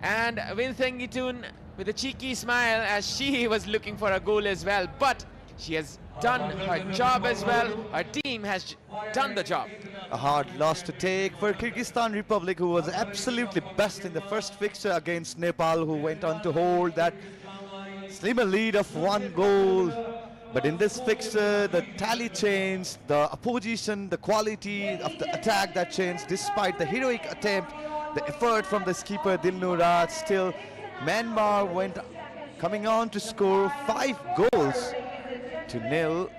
And Win Thengitun with a cheeky smile as she was looking for a goal as well. But she has done her job as well. Her team has done the job. A hard loss to take for Kyrgyzstan Republic, who was absolutely best in the first fixture against Nepal, who went on to hold that slimmer lead of 1 goal. But in this fixture, the tally changed, the opposition, the quality of the attack that changed, despite the heroic attempt, the effort from the skipper Dilnura. Still, Myanmar coming on to score 5 goals to 0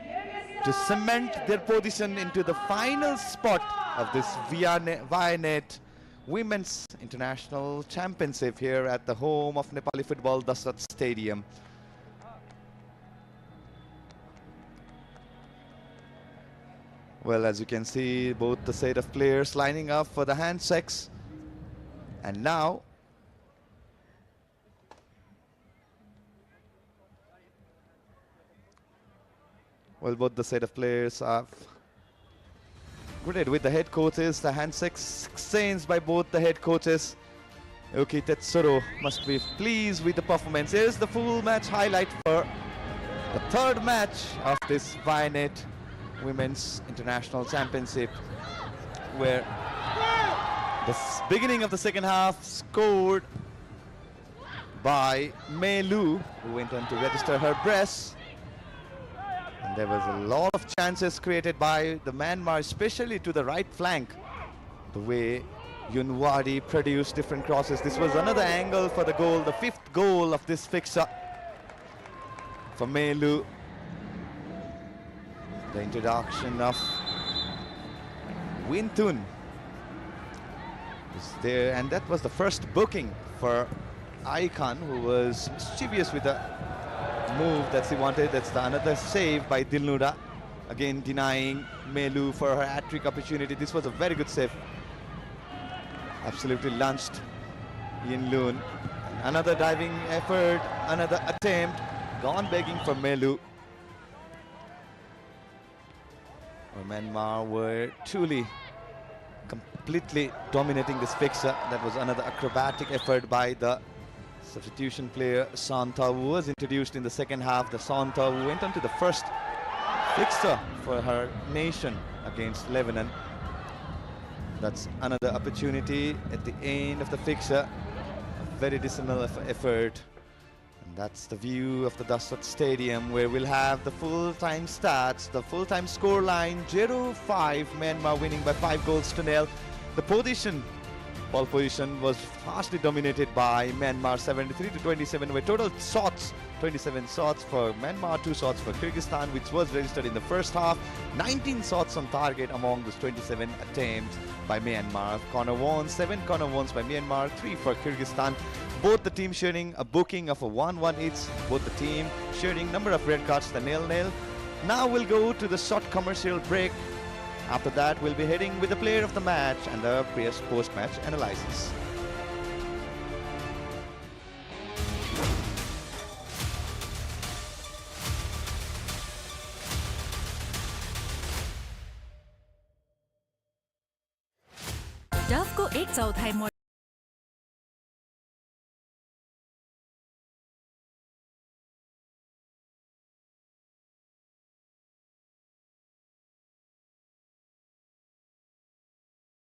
to cement their position into the final spot of this Vianet Women's International Championship here at the home of Nepali football, Dasrat Stadium. Well, as you can see, both the set of players lining up for the handshakes. And now, well, both the set of players have greeted with the head coaches. The handshakes exchanged by both the head coaches. Yuki Tetsuro must be pleased with the performance. Here's the full match highlight for the 3rd match of this Vianet Women's International Championship, where the beginning of the second half scored by Melu, who went on to register her brace. And there was a lot of chances created by the Myanmar, especially to the right flank. The way Yunwadi produced different crosses. This was another angle for the goal, the 5th goal of this fixture for Melu. The introduction of Wintun is there, and that was the first booking for Aikan, who was mischievous with the move that she wanted. That's another save by Dilnura, again denying Melu for her hat-trick opportunity. This was a very good save. Absolutely launched Yinlun. Another diving effort, another attempt, gone begging for Melu. Myanmar were truly completely dominating this fixture. That was another acrobatic effort by the substitution player Santa, who was introduced in the second half. The Santa who went on to the first fixture for her nation against Lebanon. That's another opportunity at the end of the fixture. A very dismal effort. And that's the view of the Dasrat Stadium, where we'll have the full-time stats, the full-time score line, 0-5, Myanmar winning by 5 goals to 0. The ball position was vastly dominated by Myanmar, 73-27, where total shots, 27 shots for Myanmar, 2 shots for Kyrgyzstan, which was registered in the first half. 19 shots on target among those 27 attempts by Myanmar. Corner ones, 7 corner ones by Myanmar, 3 for Kyrgyzstan. Both the teams sharing a booking of a 1-1 each. Both the team sharing number of red cards, the 0-0. Now we'll go to the short commercial break. After that, we'll be heading with the player of the match and the post-match analysis. Dove को 1/4